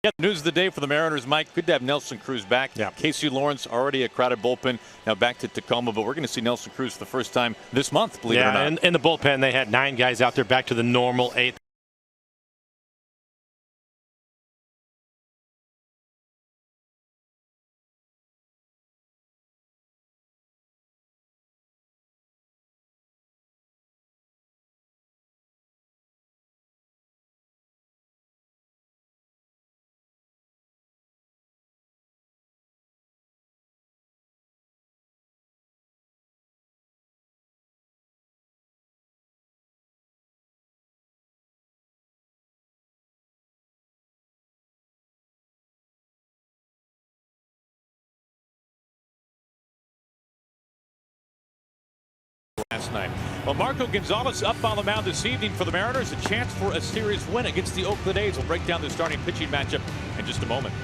Yeah, news of the day for the Mariners, Mike. Good to have Nelson Cruz back. Yeah. Casey Lawrence already a crowded bullpen. Now back to Tacoma, but we're going to see Nelson Cruz for the first time this month, believe it or not. In the bullpen, they had 9 guys out there back to the normal 8. Last night. Well, Marco Gonzales up on the mound this evening for the Mariners. A chance for a series win against the Oakland A's. We'll break down the starting pitching matchup in just a moment.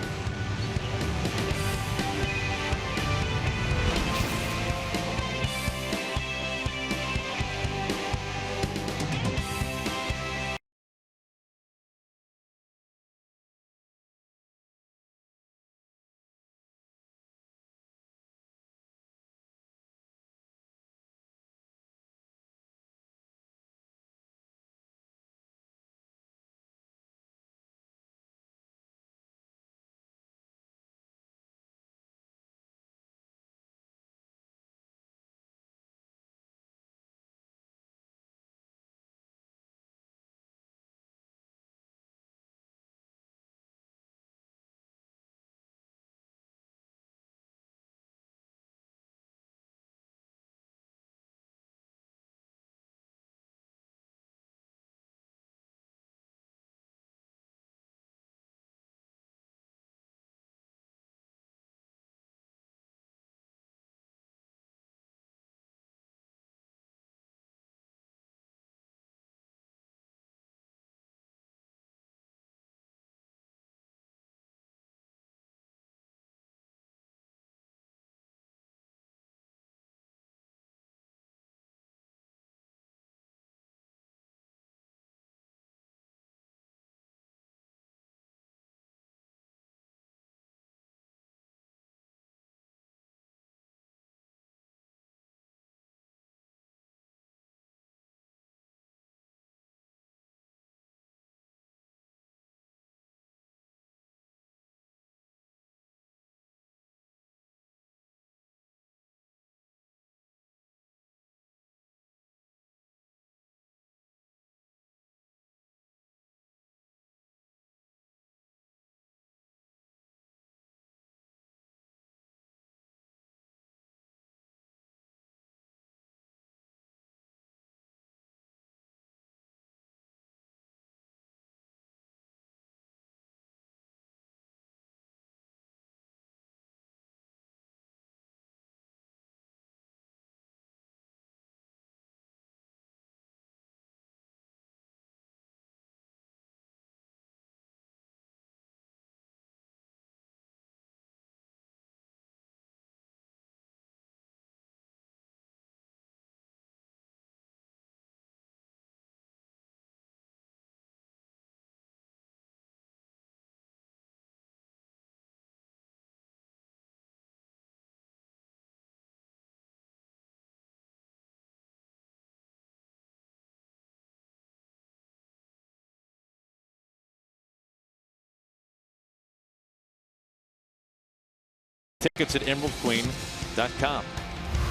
Tickets at emeraldqueen.com.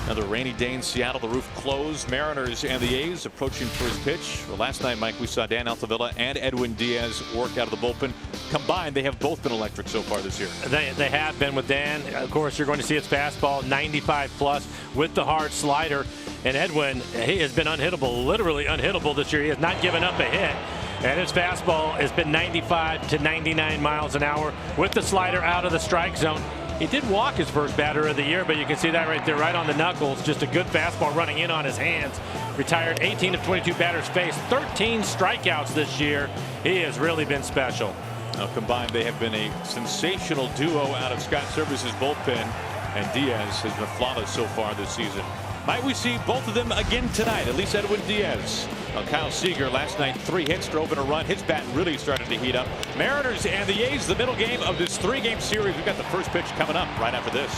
Another rainy day in Seattle. The roof closed. Mariners and the A's approaching first pitch. Well, last night, Mike, we saw Dan Altavilla and Edwin Diaz work out of the bullpen. Combined, they have both been electric so far this year. They have been with Dan. Of course, you're going to see his fastball 95 plus with the hard slider. And Edwin, he has been unhittable, literally unhittable this year. He has not given up a hit. And his fastball has been 95 to 99 miles an hour with the slider out of the strike zone. He did walk his first batter of the year, but you can see that right there, right on the knuckles. Just a good fastball running in on his hands. Retired 18 of 22 batters faced, 13 strikeouts this year. He has really been special. Now combined, they have been a sensational duo out of Scott Service's bullpen, and Diaz has been flawless so far this season. Might we see both of them again tonight? At least Edwin Diaz. Well, Kyle Seager last night, 3 hits, drove in a run. His bat really started to heat up. Mariners and the A's, the middle game of this 3-game series. We've got the first pitch coming up right after this.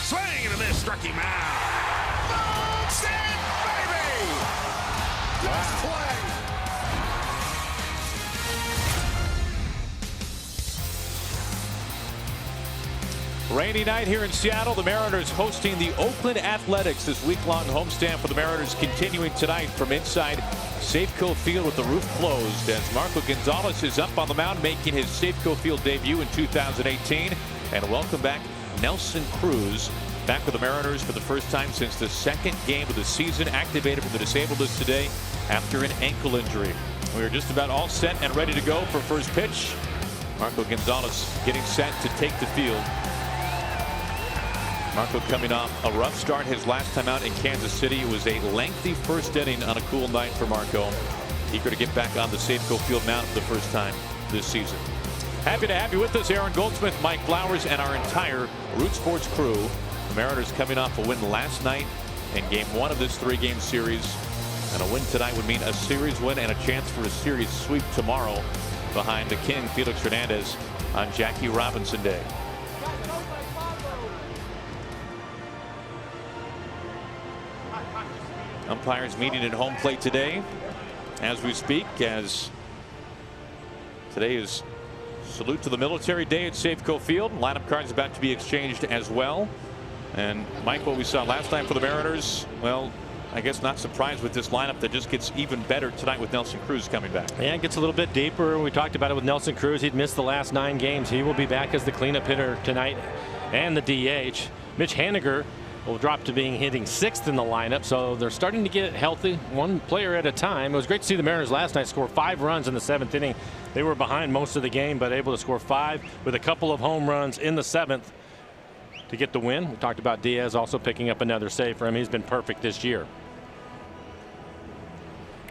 Swing and a miss, struck him out. Stand, baby! Let's play. Rainy night here in Seattle. The Mariners hosting the Oakland Athletics. This week-long homestand for the Mariners continuing tonight from inside Safeco Field with the roof closed as Marco Gonzales is up on the mound making his Safeco Field debut in 2018. And welcome back Nelson Cruz, back with the Mariners for the first time since the second game of the season, activated from the disabled list today after an ankle injury. We are just about all set and ready to go for first pitch. Marco Gonzales getting set to take the field. Marco coming off a rough start his last time out in Kansas City. It was a lengthy first inning on a cool night for Marco. Eager to get back on the Safeco Field mound for the first time this season. Happy to have you with us, Aaron Goldsmith, Mike Flowers, and our entire Root Sports crew. The Mariners coming off a win last night in game 1 of this 3-game series. And a win tonight would mean a series win and a chance for a series sweep tomorrow behind the king, Felix Hernandez, on Jackie Robinson Day. Umpires meeting at home plate today as we speak, as today is salute to the military day at Safeco Field. Lineup cards about to be exchanged as well. And Mike, what we saw last time for the Mariners, well, I guess not surprised with this lineup that just gets even better tonight with Nelson Cruz coming back. Yeah, it gets a little bit deeper. We talked about it with Nelson Cruz. He'd missed the last 9 games. He will be back as the cleanup hitter tonight and the DH. Mitch Haniger will drop to being hitting 6th in the lineup, so they're starting to get healthy, one player at a time. It was great to see the Mariners last night score 5 runs in the 7th inning. They were behind most of the game, but able to score 5 with a couple of home runs in the 7th to get the win. We talked about Diaz also picking up another save for him. He's been perfect this year.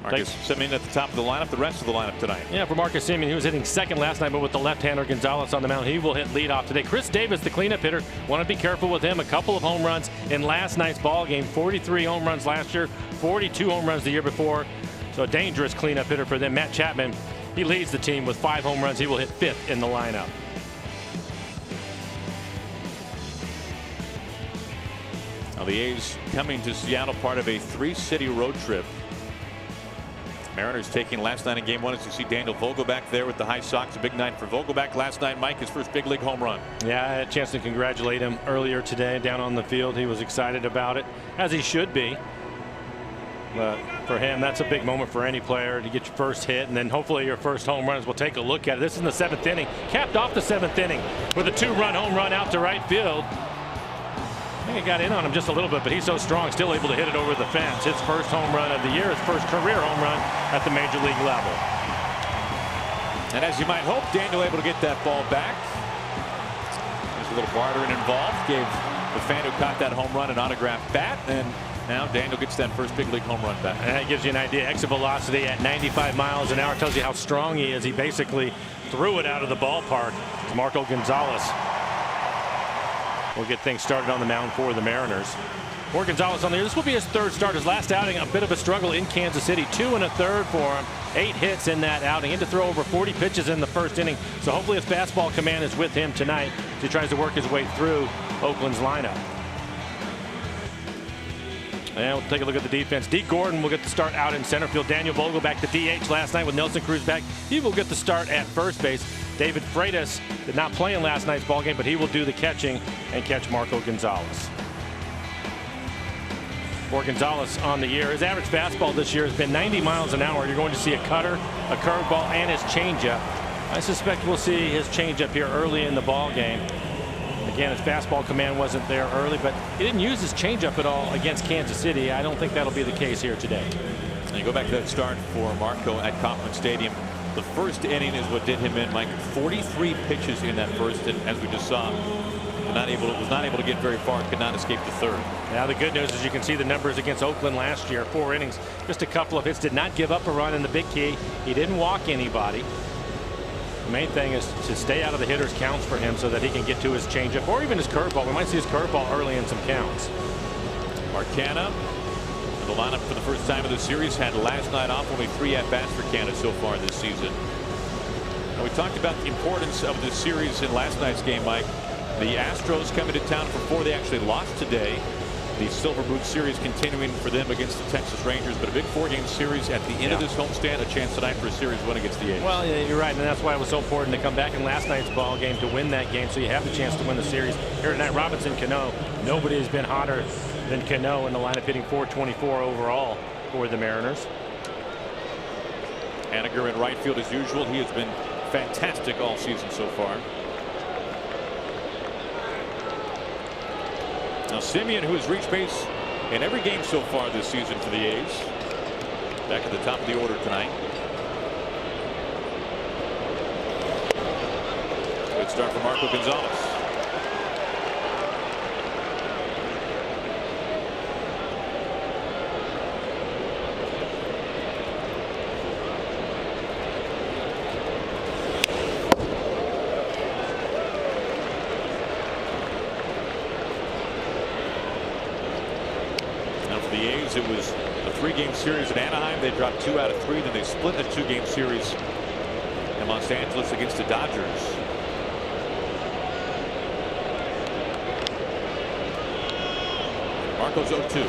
Marcus Semien at the top of the lineup, the rest of the lineup tonight. Yeah, for Marcus Semien, he was hitting 2nd last night, but with the left-hander Gonzales on the mound, he will hit leadoff today. Chris Davis, the cleanup hitter, want to be careful with him. A couple of home runs in last night's ball game. 43 home runs last year, 42 home runs the year before. So a dangerous cleanup hitter for them. Matt Chapman, he leads the team with 5 home runs. He will hit 5th in the lineup. Now the A's coming to Seattle, part of a 3-city road trip. Mariners taking last night in game 1, as you see Daniel Vogelbach there with the high socks. A big night for Vogelbach last night. Mike, his first big league home run. Yeah, I had a chance to congratulate him earlier today down on the field. He was excited about it, as he should be. But for him, that's a big moment for any player, to get your first hit and then hopefully your first home runs. We'll take a look at it. This is in the 7th inning, capped off the 7th inning with a 2-run home run out to right field. I think it got in on him just a little bit, but he's so strong, still able to hit it over the fence. His first home run of the year, his first career home run at the major league level. And as you might hope, Daniel able to get that ball back. There's a little bartering involved. Gave the fan who caught that home run an autographed bat, and now Daniel gets that first big league home run back. And that gives you an idea. Exit velocity at 95 miles an hour tells you how strong he is. He basically threw it out of the ballpark. It's Marco Gonzales. We'll get things started on the mound for the Mariners. For Gonzales on the year, this will be his 3rd start. His last outing, a bit of a struggle in Kansas City. 2 1/3 for him. 8 hits in that outing. Had to throw over 40 pitches in the first inning. So hopefully his fastball command is with him tonight as he tries to work his way through Oakland's lineup. And we'll take a look at the defense. D. Gordon will get the start out in center field. Daniel Vogelbach, the DH last night with Nelson Cruz back. He will get the start at first base. David Freitas did not play in last night's ballgame, but he will do the catching and catch Marco Gonzales. For Gonzales on the year, his average fastball this year has been 90 miles an hour. You're going to see a cutter, a curveball, and his changeup. I suspect we'll see his changeup here early in the ballgame. Again, his fastball command wasn't there early, but he didn't use his changeup at all against Kansas City. I don't think that'll be the case here today. And you go back to that start for Marco at Kauffman Stadium. The first inning is what did him in, Mike. 43 pitches in that first, and as we just saw, was not able to get very far, could not escape the 3rd. Now the good news is you can see the numbers against Oakland last year. 4 innings, just a couple of hits, did not give up a run in the big key. He didn't walk anybody. The main thing is to stay out of the hitter's counts for him so that he can get to his changeup or even his curveball. We might see his curveball early in some counts. Marcana, the lineup for the first time of the series, had last night off. Only 3 at-bats for Canada so far this season. And we talked about the importance of this series in last night's game, Mike. The Astros coming to town for 4. They actually lost today. The Silver Boot series continuing for them against the Texas Rangers, but a big 4-game series at the end of this homestand. A chance tonight for a series win against the A's. Well, you're right, and that's why it was so important to come back in last night's ball game to win that game, so you have the chance to win the series here tonight. Robinson Cano, nobody has been hotter than Cano in the lineup, hitting .424 overall for the Mariners. Haniger in right field as usual. He has been fantastic all season so far. Now Simeon, who has reached base in every game so far this season for the A's, back at the top of the order tonight. Good start for Marco Gonzales. It was a 3-game series in Anaheim. They dropped 2 out of 3. Then they split a 2-game series in Los Angeles against the Dodgers. Marco's 0-2.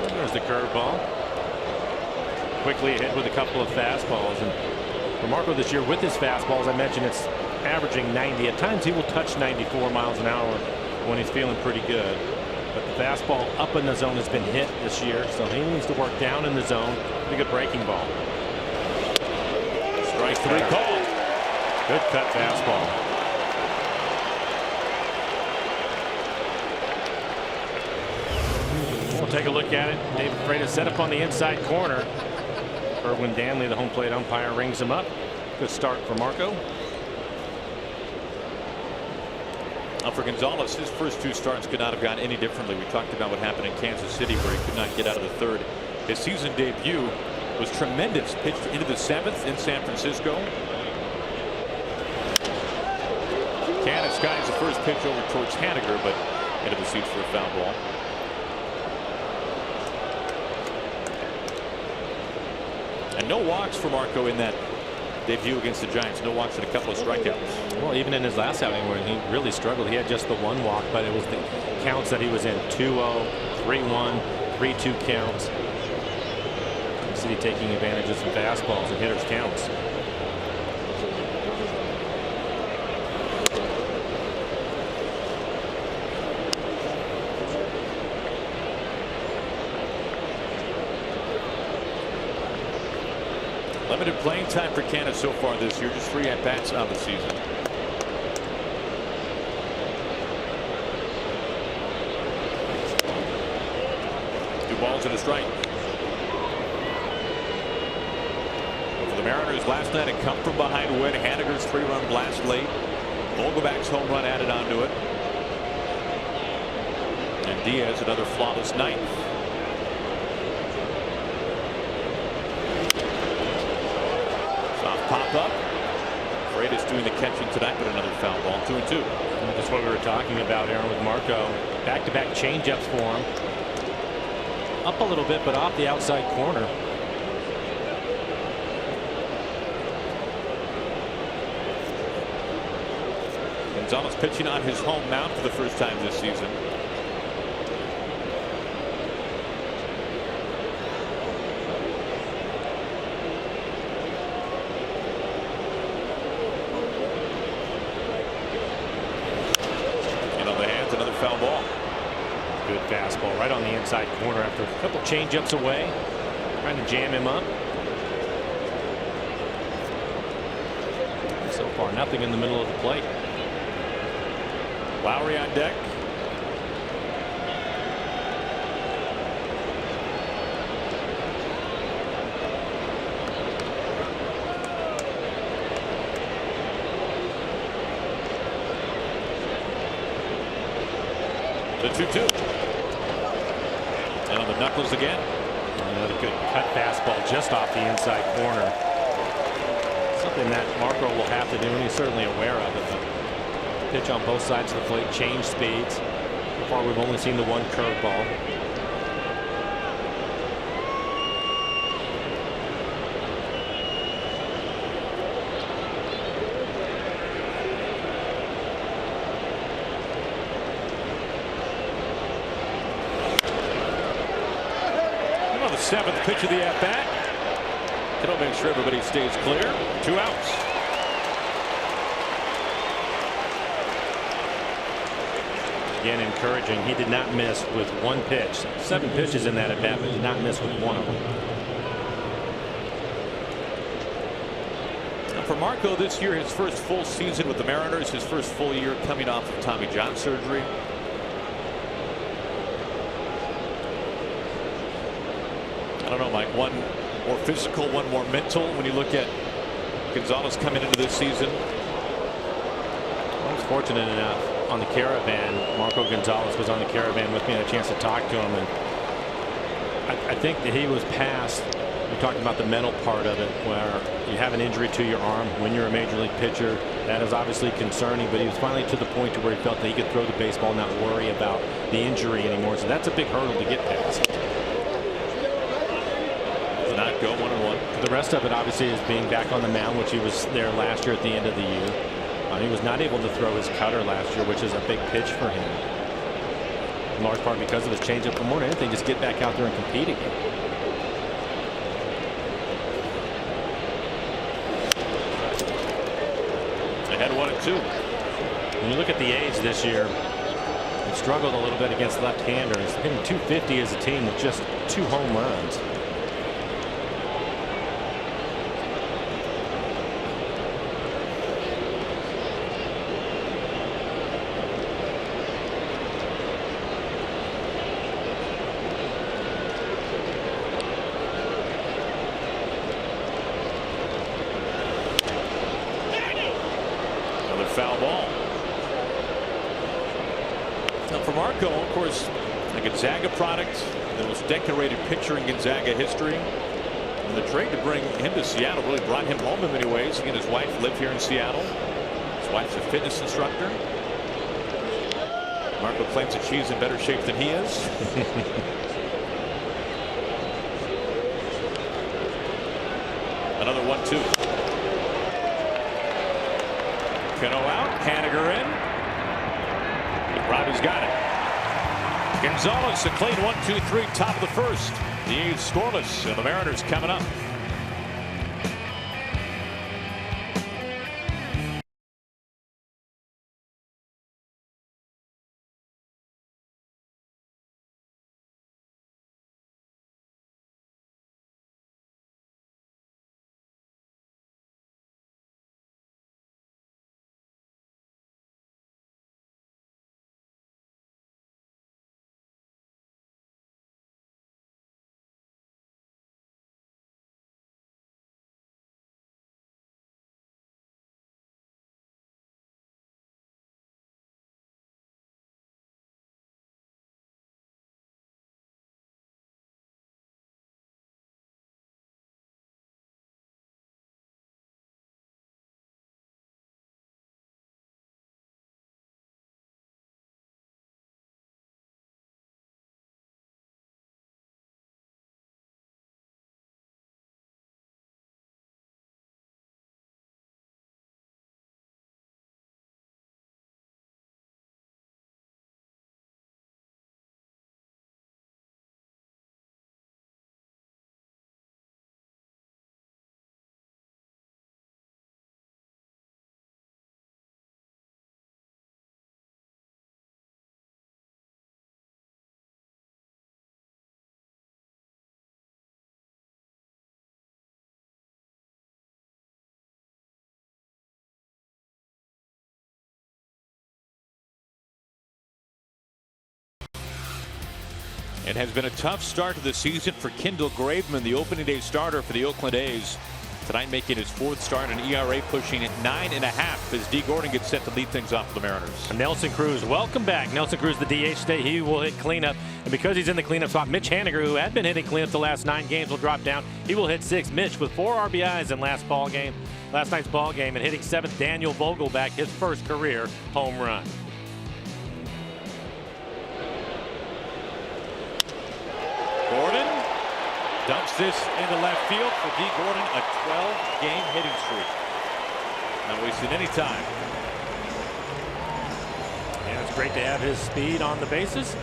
There's the curveball. Quickly hit with a couple of fastballs. And for Marco this year with his fastballs, I mentioned it's averaging 90. At times he will touch 94 miles an hour when he's feeling pretty good. But the fastball up in the zone has been hit this year, so he needs to work down in the zone. Pretty good breaking ball. Strike 3 called. Good cut fastball. We'll take a look at it. David Freitas set up on the inside corner. Erwin Danley, the home plate umpire, rings him up. Good start for Marco. For Gonzales, his first 2 starts could not have gone any differently. We talked about what happened in Kansas City, where he could not get out of the 3rd. His season debut was tremendous. Pitched into the 7th in San Francisco. Cannon skies the first pitch over towards Haniger, but into the seats for a foul ball. And no walks for Marco in that debut against the Giants. No walks and a couple of strikeouts. Well, even in his last outing where he really struggled, he had just the 1 walk, but it was the counts that he was in. 2-0, 3-1, 3-2 counts. City taking advantage of some fastballs and hitters' counts. Limited playing time for Canada so far this year, just 3 at-bats on the season. 2 balls and a strike. For the Mariners last night, a come from behind win. Haniger's 3-run blast late. Vogelbach's home run added onto it. And Diaz another flawless night. Pop up. Freitas doing the catching tonight, but another foul ball. 2-2. That's what we were talking about, Aaron, with Marco. Back-to-back changeups for him. Up a little bit, but off the outside corner. Gonzales pitching on his home mound for the first time this season. Foul ball. Good fastball right on the inside corner after a couple change-ups away, trying to jam him up. So far nothing in the middle of the plate. Lowry on deck. The 2-2. And on the knuckles again. Another good cut fastball just off the inside corner. Something that Marco will have to do, and he's certainly aware of it. But pitch on both sides of the plate, change speeds. So far we've only seen the one curveball. The 7th pitch of the at-bat. It'll make sure everybody stays clear. 2 outs. Again, encouraging. He did not miss with one pitch. 7 pitches in that at-bat, but did not miss with one of them. Now for Marco this year, his first full season with the Mariners, his first full year coming off of Tommy John surgery. I don't know, Mike, one more physical, one more mental when you look at Gonzales coming into this season. I was fortunate enough on the Caravan. Marco Gonzales was on the Caravan with me. I had a chance to talk to him, and I think that he was past. We talked about the mental part of it, where you have an injury to your arm when you're a major league pitcher. That is obviously concerning, but he was finally to the point to where he felt that he could throw the baseball and not worry about the injury anymore. So that's a big hurdle to get past. Not go 1-1. The rest of it obviously is being back on the mound, which he was there last year at the end of the year. He was not able to throw his cutter last year, which is a big pitch for him. In large part because of his changeup. But more than anything, just get back out there and compete again. Ahead 1-2. When you look at the A's this year, they've struggled a little bit against left-handers. Hitting .250 as a team with just 2 home runs. Foul ball. Now for Marco, of course, a Gonzaga product, the most decorated pitcher in Gonzaga history. And the trade to bring him to Seattle really brought him home in many ways. He and his wife live here in Seattle. His wife's a fitness instructor. Marco claims that she's in better shape than he is. Another 1-2. Cano out, Haniger in. Robbie's got it. Gonzales, a clean 1-2-3, top of the first. The A's scoreless, and the Mariners coming up. It has been a tough start to the season for Kendall Graveman, the opening day starter for the Oakland A's. Tonight making his 4th start, an ERA pushing at 9.5 as D. Gordon gets set to lead things off for the Mariners. Nelson Cruz, welcome back. Nelson Cruz, the DH today. He will hit cleanup. And because he's in the cleanup spot, Mitch Haniger, who had been hitting cleanup the last 9 games, will drop down. He will hit 6. Mitch with 4 RBIs in last night's ball game, and hitting 7th, Daniel Vogelbach, his first career home run. Gordon dumps this into left field for D. Gordon, a 12-game hitting streak. Not wasting any time. And it's great to have his speed on the bases.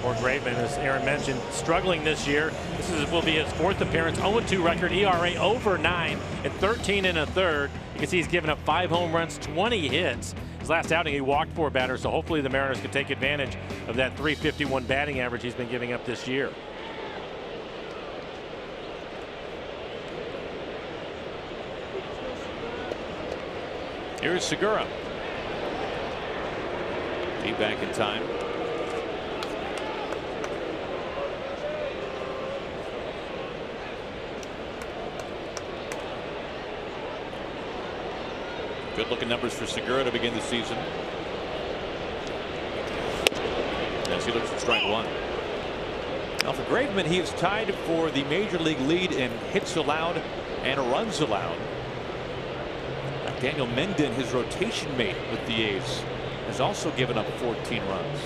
For Graveman, as Aaron mentioned, struggling this year. This will be his 4th appearance, 0-2 record, ERA over 9 at 13 1/3. You can see he's given up 5 home runs, 20 hits. His last outing, he walked 4 batters, so hopefully the Mariners can take advantage of that .351 batting average he's been giving up this year. Here's Segura. Deep back in time. Good looking numbers for Segura to begin the season. As he looks at strike 1. Now for Graveman, he is tied for the major league lead in hits allowed and runs allowed. Daniel Menden, his rotation mate with the A's, has also given up 14 runs.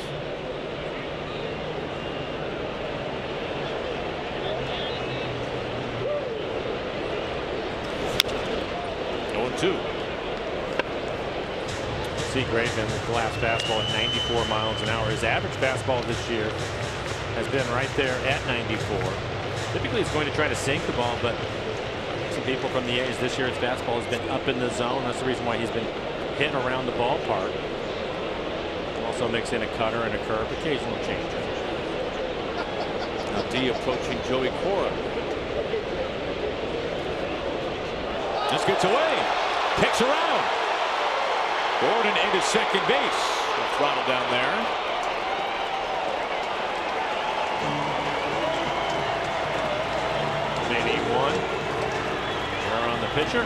Two. See Graveman with the last fastball at 94 miles an hour. His average fastball this year has been right there at 94. Typically he's going to try to sink the ball, but some people from the A's this year, his fastball has been up in the zone. That's the reason why he's been hitting around the ballpark. Also mix in a cutter and a curve, occasional changer. Now D approaching Joey Cora. This gets away. Picks around. Gordon into second base. The throttle down there. Maybe 1. Error on the pitcher.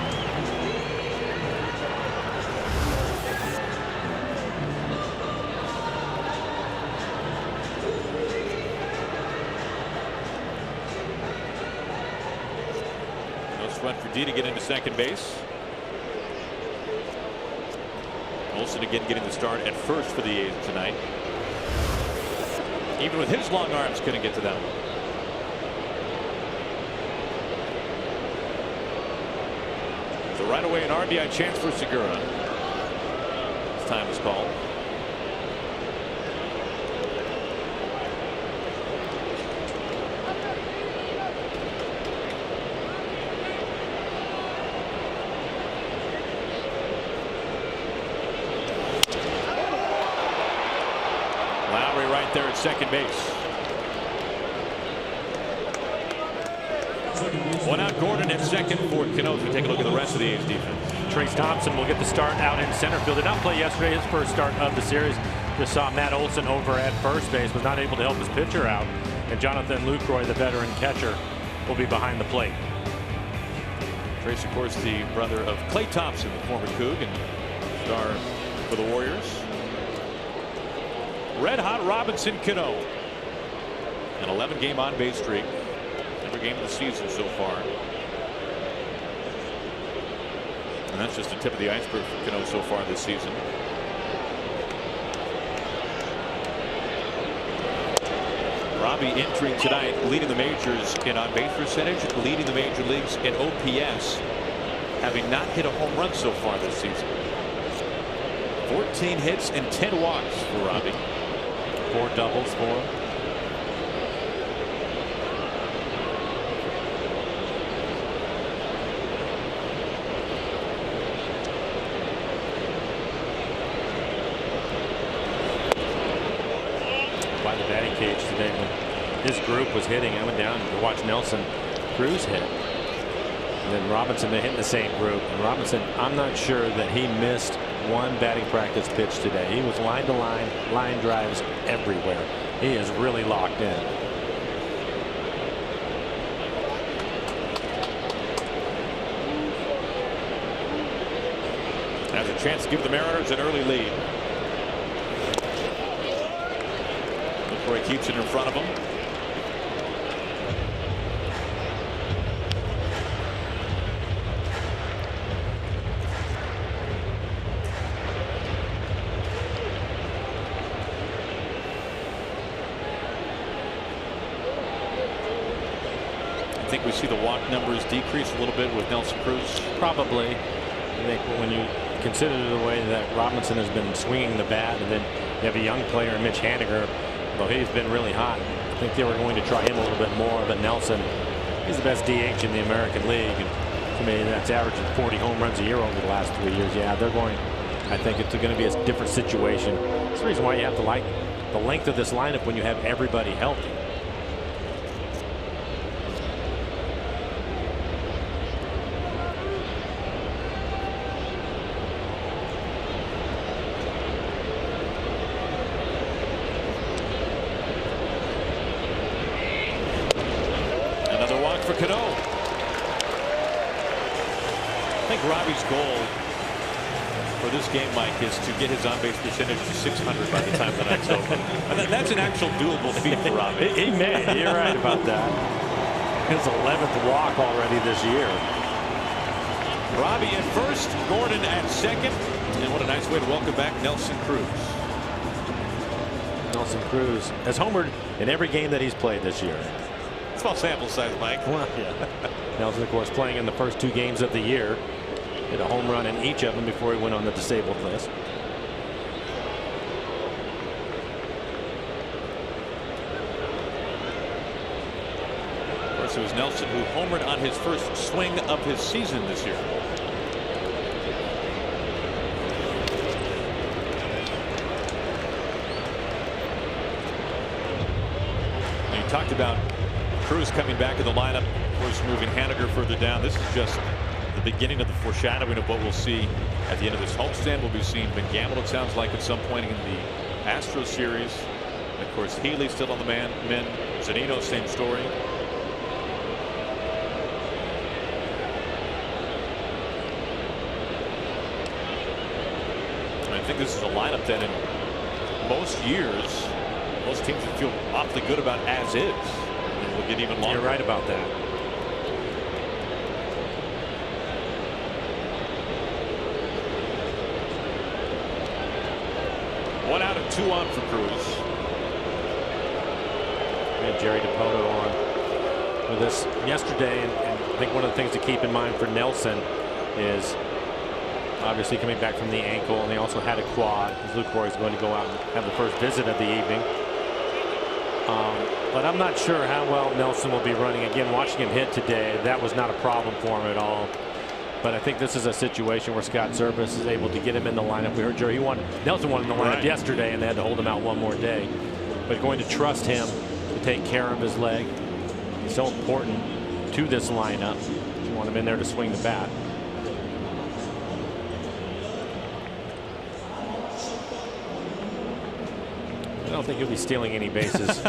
No sweat for D to get into second base. Olsen again getting the start at first for the A's tonight. Even with his long arms, couldn't get to that one. So right away an RBI chance for Segura. His time is called. there at second base. One out, Gordon at second for Cano. We take a look at the rest of the A's defense. Trace Thompson will get the start out in center field. Did not play yesterday, his first start of the series. Just saw Matt Olson over at first base, was not able to help his pitcher out. And Jonathan Lucroy, the veteran catcher, will be behind the plate. Trace, of course, the brother of Klay Thompson, the former Coug and star for the Warriors. Red hot Robinson Cano. An 11-game on-base streak. Every game of the season so far. And that's just the tip of the iceberg for Cano so far this season. Robbie entering tonight, leading the majors in on-base percentage, leading the major leagues in OPS, having not hit a home run so far this season. 14 hits and 10 walks for Robbie. 4 doubles for him. By the batting cage today when his group was hitting, I went down to watch Nelson Cruz hit. And then Robinson, they hit in the same group. And Robinson, I'm not sure that he missed one batting practice pitch today. He was line to line drives everywhere. He is really locked in. Has a chance to give the Mariners an early lead. Roy keeps it in front of him. I think we see the walk numbers decrease a little bit with Nelson Cruz. Probably. I think when you consider the way that Robinson has been swinging the bat, and then you have a young player, Mitch Haniger, though he's been really hot. I think they were going to try him a little bit more, but Nelson, he's the best DH in the American League. And to me, that's averaging 40 home runs a year over the last 3 years. Yeah, they're going. I think it's going to be a different situation. That's the reason why you have to like the length of this lineup when you have everybody healthy. For Cano. I think Robbie's goal for this game, Mike, is to get his on-base percentage to 600 by the time the night's over. And that's an actual doable feat for Robbie. He may. You're right about that. His 11th walk already this year. Robbie at first, Gordon at second, and what a nice way to welcome back Nelson Cruz. Nelson Cruz has homered in every game that he's played this year. Small sample size, Mike. Well, yeah. Nelson, of course, playing in the first 2 games of the year. Hit a home run in each of them before he went on the disabled list. Of course, it was Nelson who homered on his first swing of his season this year. And you talked about Cruz coming back in the lineup, of course, moving Haniger further down. This is just the beginning of the foreshadowing of what we'll see at the end of this homestand. We'll be seeing Gamble, it sounds like, at some point in the Astros series. And of course, Healy still on the men. Zunino, same story. And I think this is a lineup that in most years, most teams would feel awfully good about as is. Will get even longer. You're right about that. One out and 2 on for Cruz. We had Jerry DiPoto on with us yesterday, and I think one of the things to keep in mind for Nelson is obviously coming back from the ankle, and they also had a quad, as Lucroy is going to go out and have the first visit of the evening. But I'm not sure how well Nelson will be running. Again, watching him hit today, that was not a problem for him at all. But I think this is a situation where Scott Servais is able to get him in the lineup. We heard Jerry, Nelson wanted in the lineup yesterday, and they had to hold him out one more day. but going to trust him to take care of his leg. He's so important to this lineup. You want him in there to swing the bat. I don't think he'll be stealing any bases.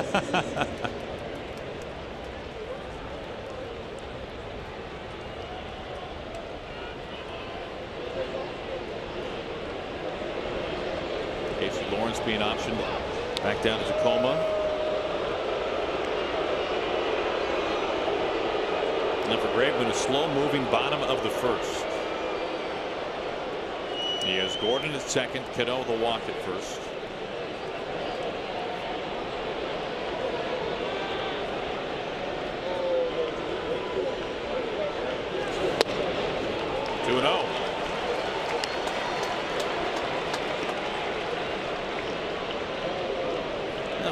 Lawrence being optioned back down to Tacoma. And for Graveman, a slow moving bottom of the first. He has Gordon at second, Cano the walk at first. Two and 0.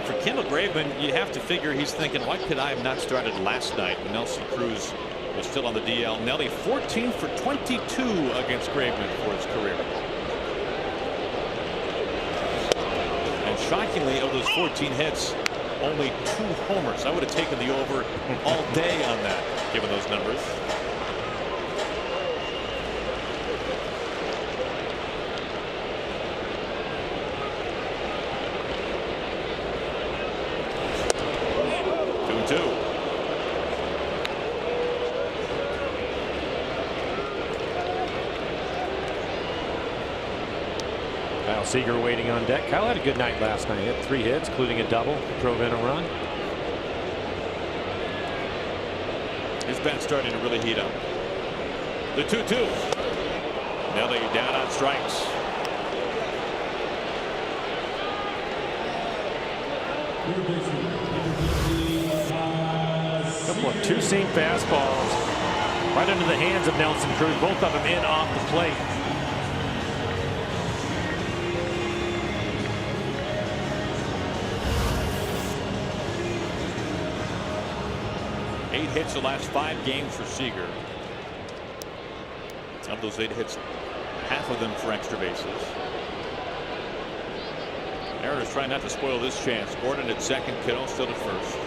For Kendall Graveman, you have to figure he's thinking, why could I have not started last night when Nelson Cruz was still on the DL? Nelly 14 for 22 against Graveman for his career. And shockingly, of those 14 hits, only 2 homers. I would have taken the over all day on that, given those numbers. Seager waiting on deck. Kyle had a good night last night. He hit 3 hits, including a double. Drove in a run. His bat's starting to really heat up. The 2-2. Nelly down on strikes. A couple of 2-seam fastballs right under the hands of Nelson Cruz. Both of them in off the plate. 8 hits the last 5 games for Seager. Of those 8 hits, half of them for extra bases. Mariners trying not to spoil this chance. Gordon at second, Cano still at first.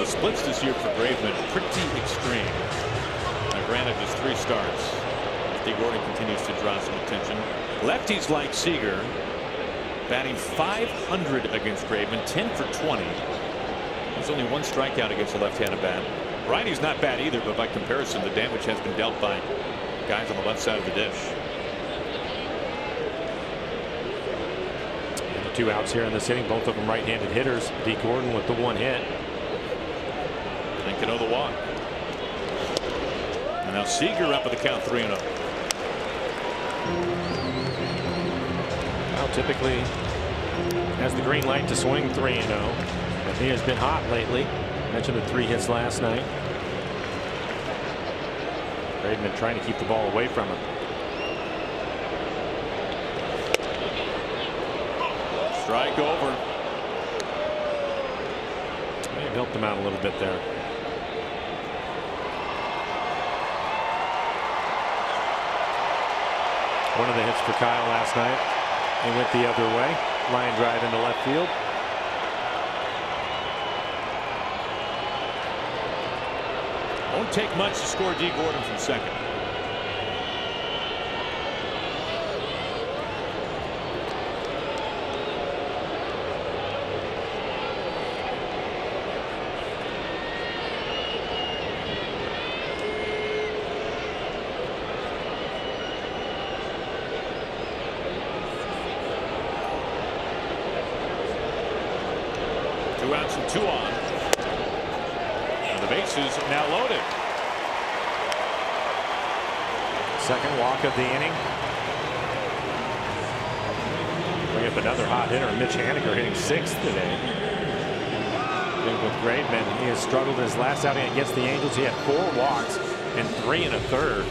Splits this year for Graveman pretty extreme. Now, granted, just 3 starts. D. Gordon continues to draw some attention. Lefties like Seager batting .500 against Graveman, 10 for 20. There's only 1 strikeout against a left-handed bat. Righty's not bad either, but by comparison, the damage has been dealt by guys on the left side of the dish. And the 2 outs here in this inning, both of them right-handed hitters. D. Gordon with the 1 hit. And Cano the walk. And now Seager up at the count 3-0. Well, typically has the green light to swing 3-0. But he has been hot lately. Mentioned the 3 hits last night. Graveman trying to keep the ball away from him. Strike over. May have helped him out a little bit there. One of the hits for Kyle last night. He went the other way. Line drive into left field. Won't take much to score D. Gordon from second. Outs and 2 on. And the bases now loaded. Second walk of the inning. Bring have another hot hitter, Mitch Haniger, hitting 6th today. With Graveman, he has struggled in his last outing against the Angels. He had 4 walks and 3 1/3.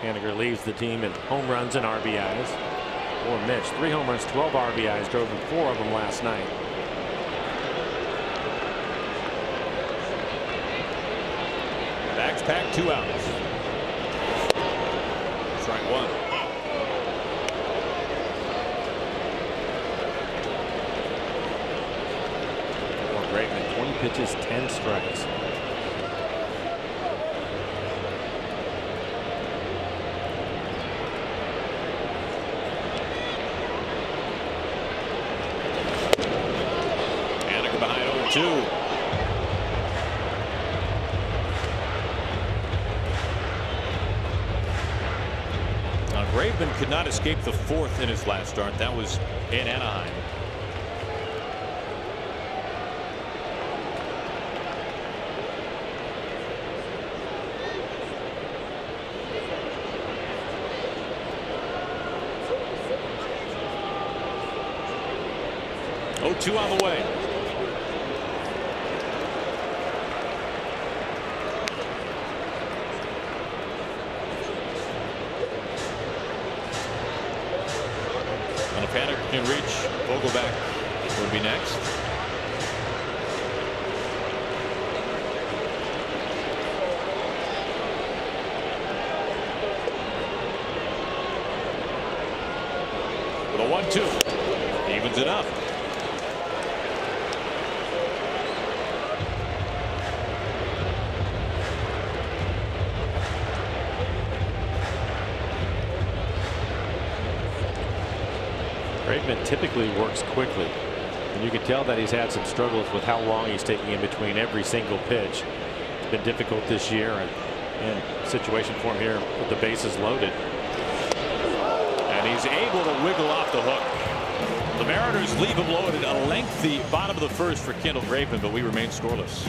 Haniger leads the team in home runs and RBIs. For Mitch, 3 home runs, 12 RBIs, drove in 4 of them last night. Bags packed, 2 outs. Strike 1. For Graveman, 20 pitches, 10 strikes. Behind 0-2. Now Graveman could not escape the 4th in his last start. That was in Anaheim. Oh, 2 on the way. Haniger can reach. Vogelbach would be next. With a 1-2. Evens it up. Graveman typically works quickly, and you can tell that he's had some struggles with how long he's taking in between every single pitch. It's been difficult this year, and situation for him here with the bases loaded. And he's able to wiggle off the hook. The Mariners leave him loaded. A lengthy bottom of the 1st for Kendall Graveman, but we remain scoreless.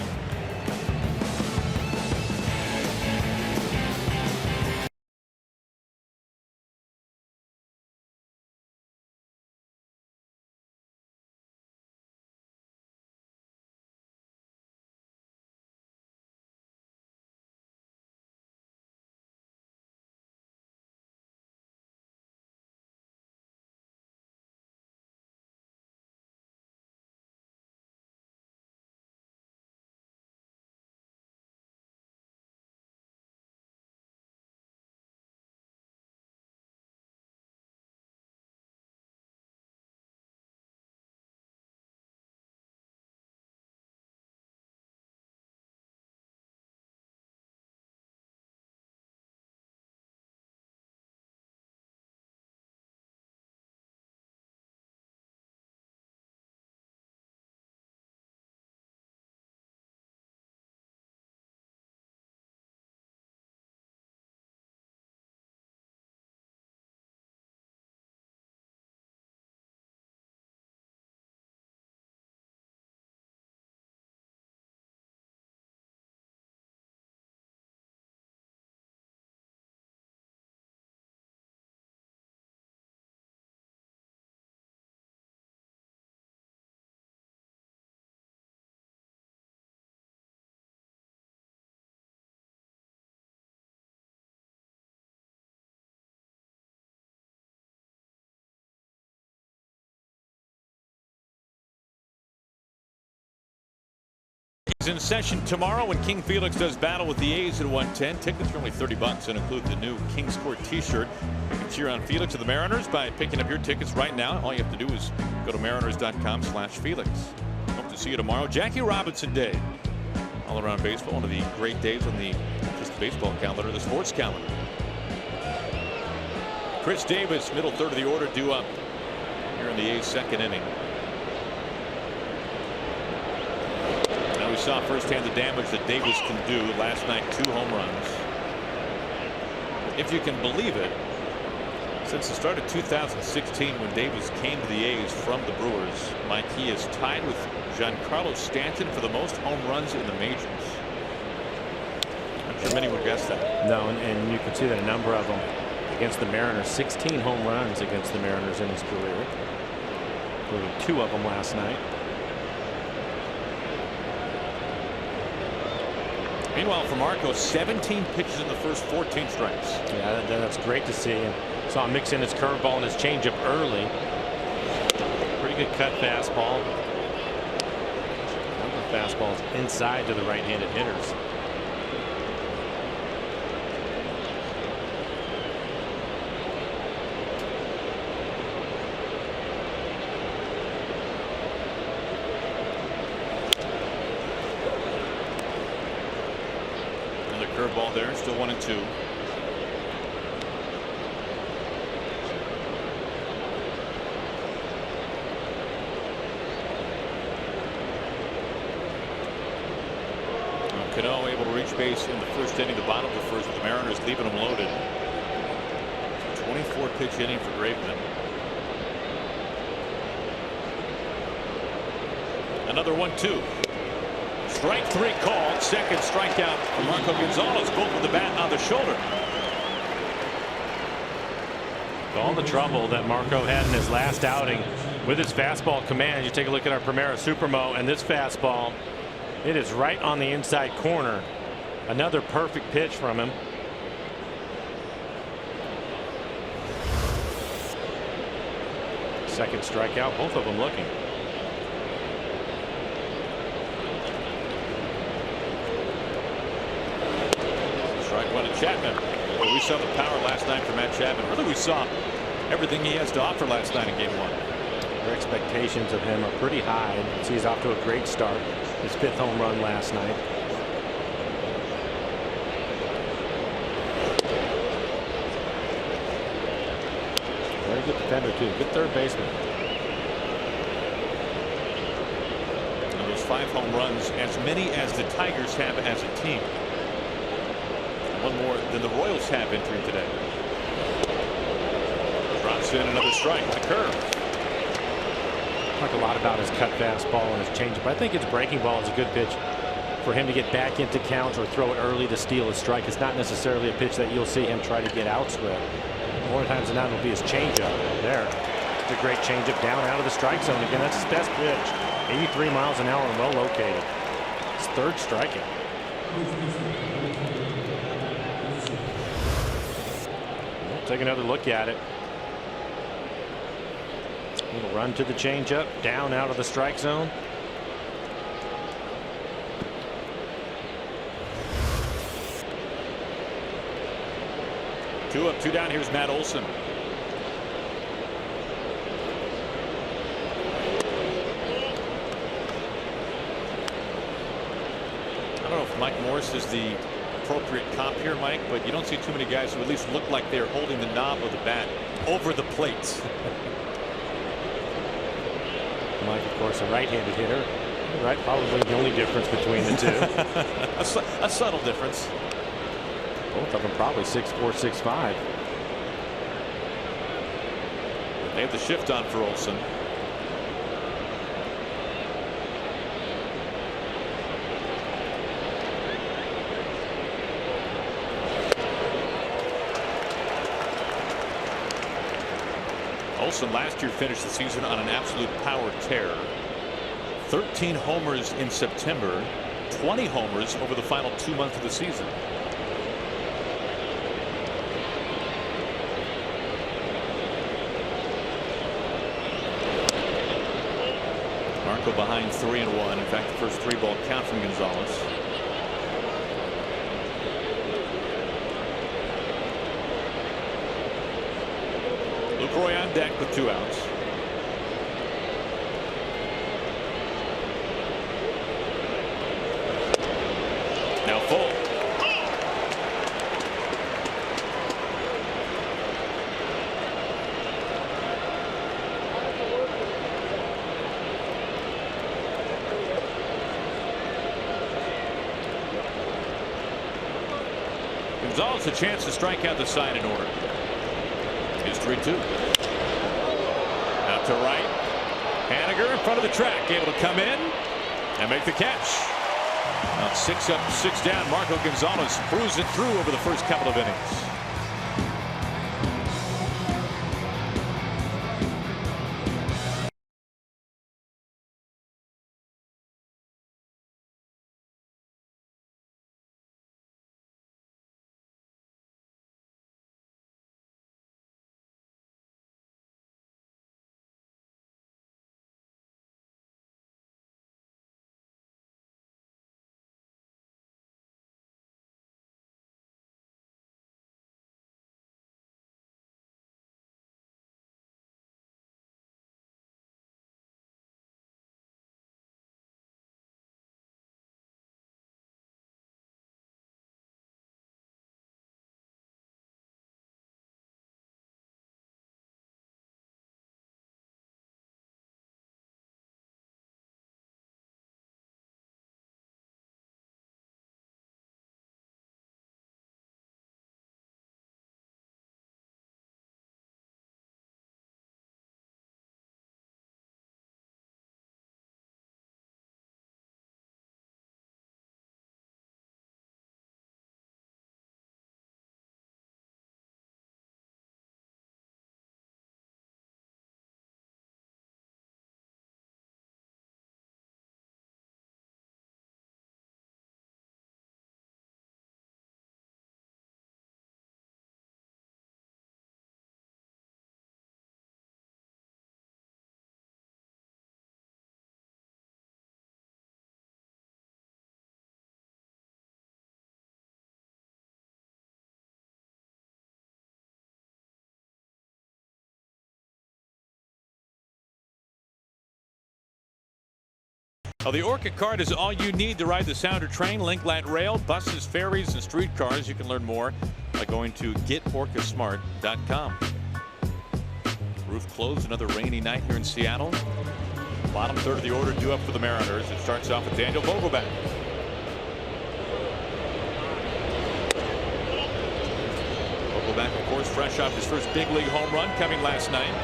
He's in session tomorrow when King Felix does battle with the A's at 110. Tickets are only $30 and include the new King's Court t-shirt. You can cheer on Felix and the Mariners by picking up your tickets right now. All you have to do is go to mariners.com/Felix. Hope to see you tomorrow. Jackie Robinson Day. All around baseball, one of the great days on the just the baseball calendar, the sports calendar. Chris Davis, middle 3rd of the order, due up here in the A's 2nd inning. We saw firsthand the damage that Davis can do. Last night, 2 home runs. If you can believe it, since the start of 2016, when Davis came to the A's from the Brewers, Mike, he is tied with Giancarlo Stanton for the most home runs in the majors. I'm sure many would guess that. No, and you can see that a number of them against the Mariners. 16 home runs against the Mariners in his career, including 2 of them last night. Meanwhile, for Marco, 17 pitches in the first 14 strikes. Yeah, that's great to see. And saw him mix in his curveball and his changeup early. Pretty good cut fastball. Number of fastballs inside to the right-handed hitters. Curveball there, still 1-2. Cano able to reach base in the first inning, the bottom of the first, with the Mariners leaving them loaded. 24 pitch inning for Graveman. Another 1-2. Strike 3 called. Second strikeout for Marco Gonzales, both with the bat on the shoulder. All the trouble that Marco had in his last outing with his fastball command. You take a look at our Primera Supremo, and this fastball, it is right on the inside corner. Another perfect pitch from him. Second strikeout, both of them looking. Strike 1 to Chapman. Well, we saw the power last night from Matt Chapman. Really, we saw everything he has to offer last night in Game 1. Their expectations of him are pretty high. So he's off to a great start. His 5th home run last night. Very good defender too. Good third baseman. And those 5 home runs, as many as the Tigers have as a team. One more than the Royals have entering today. Drops in another strike. The curve. Talk a lot about his cut fastball and his changeup. I think his breaking ball is a good pitch for him to get back into counts or throw it early to steal a strike. It's not necessarily a pitch that you'll see him try to get outspread. More times than not, it'll be his changeup. There, it's a great changeup down out of the strike zone again. That's his best pitch. 83 miles an hour and well located. His 3rd strikeout. We'll take another look at it. Little run to the changeup, down out of the strike zone. Two up, 2 down. Here's Matt Olson. I don't know if Mike Morris is the appropriate comp here, Mike, but you don't see too many guys who at least look like they're holding the knob of the bat over the plate. Mike, of course, a right-handed hitter. Right, probably the only difference between the two. a subtle difference. Both of them probably 6'4", 6'5". They have the shift on for Olson. Olson last year finished the season on an absolute power tear. 13 homers in September, 20 homers over the final 2 months of the season. Marco behind 3-1. In fact, the first 3-ball count from Gonzales. Lucroy on deck with 2 outs. Now full. Gonzales a chance to strike out the side in order. Here's 3-2. Out to right. Haniger in front of the track, able to come in and make the catch. Now 6 up, 6 down. Marco Gonzales cruising through over the first couple of innings. Well, the Orca card is all you need to ride the Sounder train, link light rail, buses, ferries, and streetcars. You can learn more by going to getorcasmart.com. Roof closed. Another rainy night here in Seattle. Bottom third of the order due up for the Mariners. It starts off with Daniel Vogelbach. Vogelbach, of course, fresh off his first big league home run coming last night.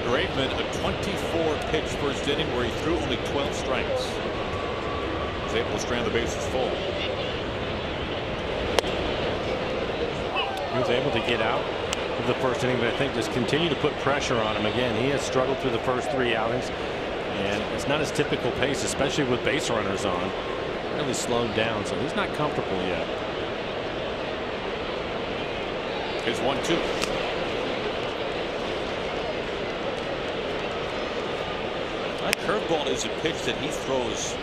Graveman, a 24-pitch first inning where he threw only 12 strikes. He was able to strand the bases full. He was able to get out of the first inning, but I think just continue to put pressure on him. Again, he has struggled through the first 3 outings, and it's not his typical pace, especially with base runners on. Really slowed down, so he's not comfortable yet. Here's 1-2. That curveball is a pitch that he throws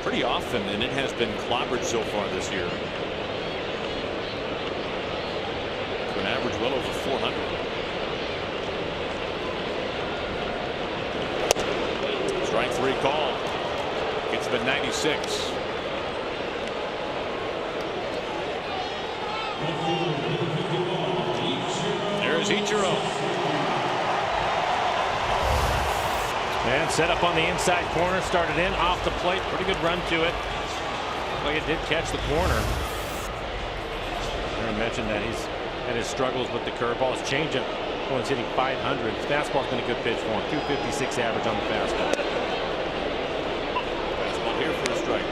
pretty often, and it has been clobbered so far this year. To an average well over 400. Strike 3 call. Gets him at 96. There's Ichiro. And set up on the inside corner, started in off the plate. Pretty good run to it. Like it did catch the corner. I mentioned that he's had his struggles with the curveball. His changeup, one's hitting 500. His fastball's been a good pitch for him. 256 average on the fastball. Fastball here for a strike.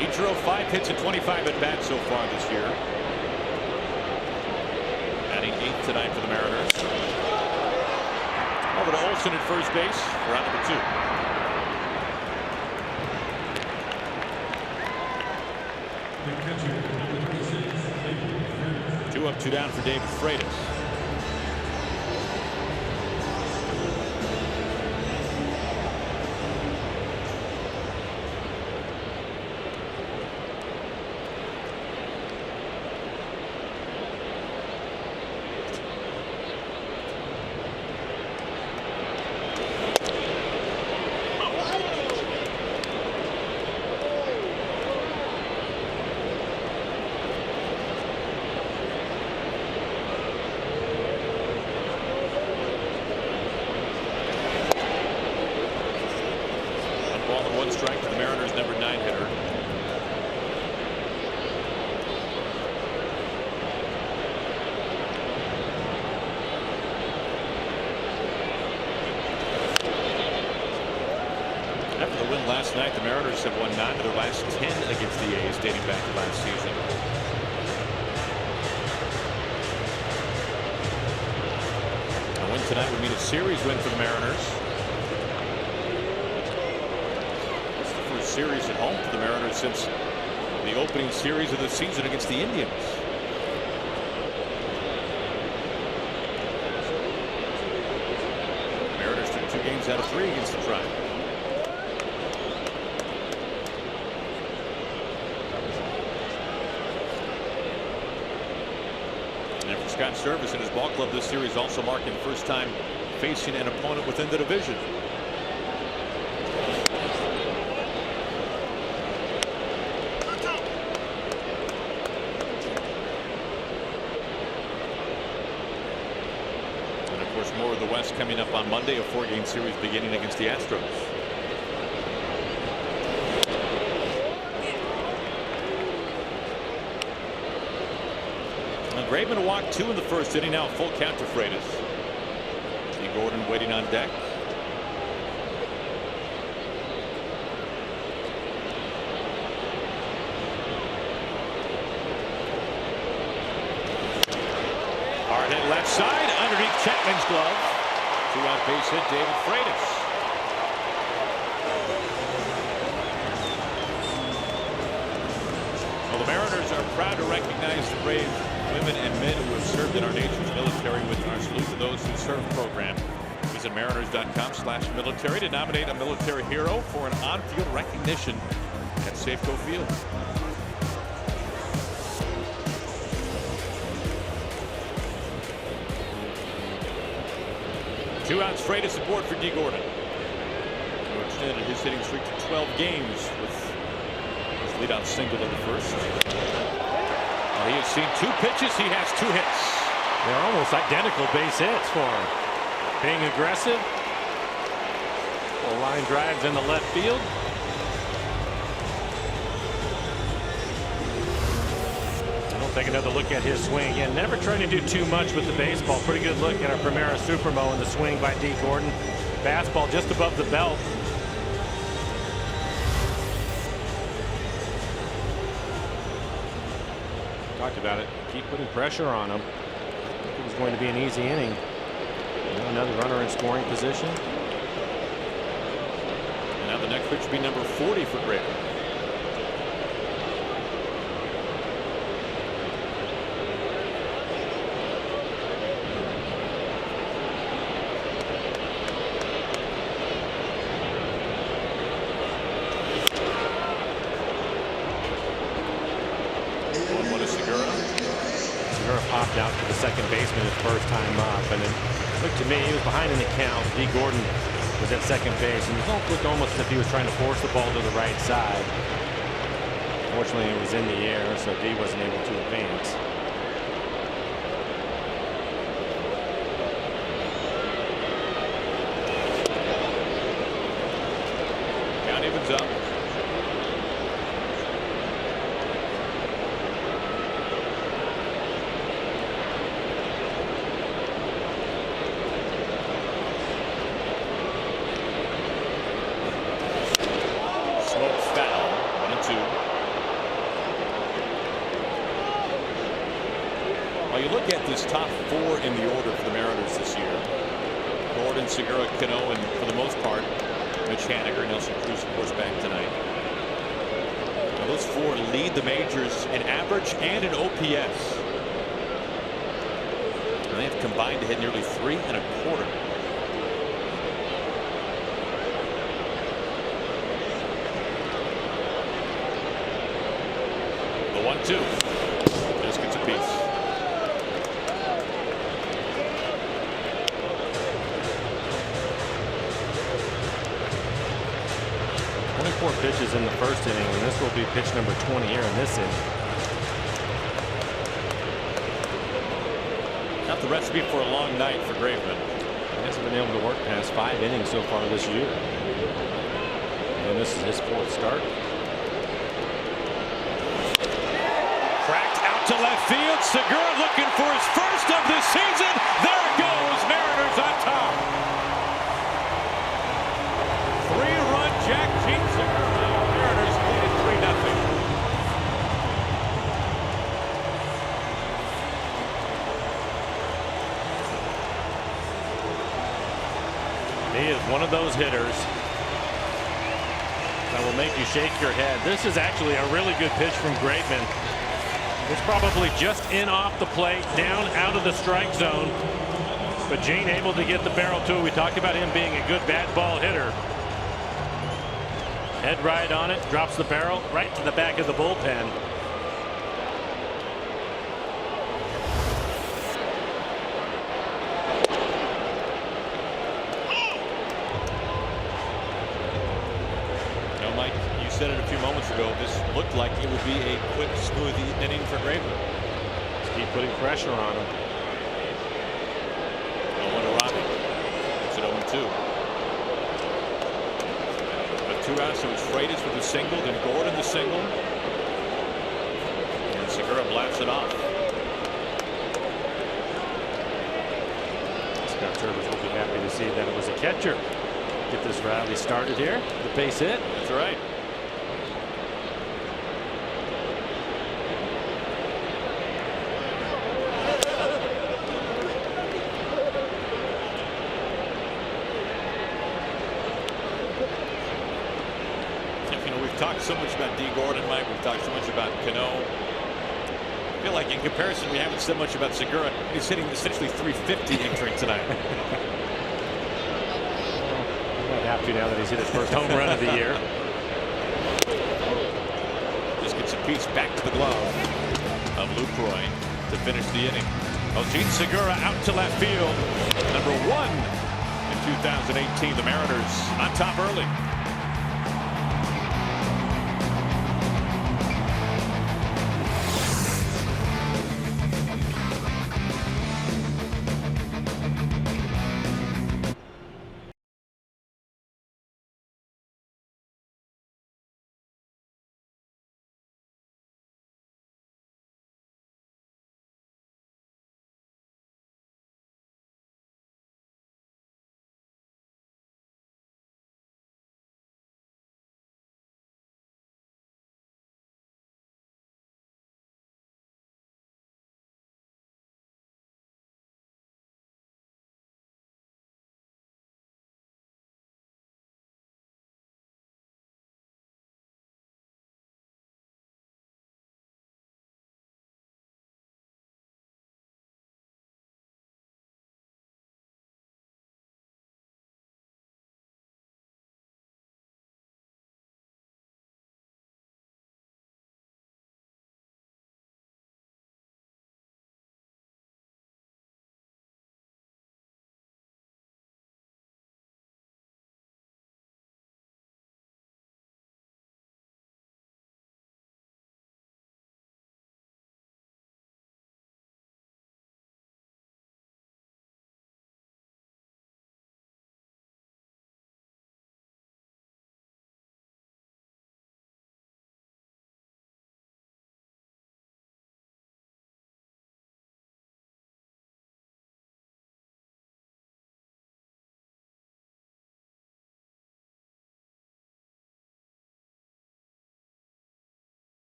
Ichiro, 5 hits and 25 at bats so far this year. Adding 8 tonight for the Mariners. Over to Olsen at first base for out number 2. 2 up, 2 down for David Freitas. 1 strike to the Mariners' number 9 hitter. After the win last night, the Mariners have won 9 of their last 10 against the A's, dating back to last season. A win tonight would mean a series win for the Mariners. It's the first series at home for the Mariners since the opening series of the season against the Indians. Mariners took 2 games out of 3 against the Tribe. Scott Service in his ball club this series, also marking the first time facing an opponent within the division. And of course, more of the West coming up on Monday, a 4-game series beginning against the Astros. Pregame walked 2 in the first inning. Now a full count to Freitas. D. Gordon waiting on deck. Hard hit left side underneath Chapman's glove. 2-out base hit, David Freitas. Well, the Mariners are proud to recognize the brave women and men who have served in our nation's military with our Salute to Those Who Serve program. Visit mariners.com/military to nominate a military hero for an on-field recognition at Safeco Field. Two outs, Freitas aboard for D. Gordon, who extended his hitting streak to 12 games with his leadoff single in the first. He has seen 2 pitches. He has 2 hits. They're almost identical base hits for him. Being aggressive. Line drives in the left field. We'll take another look at his swing again. Never trying to do too much with the baseball. Pretty good look at our Primera Supremo in the swing by D. Gordon. Fastball just above the belt. Talked about it. Keep putting pressure on him. It was going to be an easy inning. Another runner in scoring position. And now the next pitch will be number 40 for Graham. Popped out to the second baseman his first time up, and it looked to me he was behind in the count. D. Gordon was at second base, and it looked almost as if he was trying to force the ball to the right side. Fortunately, it was in the air, so D wasn't able to advance. Count evens up. You look at this top 4 in the order for the Mariners this year. Gordon, Segura, Cano, and for the most part, Mitch Haniger, Nelson Cruz, of course, back tonight. Now, those 4 lead the majors in average and in OPS. And they have combined to hit nearly 3 1/4. The 1-2. Just gets a piece. 24 pitches in the first inning, and this will be pitch number 20 here in this inning. Not the recipe for a long night for Graveman. He hasn't been able to work past 5 innings so far this year. And this is his 4th start. Cracked out to left field. Segura looking for his first of the season. There it goes. Mariners on top. 3-run jack. Gene Segura. Mariners lead it 3-0. He is one of those hitters that will make you shake your head. This is actually a really good pitch from Graveman. It's probably just in off the plate, down out of the strike zone. But Gene able to get the barrel to it. We talked about him being a good bat ball hitter. Head right on it, drops the barrel right to the back of the bullpen. Mike, you said it a few moments ago. This looked like it would be a quick, smooth inning for Graveman. Let's keep putting pressure on him. 0-1 to Robbie. It's an 0-2. But 2 outs. It was Freitas with the single, then Gordon the single, and Segura blasts it off. Scott Turbers will be happy to see that it was a catcher. Get this rally started here. The base hit. That's right. You know, we've talked so much about D. Gordon, Mike. We've talked so much about Cano. I feel like in comparison, we haven't said much about Segura. He's hitting essentially 350 entering tonight. Have to now that he's hit his first home run of the year. Just gets a piece back to the glove of Lucroy to finish the inning. Well, Gene Segura out to left field. Number 1 in 2018. The Mariners on top early.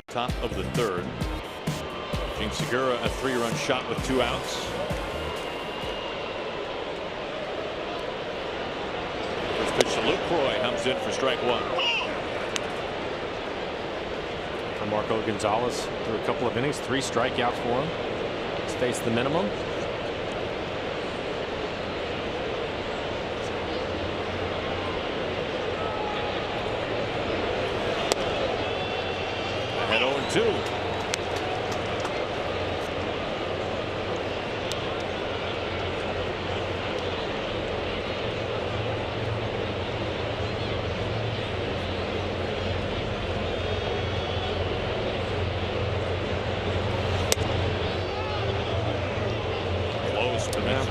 Top of the 3rd. Gene Segura, a 3-run shot with 2 outs. First pitch to Lucroy comes in for strike 1. For Marco Gonzales through a couple of innings, 3 strikeouts for him. Stays the minimum. Ahead 0-2.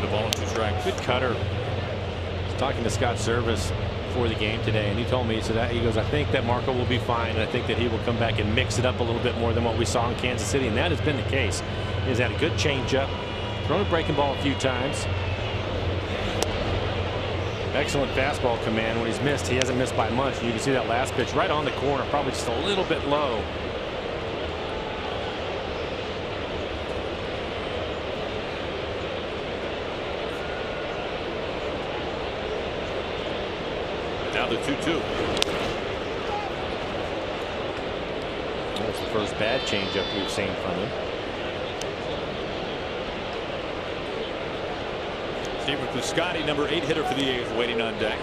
with a ball and 2 strikes. Good cutter. I was talking to Scott Service before the game today, and he told me, he goes, I think that Marco will be fine, and I think that he will come back and mix it up a little bit more than what we saw in Kansas City, and that has been the case. He's had a good changeup, thrown a breaking ball a few times. Excellent fastball command. When he's missed, he hasn't missed by much. You can see that last pitch right on the corner, probably just a little bit low. Now the 2-2. That was the first bad changeup we've seen from him. Stephen Piscotty, number 8 hitter for the A's, waiting on deck.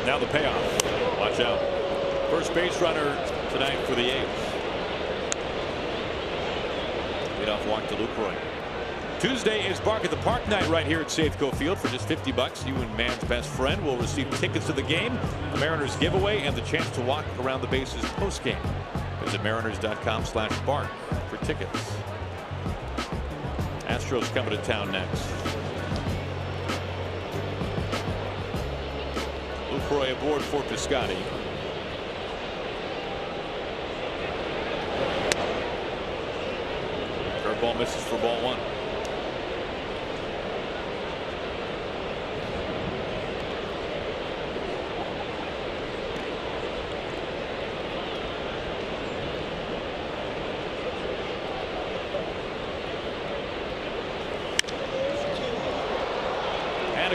Now the payoff. Watch out. First base runner tonight for the A's. Leadoff walk to Lucroy. Tuesday is Bark at the Park night right here at Safeco Field. For just $50, you and Man's best friend will receive tickets to the game, the Mariners giveaway, and the chance to walk around the bases post-game. Visit mariners.com/bark for tickets. Astros coming to town next. Lucroy aboard for Piscotty. Curveball misses for ball 1.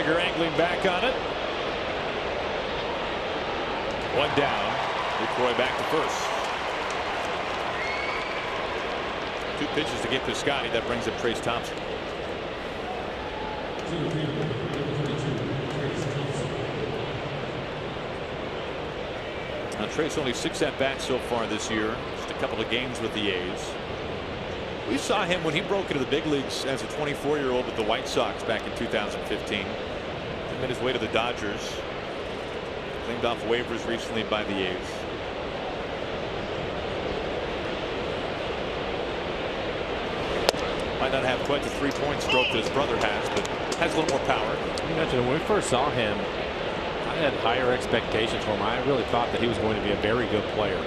Angling back on it. 1 down. Lucroy back to first. 2 pitches to get Piscotty. That brings up Trace Thompson. Now Trace only 6 at-bats so far this year. Just a couple of games with the A's. We saw him when he broke into the big leagues as a 24-year-old with the White Sox back in 2015. He made his way to the Dodgers. Claimed off waivers recently by the A's. Might not have quite the 3-point stroke that his brother has, but has a little more power. You mentioned when we first saw him, I had higher expectations for him. I really thought that he was going to be a very good player.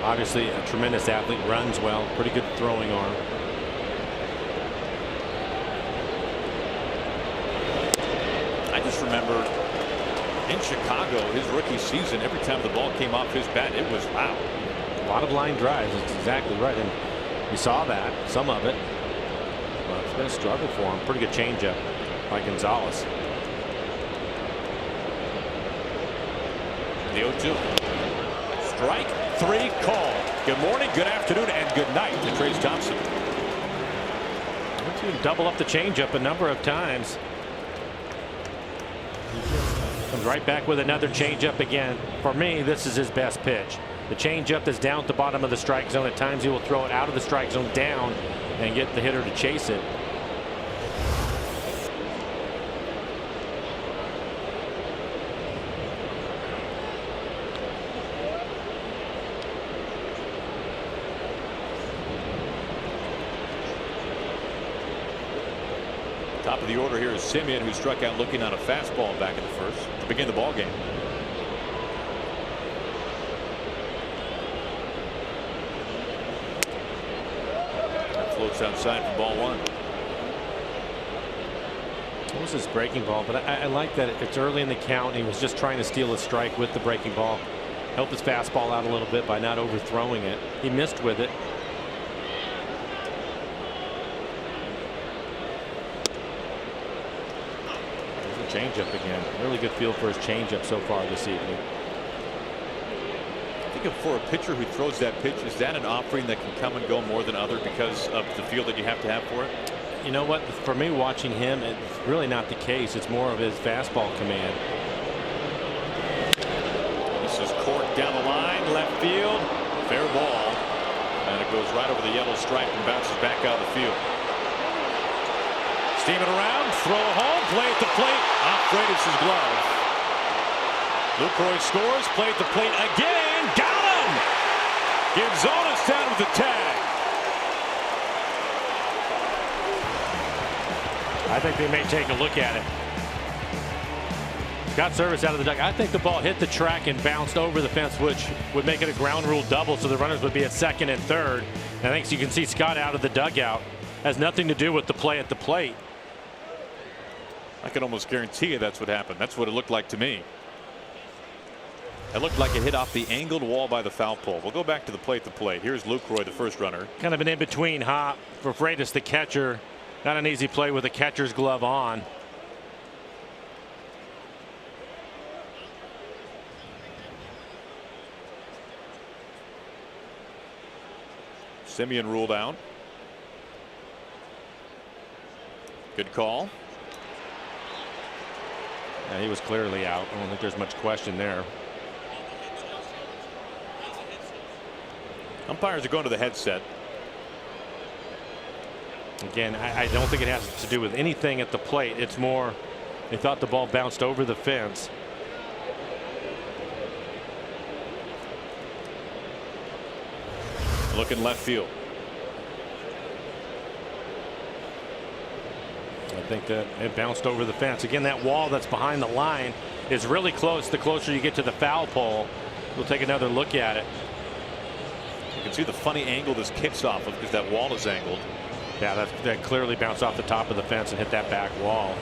Obviously a tremendous athlete, runs well, pretty good throwing arm. I just remember in Chicago his rookie season, every time the ball came off his bat, it was loud. A lot of line drives. That's exactly right. And you saw that, some of it. Well, it's been a struggle for him. Pretty good changeup by Gonzales. The 0-2. Strike 3 call. Good morning, good afternoon, and good night to Trace Thompson. Double up the changeup a number of times. Comes right back with another changeup again. For me, this is his best pitch. The changeup is down at the bottom of the strike zone. At times he will throw it out of the strike zone down and get the hitter to chase it. Top of the order here is Simeon, who struck out looking on a fastball back in the first to begin the ball game. That floats outside for ball 1. It was his breaking ball, but I like that it's early in the count. He was just trying to steal a strike with the breaking ball. Helped his fastball out a little bit by not overthrowing it. He missed with it. Changeup again. Really good feel for his changeup so far this evening. I think for a pitcher who throws that pitch, is that an offering that can come and go more than other because of the feel that you have to have for it? You know what? For me, watching him, it's really not the case. It's more of his fastball command. This is corked down the line, left field, fair ball, and it goes right over the yellow stripe and bounces back out of the field. Steam it around, throw home, play at the plate, off Freitas' glove. Lucroy scores, play at the plate again, got him! Gonzales down with the tag. I think they may take a look at it. Got service out of the dugout. I think the ball hit the track and bounced over the fence, which would make it a ground rule double, so the runners would be at second and third. And I think you can see Scott out of the dugout. Has nothing to do with the play at the plate. I can almost guarantee you that's what happened. That's what it looked like to me. It looked like it hit off the angled wall by the foul pole. We'll go back to the plate. Here's Lucroy, the first runner. Kind of an in-between hop for Freitas, the catcher. Not an easy play with the catcher's glove on. Semien ruled out. Good call. Yeah, he was clearly out. I don't think there's much question there. Umpires are going to the headset. Again, I don't think it has to do with anything at the plate. It's more they thought the ball bounced over the fence. Looking left field. I think that it bounced over the fence. Again, that wall that's behind the line is really close. The closer you get to the foul pole, we'll take another look at it. You can see the funny angle this kicks off of because that wall is angled. Yeah, that clearly bounced off the top of the fence and hit that back wall.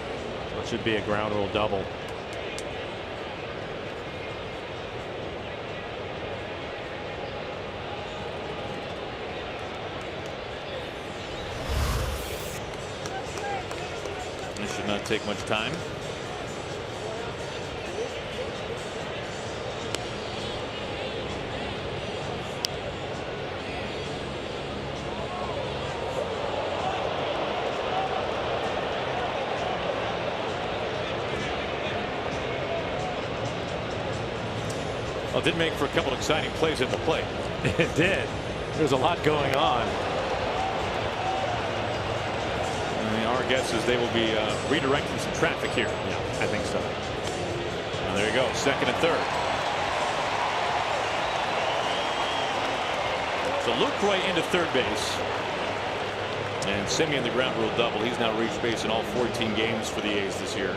So it should be a ground rule double. This should not take much time. Well, it did make for a couple exciting plays at the plate. It did. There's a lot going on. Our guess is they will be redirecting some traffic here. Yeah, I think so. And there you go, second and third. So Lucroy into third base. And Semien the ground rule double. He's now reached base in all 14 games for the A's this year.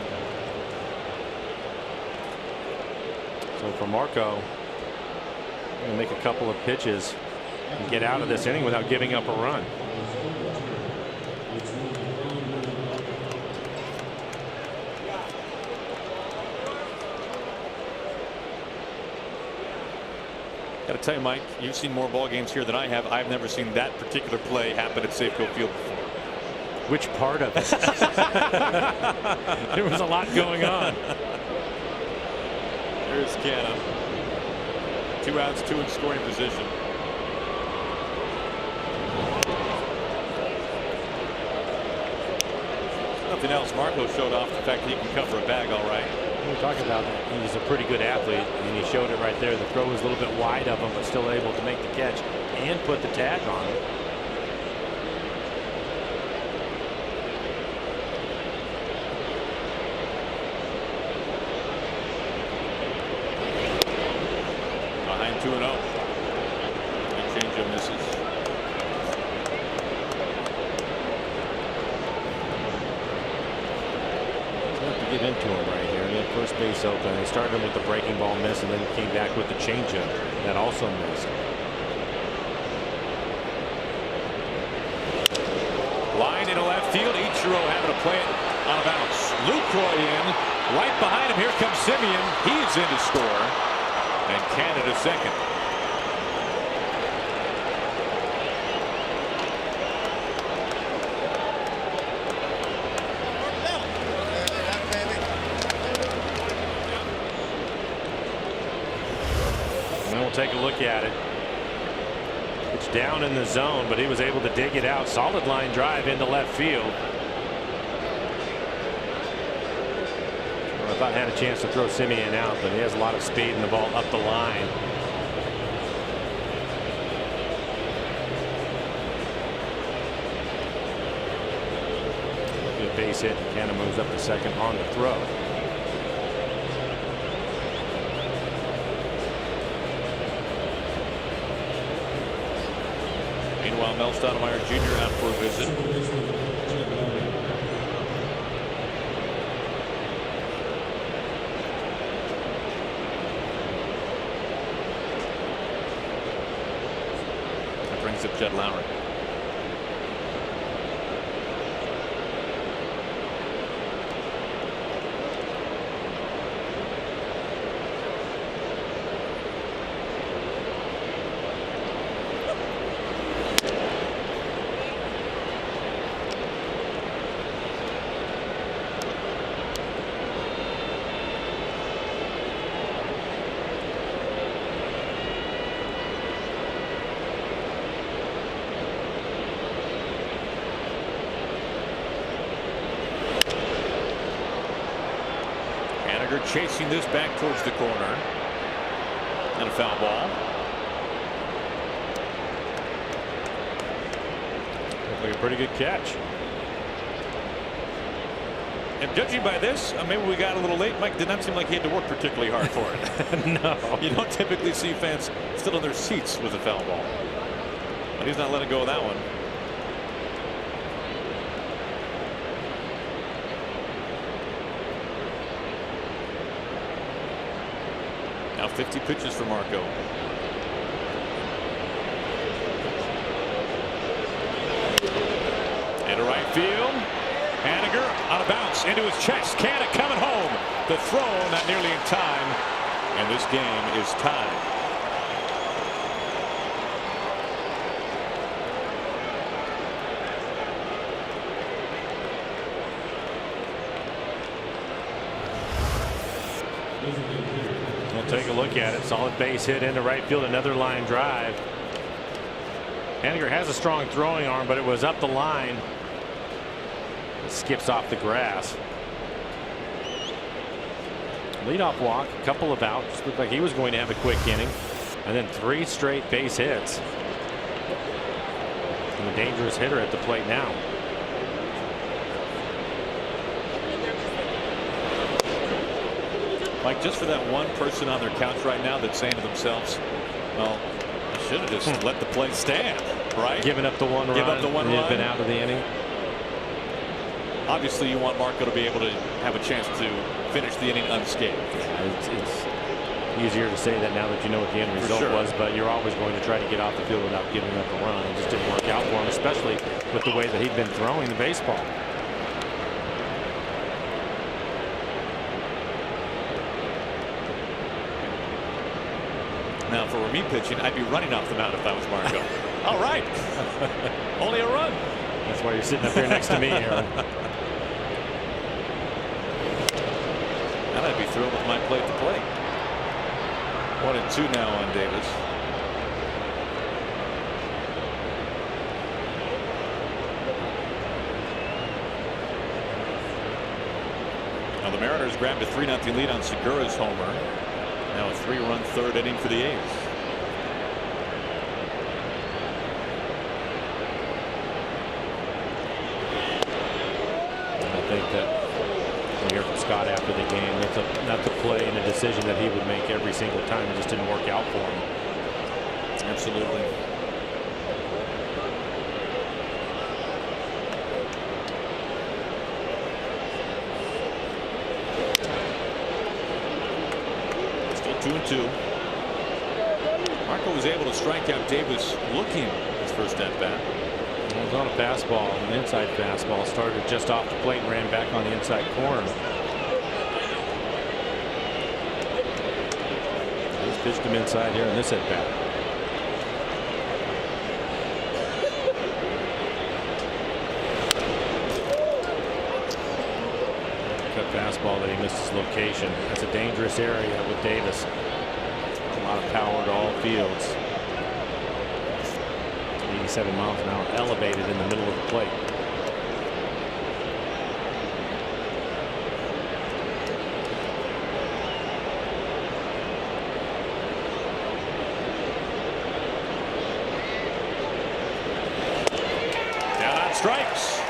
So for Marco, going to make a couple of pitches and get out of this inning without giving up a run. Got to tell you, Mike, you've seen more ball games here than I have. I've never seen that particular play happen at Safeco Field before. Which part of it? There was a lot going on. Here's Canna. 2 outs, 2 in scoring position. Nothing else. Marco showed off the fact that he can cover a bag all right. We talk about that. He's a pretty good athlete, and he showed it right there. The throw was a little bit wide of him, but still able to make the catch and put the tag on it. Behind 2-0. That changeup misses. Get into him right here. He had first base open. They started him with the breaking ball miss, and then he came back with the changeup that also missed. Line into left field. Ichiro having to play it on a bounce. Lucroy in. Right behind him. Here comes Semien. He's in to score. And Canada second. Take a look at it. It's down in the zone, but he was able to dig it out. Solid line drive into left field. Well, I thought he had a chance to throw Semien out, but he has a lot of speed and the ball up the line. base hit. Cannon moves up to second on the throw. Meanwhile, Mel Stoudemire Jr. out for a visit. That brings up Jed Lowry. Chasing this back towards the corner. And a foul ball. Looks like a pretty good catch. And judging by this, maybe we got a little late. Mike did not seem like he had to work particularly hard for it. No. You don't typically see fans still in their seats with a foul ball. But he's not letting go of that one. Now 50 pitches for Marco. Into right field. Haniger on a bounce into his chest. Cannon coming home. The throw not nearly in time. And this game is tied. We'll take a look at it. Solid base hit into right field. Another line drive. Haniger has a strong throwing arm, but it was up the line. It skips off the grass. Leadoff walk, a couple of outs. Looked like he was going to have a quick inning. And then 3 straight base hits. And a dangerous hitter at the plate now. Like, just for that one person on their couch right now that's saying to themselves, well, I should have just let the play stand, right? Giving up the one run. Give up the one run. Been out of the inning. Obviously, you want Marco to be able to have a chance to finish the inning unscathed. It's easier to say that now that you know what the end result was, but you're always going to try to get off the field without giving up a run. It just didn't work out for him, especially with the way that he'd been throwing the baseball. Now, if it were me pitching, I'd be running off the mound if I was Marco. All right. Only a run. That's why you're sitting up here next to me, Aaron. And I'd be thrilled with my plate to play. 1-2 now on Davis. Now the Mariners grabbed a 3-0 lead on Segura's homer. Now a 3-run third inning for the A's. I think that we hear from Scott after the game, that's a play and a decision that he would make every single time. It just didn't work out for him. Absolutely. Still 2-2. Marco was able to strike out Davis looking his first at bat. It was on a fastball, an inside fastball. Started just off the plate and ran back on the inside corner. He's pitched him inside here in this at bat. Cut fastball that he missed his location. That's a dangerous area with Davis. A lot of power to all fields. 87 miles an hour elevated in the middle of the plate. Down on strikes.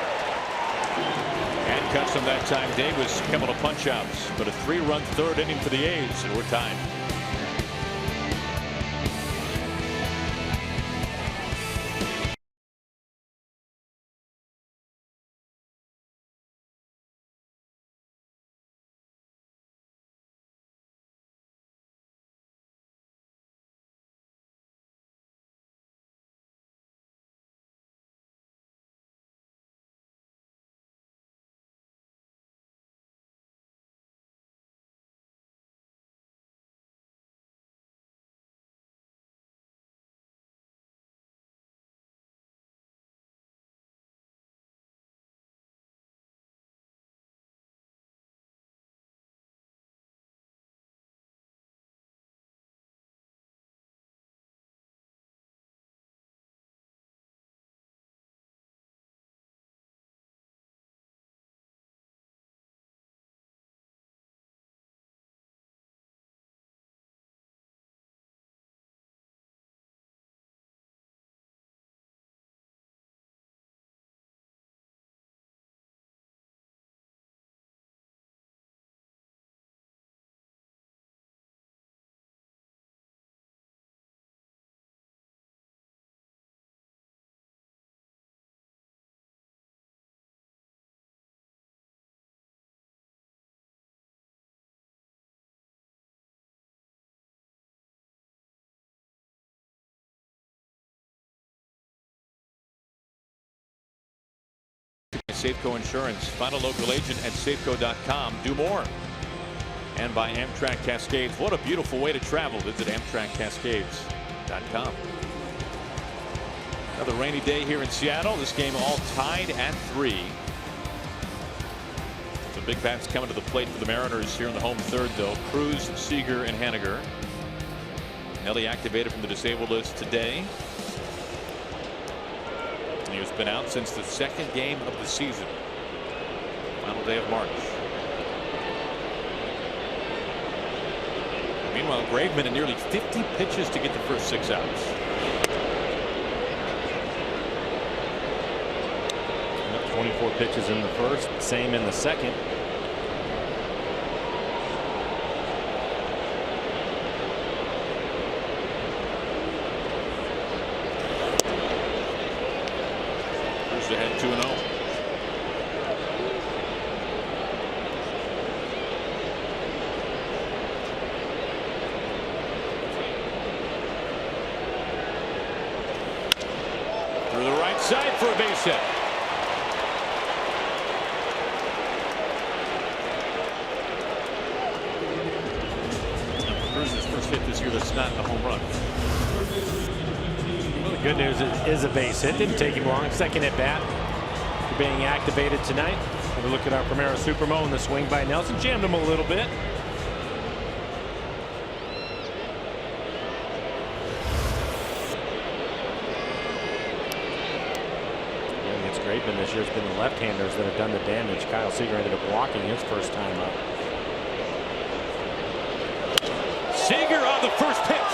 And cuts him that time. Davis, a couple of punch outs, but a 3-run third inning for the A's, and we're tied. Safeco Insurance, final local agent at Safeco.com. Do more. And by Amtrak Cascades. What a beautiful way to travel. Visit AmtrakCascades.com. Another rainy day here in Seattle. This game all tied at 3. The big bats coming to the plate for the Mariners here in the home third, though. Cruz, Seager, and Haniger. Nelly activated from the disabled list today. He has been out since the second game of the season. Final day of March. Meanwhile, Graveman in nearly 50 pitches to get the first 6 outs. 24 pitches in the first, same in the second. Ahead 2-0. Through the right side for a base hit. Cruz's first hit this year that's not a home run. The good news is a base hit. Didn't take him long. Second at bat. Being activated tonight. Have a look at our Primera Supermo and the swing by Nelson. Jammed him a little bit. Against Graveman this year, it's been the left-handers that have done the damage. Kyle Seager ended up walking his first time up. Seager on the first pitch.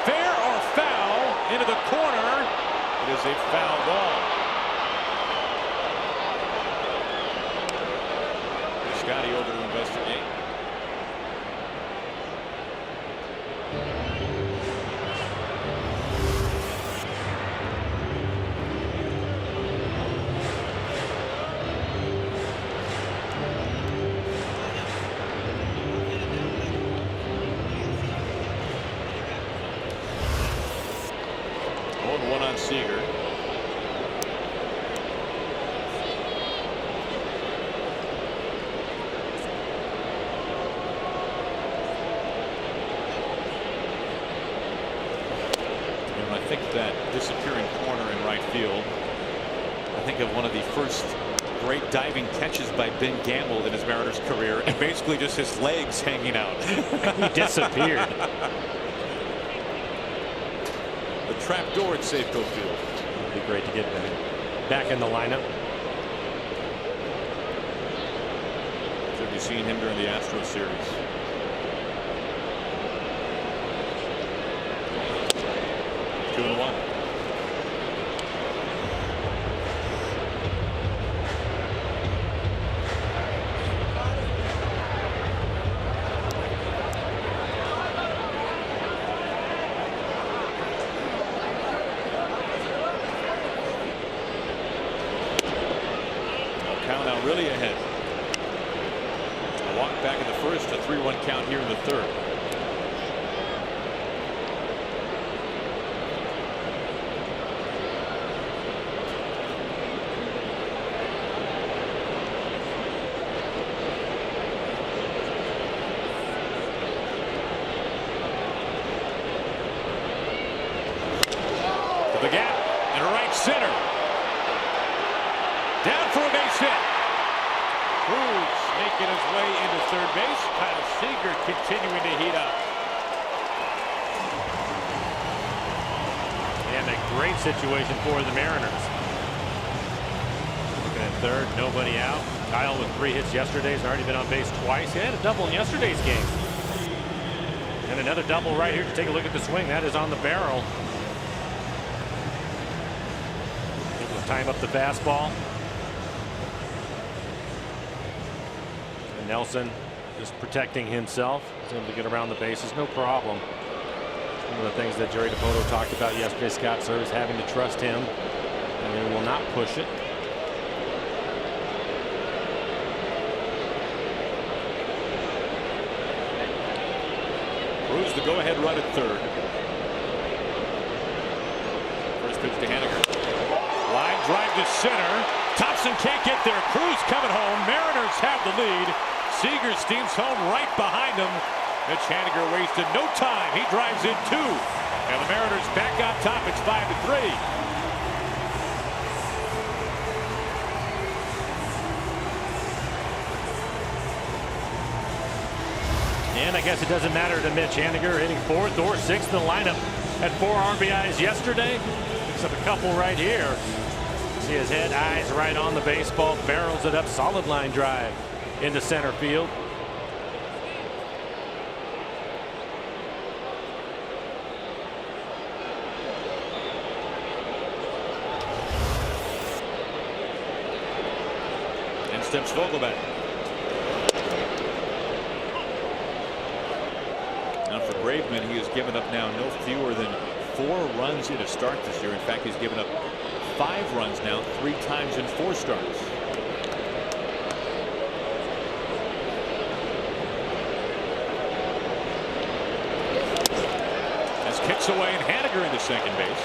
Fair or foul into the corner. It is a foul ball. Scotty over to investigate. One on Seager. I think that disappearing corner in right field. I think of one of the first great diving catches by Ben Gamble in his Mariners career, and basically just his legs hanging out. He disappeared. The trap door at Safeco Field. It'd be great to get back in the lineup. Should be seeing him during the Astros series. Two and one. Now really ahead. A walk back in the first, a 3-1 count here in the third. The gap and right center. Down for a base hit. Cruz making his way into third base. Kyle Seager continuing to heat up. And a great situation for the Mariners. Looking at third, nobody out. Kyle with 3 hits yesterday has already been on base twice. He had a double in yesterday's game. And another double right here to take a look at the swing. That is on the barrel. Time up the fastball. And Nelson just protecting himself. He's able to get around the bases, no problem. One of the things that Jerry DePoto talked about yesterday, Scott Servais having to trust him, and he will not push it. Cruz the go-ahead run at third. First pitch to Haniger. Line drive to center. Thompson can't get there. Cruz coming home. Mariners have the lead. Seager steams home right behind him. Mitch Haniger wasted no time. He drives in 2. And the Mariners back on top. It's 5-3. And I guess it doesn't matter to Mitch Haniger, hitting 4th or 6th in the lineup. Had 4 RBIs yesterday. Picks up a couple right here. See his head, eyes right on the baseball, barrels it up, solid line drive into center field. In steps Vogelbach. Now for Graveman, he has given up now no fewer than 4 runs in a start this year. In fact, he's given up 5 runs now, 3 times in 4 starts. As kicks away and Haniger into second base.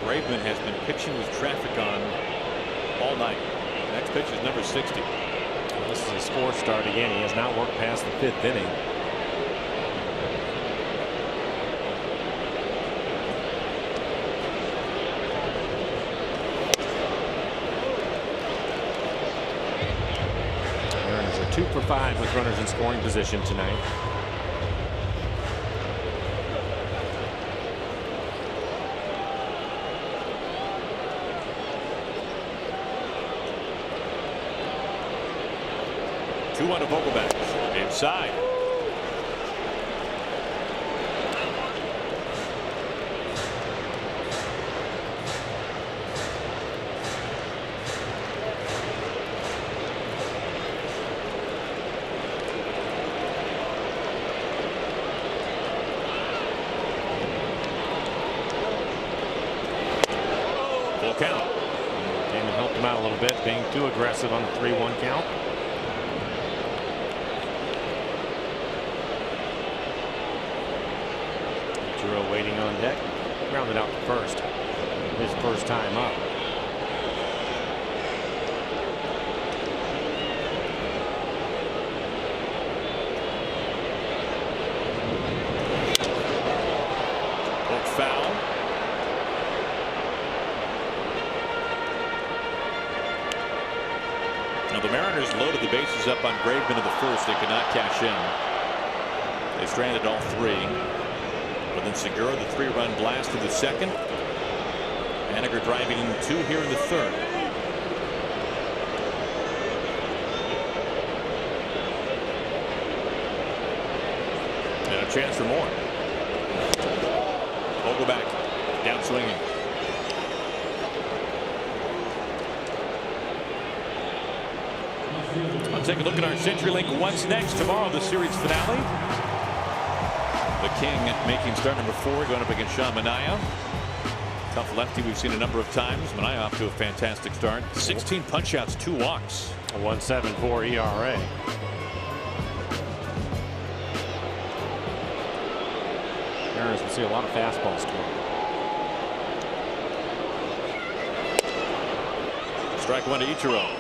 Graveman has been pitching with traffic on all night. Next pitch is number 60. Well, this is his 4th start again. He has not worked past the 5th inning. Mariners are 2 for 5 with runners in scoring position tonight. Two on to Vogelbach. Inside. Full count. Damon helped him out a little bit, being too aggressive on the 3-1 count. Waiting on deck, grounded out to first. His first time up. Hook foul. Now the Mariners loaded the bases up on Graveman in the first. They could not cash in. They stranded all 3. But then Segura, the 3-run blast in the second. Haniger driving in 2 here in the third. And a chance for more. Vogelbach down swinging. We'll take a look at our CenturyLink What's Next tomorrow, the series finale. The King making start number 4, going up against Sean Manaea. Tough lefty we've seen a number of times. Manaea off to a fantastic start. 16 punch-outs, 2 walks. A 1.74 ERA. Mariners will see a lot of fastballs tomorrow. Strike 1 to Ichiro.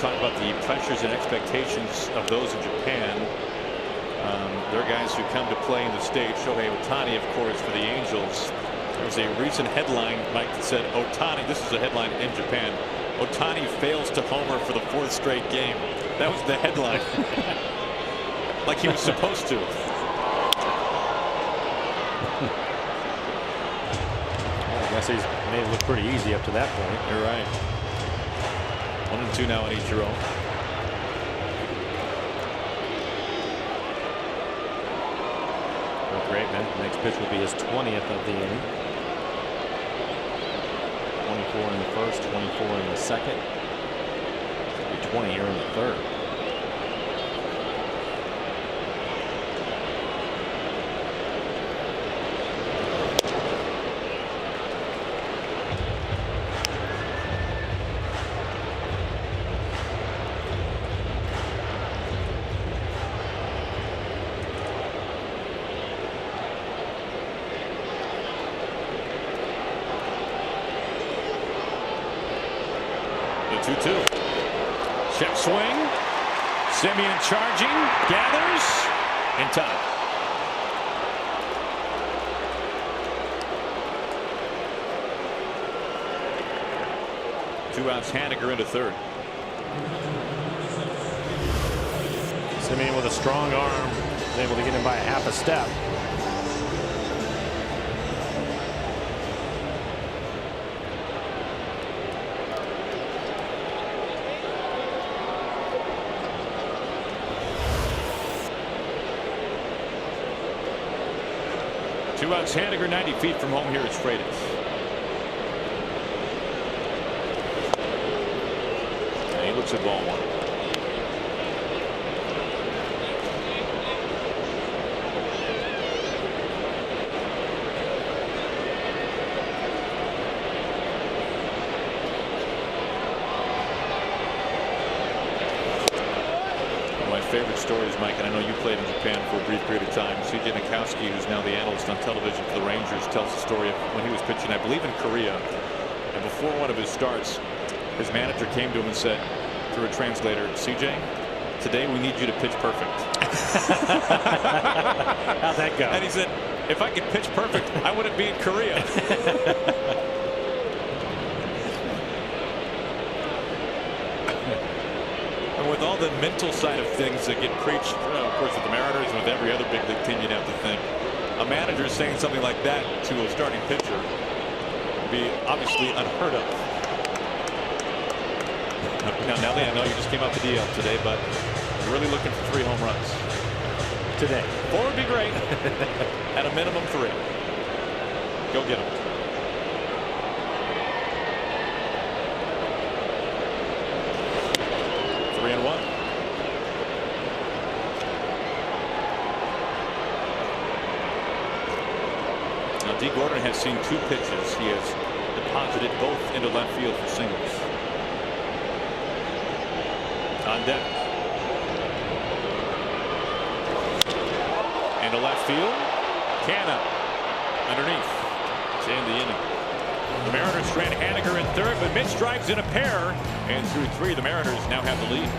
Talk about the pressures and expectations of those in Japan. They're guys who come to play in the state. Shohei Ohtani, of course, for the Angels. There was a recent headline, Mike, that said Ohtani, this is a headline in Japan, Ohtani fails to homer for the 4th straight game. That was the headline. Like he was supposed to. I guess he's made it look pretty easy up to that point. You're right. 1-2 now on Ichiro. Pregame, next pitch will be his 20th of the inning. 24 in the first, 24 in the second. Should be 20 here in the third. The 2-2. Check swing. Simeon charging. Gathers. In time. Two outs. Haniger into third. Simeon with a strong arm is able to get him by a half a step. Two outs. Haniger 90 feet from home here at Freitas. And he looks at ball 1. Favorite stories, Mike, and I know you played in Japan for a brief period of time. C.J. Mikowski, who's now the analyst on television for the Rangers, tells the story of when he was pitching, I believe, in Korea. And before one of his starts, his manager came to him and said, through a translator, "CJ, today we need you to pitch perfect." How'd that go? And he said, if I could pitch perfect, I wouldn't be in Korea. With all the mental side of things that get preached, of course, with the Mariners and with every other big league team, you'd have to think a manager saying something like that to a starting pitcher would be obviously unheard of. Now, I know you just came off the DL today, but you're really looking for 3 home runs today. 4 would be great. At a minimum 3. Go get them. Now, D. Gordon has seen 2 pitches. He has deposited both into left field for singles. On deck. Into left field. Canna underneath. To end the inning. The Mariners strand Haniger in third, but Mitch drives in a pair. And through 3, the Mariners now have the lead.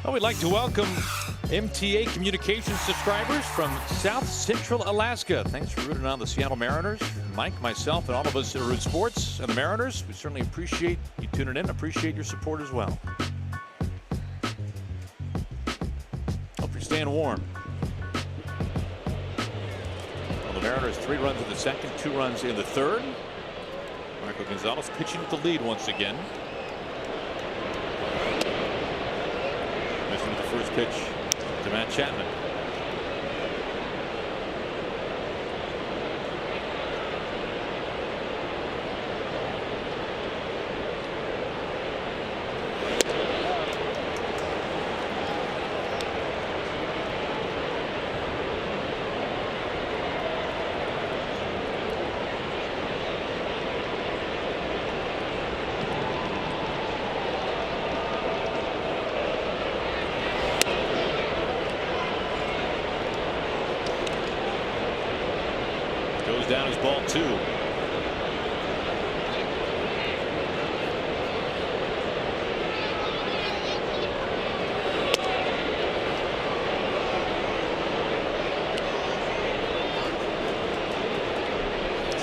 Well, we'd like to welcome MTA Communications subscribers from South Central Alaska. Thanks for rooting on the Seattle Mariners. Mike, myself, and all of us at Root Sports and the Mariners, we certainly appreciate you tuning in. Appreciate your support as well. Hope you're staying warm. Well, the Mariners 3 runs in the second, 2 runs in the third. Gonzales pitching with the lead once again. Missing the first pitch to Matt Chapman. Goes down as ball 2.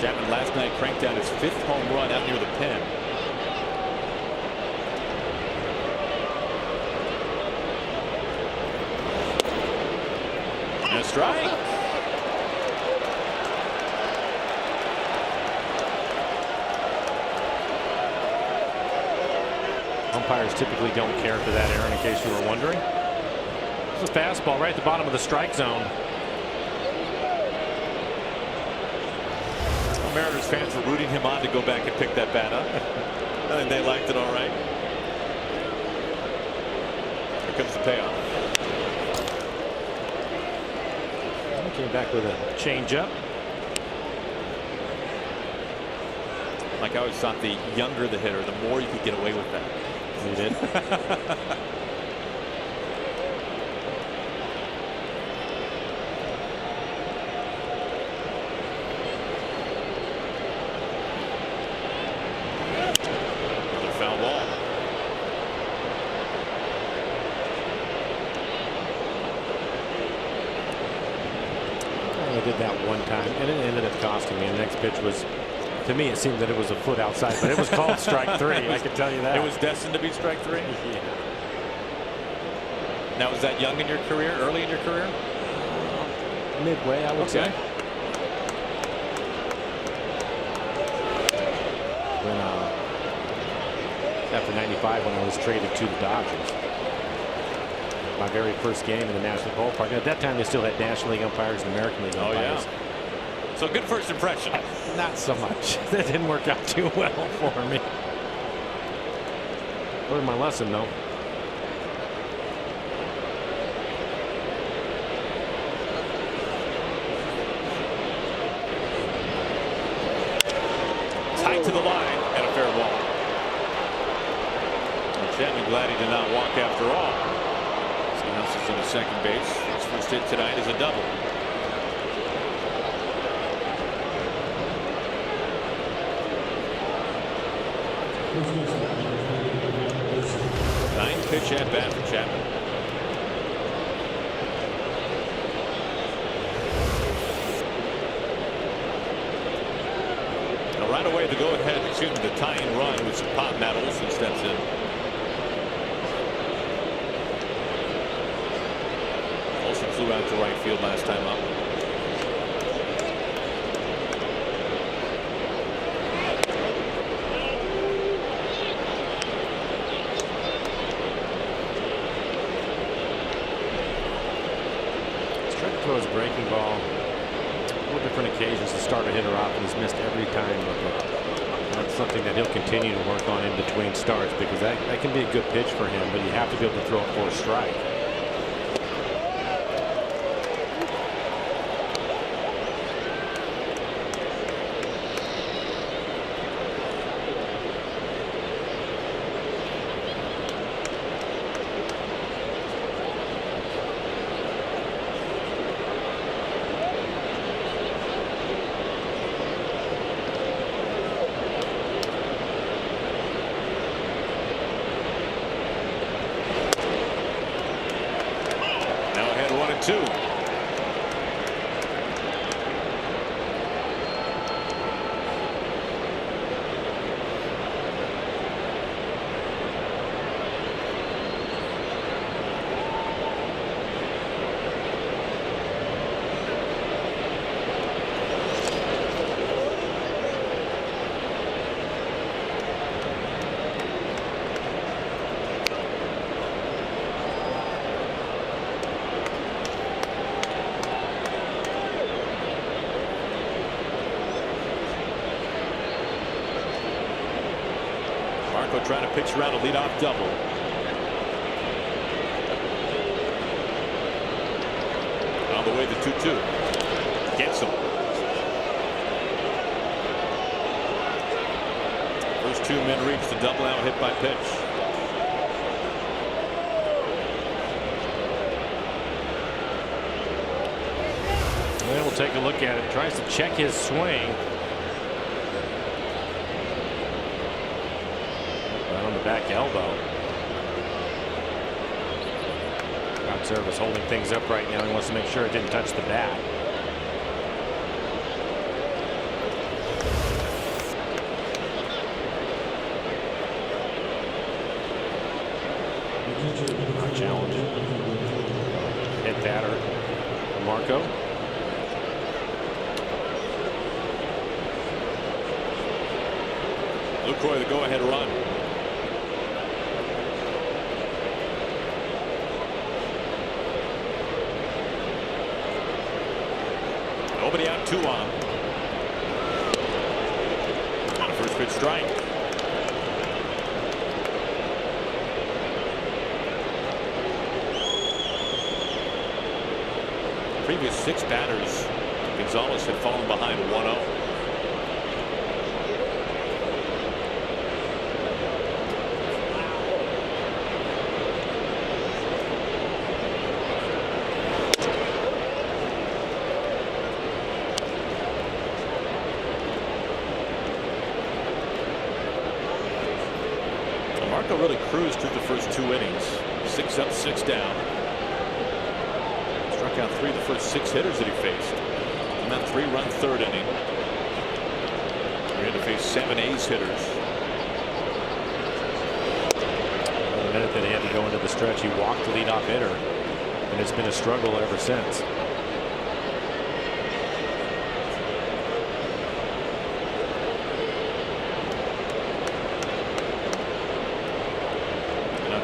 Chapman last night cranked out his 5th home run out near the pen. And a strike. Umpires typically don't care for that, Aaron, in case you were wondering. It's a fastball right at the bottom of the strike zone. Well, Mariners fans were rooting him on to go back and pick that bat up. I think they liked it all right. Here comes the payoff. He came back with a changeup. Like I always thought, the younger the hitter, the more you could get away with that. He did. Tight did that one time, and it ended up costing me. The next pitch was, to me, it seemed that it was a foot outside, but it was called strike 3. I can tell you that. It was destined to be strike 3? Yeah. Now, was that young in your career, early in your career? Midway, I would say. When, after 95, when I was traded to the Dodgers. My very first game in the National League ballpark. At that time, they still had National League umpires and American League umpires. Oh, yeah. So good first impression. Not so much. That didn't work out too well for me. Learned my lesson, though. Tight to the line and a fair ball. And Chapman glad he did not walk after all. Gonzales is in the second base. His first hit tonight is a double. Ninth pitch at bat for Chapman. Now right away the go-ahead, the tying run with some pop. Matt Olson steps in. Olson flew out to right field last time up. His breaking ball, 4 different occasions to start a hitter off, and he's missed every time. That's something that he'll continue to work on in between starts, because that can be a good pitch for him, but you have to be able to throw it for a strike. 1-2. Trying to pitch around a leadoff double. On the way to 2-2. Gets him. First two men reach the double out hit by pitch. Well, we'll take a look at it. Tries to check his swing. On the back elbow. Ground service holding things up right now. He wants to make sure it didn't touch the bat. Challenge. Hit batter Marco. Lucroy the go-ahead run. Nobody out, 2 on. On a first pitch strike. Previous 6 batters, Gonzales had fallen behind 1-0. Really cruised through the first 2 innings. 6 up, 6 down. Struck out 3 of the first 6 hitters that he faced. In that 3-run 3rd inning, he had to face 7 ace hitters. The minute that he had to go into the stretch, he walked the leadoff hitter, and it's been a struggle ever since.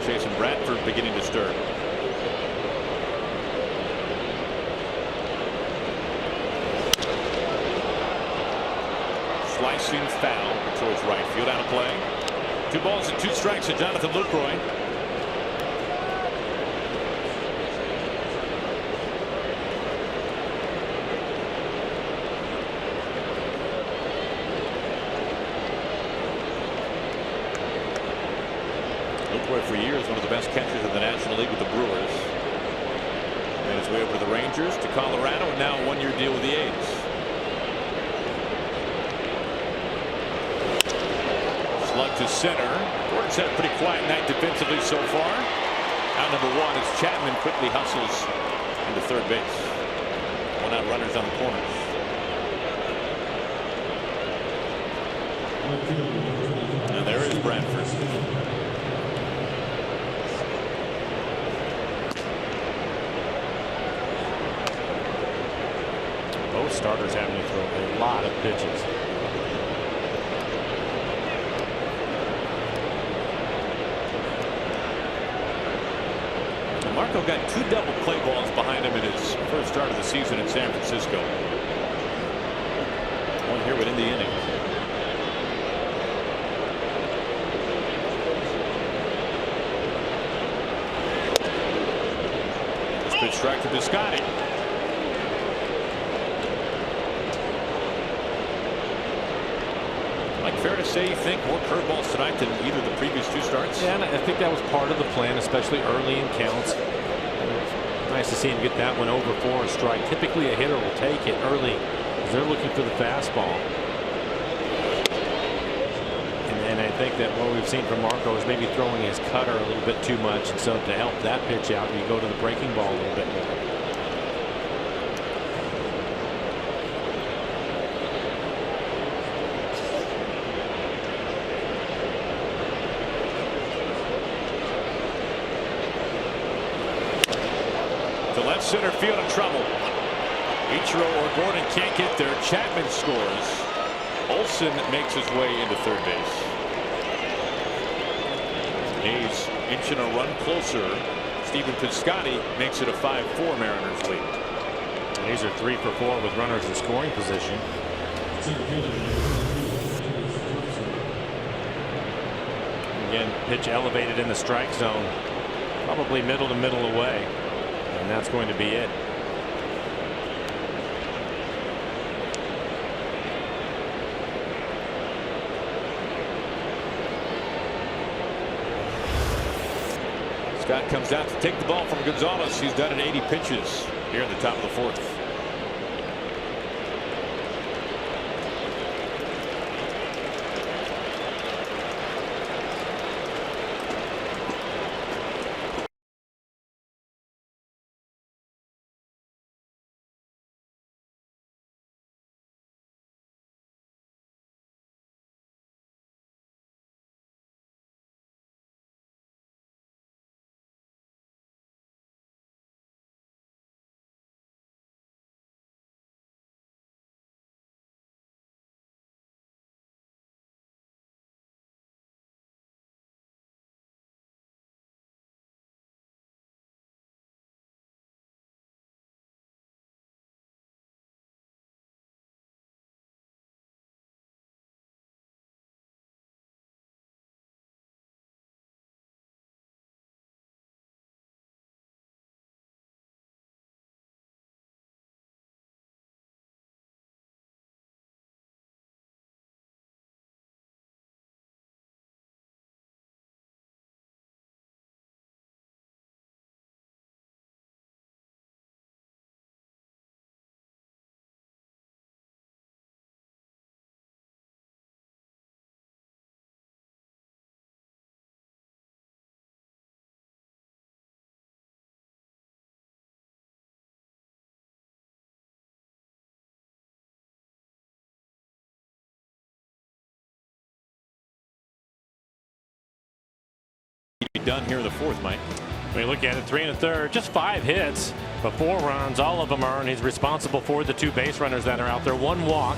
Jason Bradford beginning to stir. Slicing foul towards right field, out of play. 2 balls and 2 strikes to Jonathan Lucroy. For years, one of the best catchers in the National League with the Brewers. Made his way over to the Rangers, to Colorado, and now a 1-year deal with the A's. Slug to center. Gordon's had a pretty quiet night defensively so far. Out number 1 as Chapman quickly hustles into third base. 1 out, runners on the corners. And there is Bradford. Both starters having to throw a lot of pitches. Marco got 2 double play balls behind him in his first start of the season in San Francisco. 1 here within the inning. This pitch strike to Piscotty. Fair to say you think more curveballs tonight than either of the previous 2 starts? Yeah, and I think that was part of the plan, especially early in counts. Nice to see him get that one over for a strike. Typically a hitter will take it early because they're looking for the fastball. And I think that what we've seen from Marco is maybe throwing his cutter a little bit too much. And so to help that pitch out, you go to the breaking ball a little bit more. center field in trouble. Ichiro or Gordon can't get there. Chapman scores. Olsen makes his way into third base. A's inching a run closer. Stephen Piscotty makes it a 5-4 Mariners lead. And these are 3 for 4 with runners in scoring position. Again, pitch elevated in the strike zone, probably middle to middle away, and that's going to be it. Scott comes out to take the ball from Gonzales. He's done it 80 pitches here in the top of the 4th. Done here in the 4th, Mike. When you look at it, 3 1/3, just 5 hits, but 4 runs, all of them earned. He's responsible for the 2 base runners that are out there, 1 walk,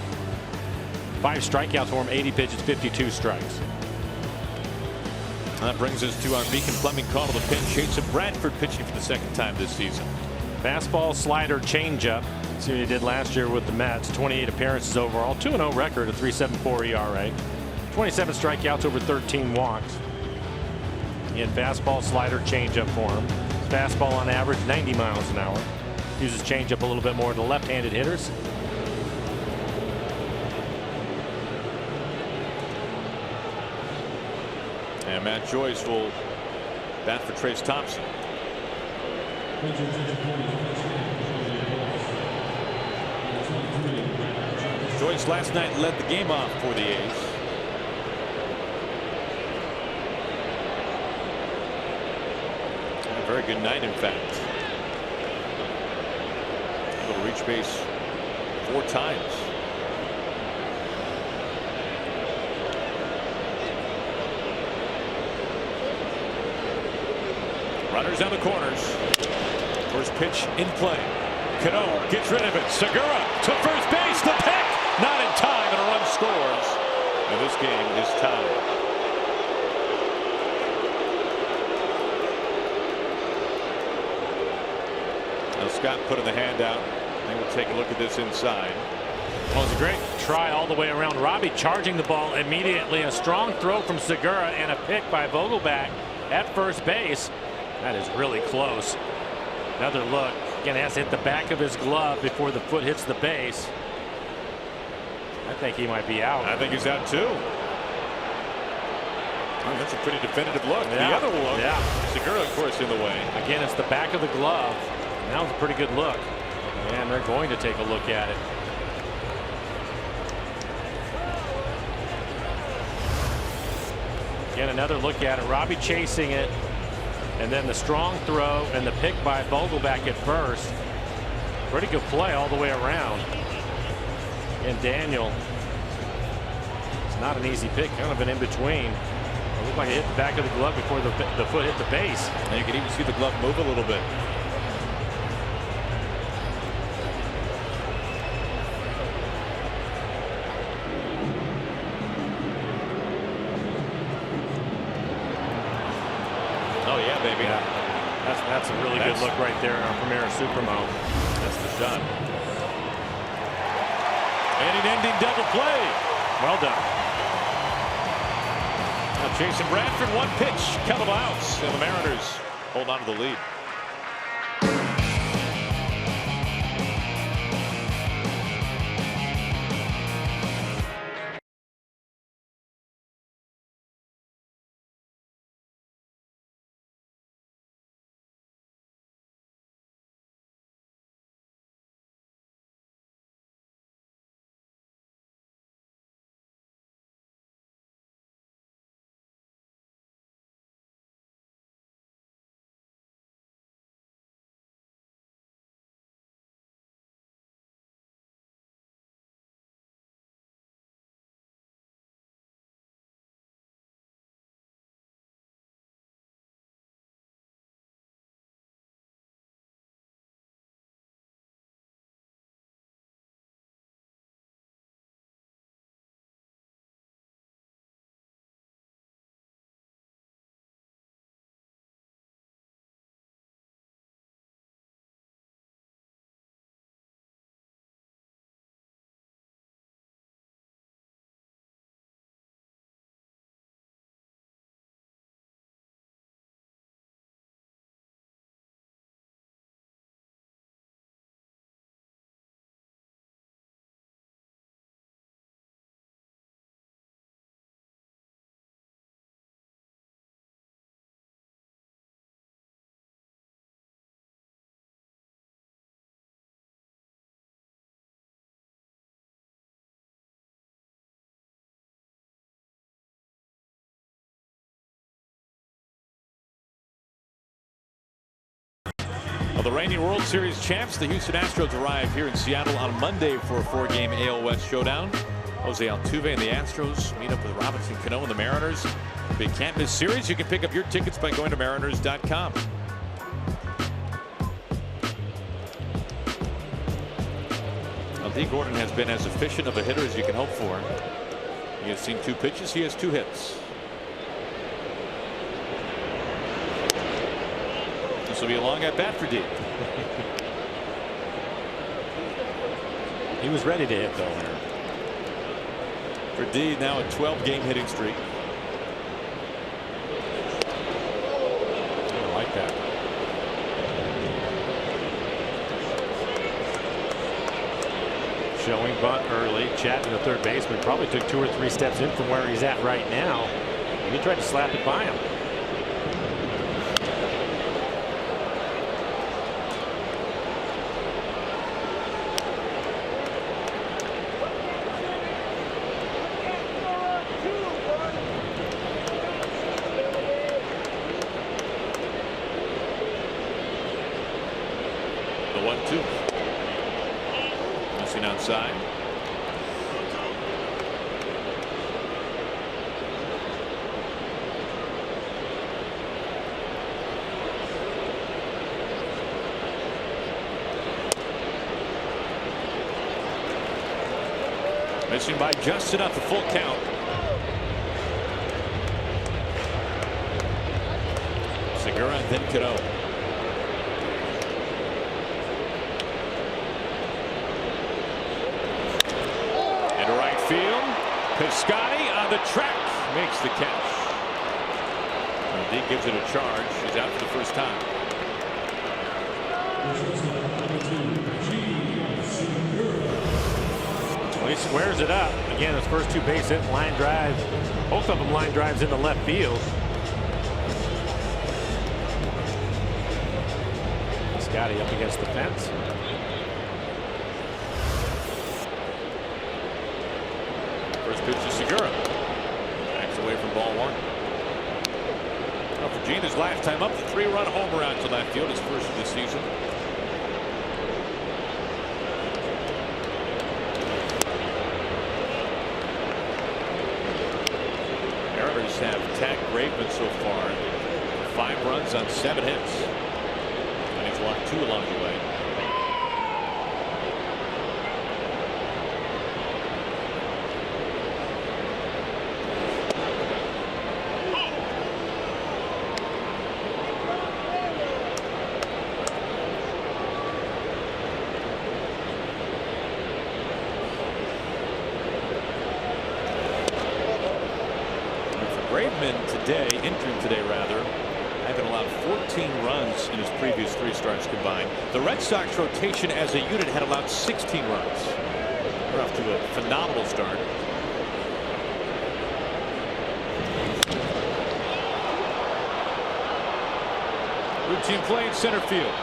5 strikeouts for him, 80 pitches, 52 strikes. That brings us to our Beacon Plumbing call to the pinch. Jason Bradford pitching for the 2nd time this season. Fastball, slider, changeup. See what he did last year with the Mets. 28 appearances overall, 2-0 record, a 3.74 ERA, 27 strikeouts over 13 walks. Again, fastball, slider, changeup for him. Fastball on average 90 miles an hour. Uses changeup a little bit more to left-handed hitters. And Matt Joyce will bat for Trace Thompson. Joyce last night led the game off for the A's. Very good night, in fact. Able to reach base 4 times. Runners on the corners. First pitch in play. Cano gets rid of it. Segura to first base. The pick, not in time, and a run scores. And this game is tied. Scott putting the hand out. And we'll take a look at this inside. Well, it's a great try all the way around. Robbie charging the ball immediately. A strong throw from Segura and a pick by Vogelbach at first base. That is really close. Another look. Again, has to hit the back of his glove before the foot hits the base. I think he might be out. I think he's out too. Oh, that's a pretty definitive look. Yeah. The other look. Yeah. Segura, of course, in the way. Again, it's the back of the glove. That was a pretty good look. And they're going to take a look at it. Again, another look at it. Robbie chasing it. And then the strong throw and the pick by Vogelbach at first. Pretty good play all the way around. And Daniel. It's not an easy pick. Kind of an in-between. It looked like it hit the back of the glove before the foot hit the base. And you can even see the glove move a little bit. Oh, yeah, baby. Yeah. That's a really good look right there in our Premier Supremo. That's the shot. And an ending double play. Well done. Now Jason Bradford, one pitch, couple of outs, and the Mariners hold on to the lead. Well, the reigning World Series champs, the Houston Astros, arrive here in Seattle on Monday for a 4-game AL West showdown. Jose Altuve and the Astros meet up with Robinson Cano and the Mariners. Big can't miss series. You can pick up your tickets by going to mariners.com. Well, D. Gordon has been as efficient of a hitter as you can hope for. He has seen 2 pitches. He has 2 hits. This will be a long at bat for D. He was ready to hit though there. For D, now a 12-game hitting streak. I like that. Showing bunt early. Chapman, the third baseman, probably took 2 or 3 steps in from where he's at right now. He tried to slap it by him. The 1-2. Missing outside. Missing by just enough, a full count. Segura, then Cano. Into right field. Piscotty on the track makes the catch. And D gives it a charge. He's out for the first time. Well, he squares it up. Again, his first 2 base hit line drives. Both of them line drives into left field. Scotty up against the fence. First pitch to Segura. Backs away from ball 1. Well, for Gene, his last time up, the 3-run homer out to left field, his first of the season. Mariners have tagged Graveman so far. 5 runs on 7 hits. And he's walked 2 along the way. Injured today rather, having allowed 14 runs in his previous 3 starts combined. The Red Sox rotation as a unit had allowed 16 runs. They're off to a phenomenal start. Routine play in center field.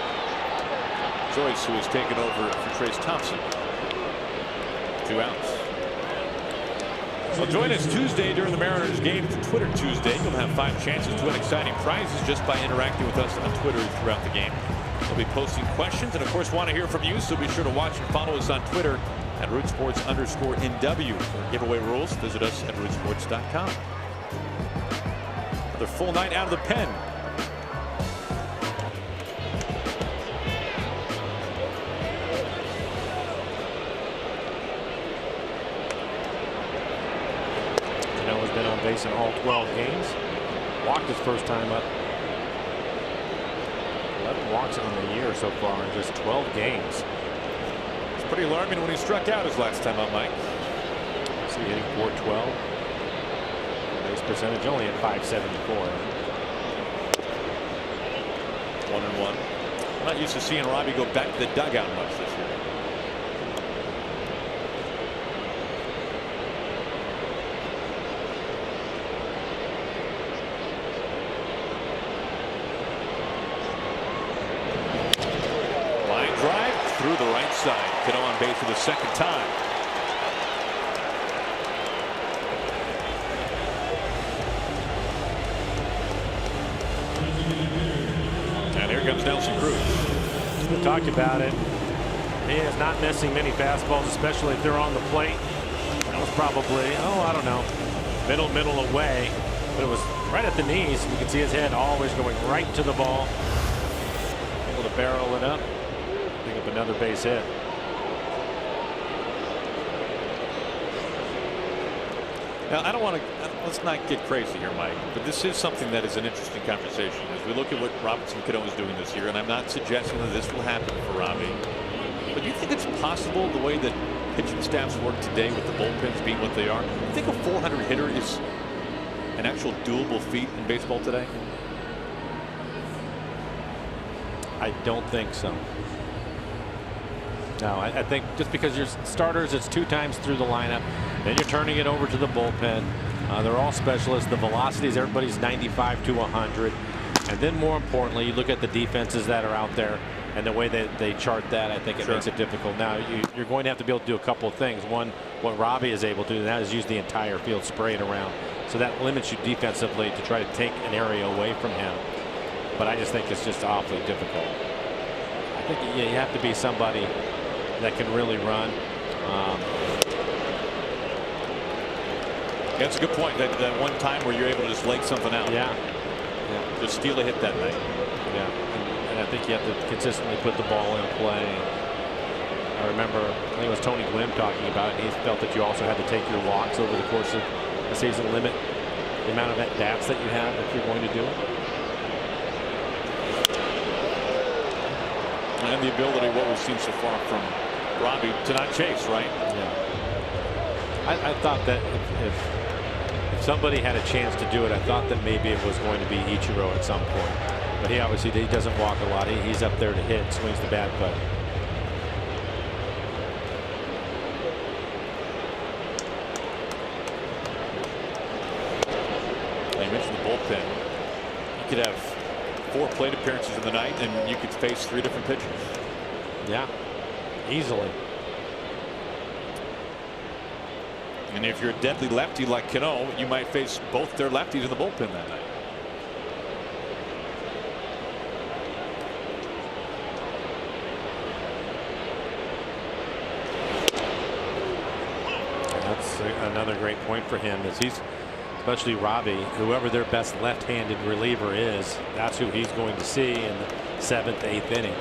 Joyce, who has taken over for Trace Thompson. 2 outs. Well, join us Tuesday during the Mariners game for Twitter Tuesday. You'll have 5 chances to win exciting prizes just by interacting with us on Twitter throughout the game. We'll be posting questions and, of course, want to hear from you, so be sure to watch and follow us on Twitter at rootsports_NW. For giveaway rules, visit us at rootsports.com. Another full night out of the pen. Been on base in all 12 games. Walked his first time up. 11 walks on the year so far in just 12 games. It's pretty alarming when he struck out his last time up, Mike. So hitting .412. Base percentage only at .574. 1-1. I'm not used to seeing Robbie go back to the dugout much this year. Through the right side. Cano on base for the second time. And here comes Nelson Cruz. We talked about it. He is not missing many fastballs, especially if they're on the plate. That was probably, I don't know, middle away. But it was right at the knees. You can see his head always going right to the ball. Able to barrel it up. Pick up another base hit. Now, I don't want to, let's not get crazy here, Mike, but this is something that is an interesting conversation as we look at what Robinson Cano is doing this year, and I'm not suggesting that this will happen for Robbie. But do you think it's possible, the way that pitching staffs work today with the bullpens being what they are, do you think a 400 hitter is an actual doable feat in baseball today? I don't think so. No, I think just because you're starters, it's 2 times through the lineup. Then you're turning it over to the bullpen. They're all specialists. The velocities, everybody's 95 to 100. And then more importantly, you look at the defenses that are out there and the way that they chart that, I think it makes it difficult. Now, you're going to have to be able to do a couple of things. One, what Robbie is able to do, and that is use the entire field, spray it around. So that limits you defensively to try to take an area away from him. But I just think it's just awfully difficult. I think you have to be somebody that can really run. That's a good point. That one time where you're able to just lay something out. Yeah. Just steal a hit that night. Yeah. And I think you have to consistently put the ball in play. I remember, I think it was Tony Gwynn talking about it. He felt that you also had to take your walks over the course of the season, limit the amount of at-bats that you have if you're going to do it. And the ability, what we've seen so far from Robbie, to not chase, right? Yeah. I thought that if somebody had a chance to do it, I thought that maybe it was going to be Ichiro at some point. But he obviously doesn't walk a lot. He's up there to hit, swings the bat, but I mentioned the bullpen. You could have 4 plate appearances in the night, and you could face 3 different pitchers. Yeah, easily. And if you're a deadly lefty like Cano, you might face both their lefties in the bullpen that night. That's another great point for him, is he's, especially Robbie, whoever their best left-handed reliever is, that's who he's going to see in the 7th, 8th inning.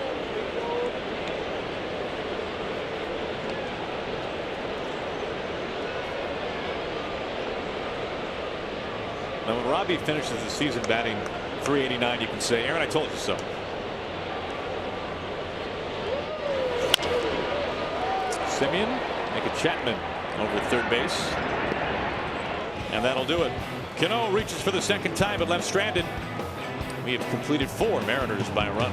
Now, when Robbie finishes the season batting .389, you can say, Aaron, I told you so. Simeon, make a Chapman over at third base. And that'll do it. Cano reaches for the second time but left stranded. We have completed 4 Mariners by a run.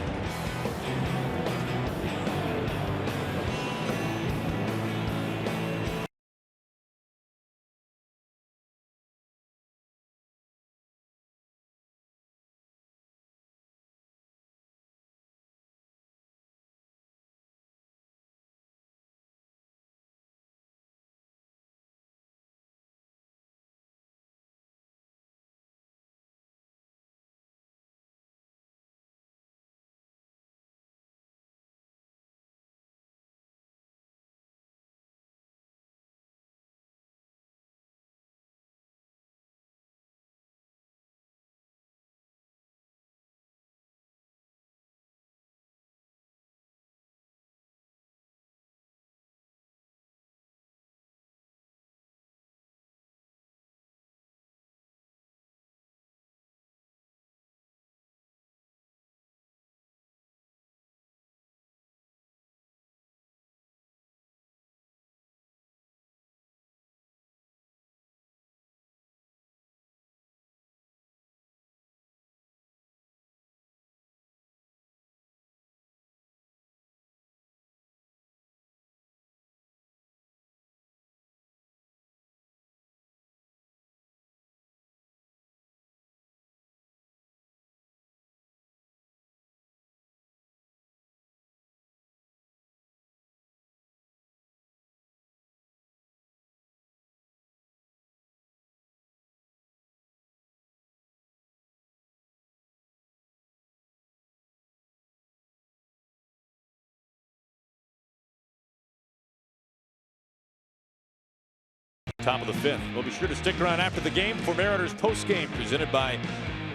Top of the 5th. We'll be sure to stick around after the game for Mariners postgame presented by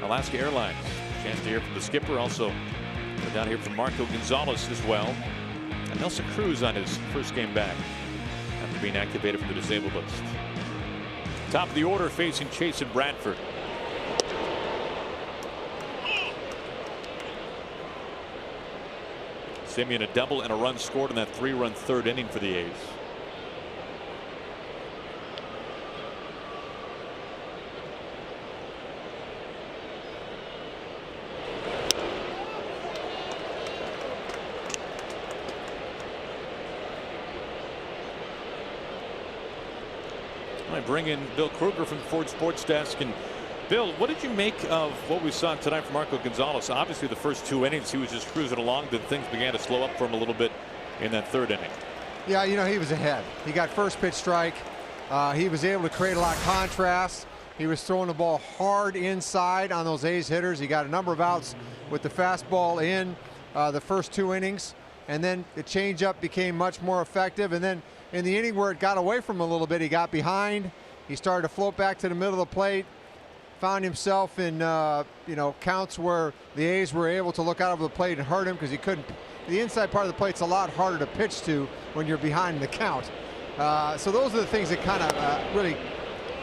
Alaska Airlines. Chance to hear from the skipper. Also down here from Marco Gonzales as well. And Nelson Cruz on his first game back after being activated from the disabled list. Top of the order facing Chase and Bradford. Simeon a double and a run scored in that 3-run 3rd inning for the A's. I bring in Bill Kruger from the Ford Sports Desk. And Bill, what did you make of what we saw tonight from Marco Gonzales? Obviously the first 2 innings he was just cruising along, then things began to slow up for him a little bit in that 3rd inning. Yeah, you know, he was ahead. He got first pitch strike. He was able to create a lot of contrast. He was throwing the ball hard inside on those A's hitters. He got a number of outs with the fastball in the first 2 innings. And then the changeup became much more effective. And then in the inning where it got away from him a little bit, he got behind. He started to float back to the middle of the plate. Found himself in counts where the A's were able to look out over the plate and hurt him because he couldn't. The inside part of the plate's a lot harder to pitch to when you're behind in the count. So those are the things that kind of really.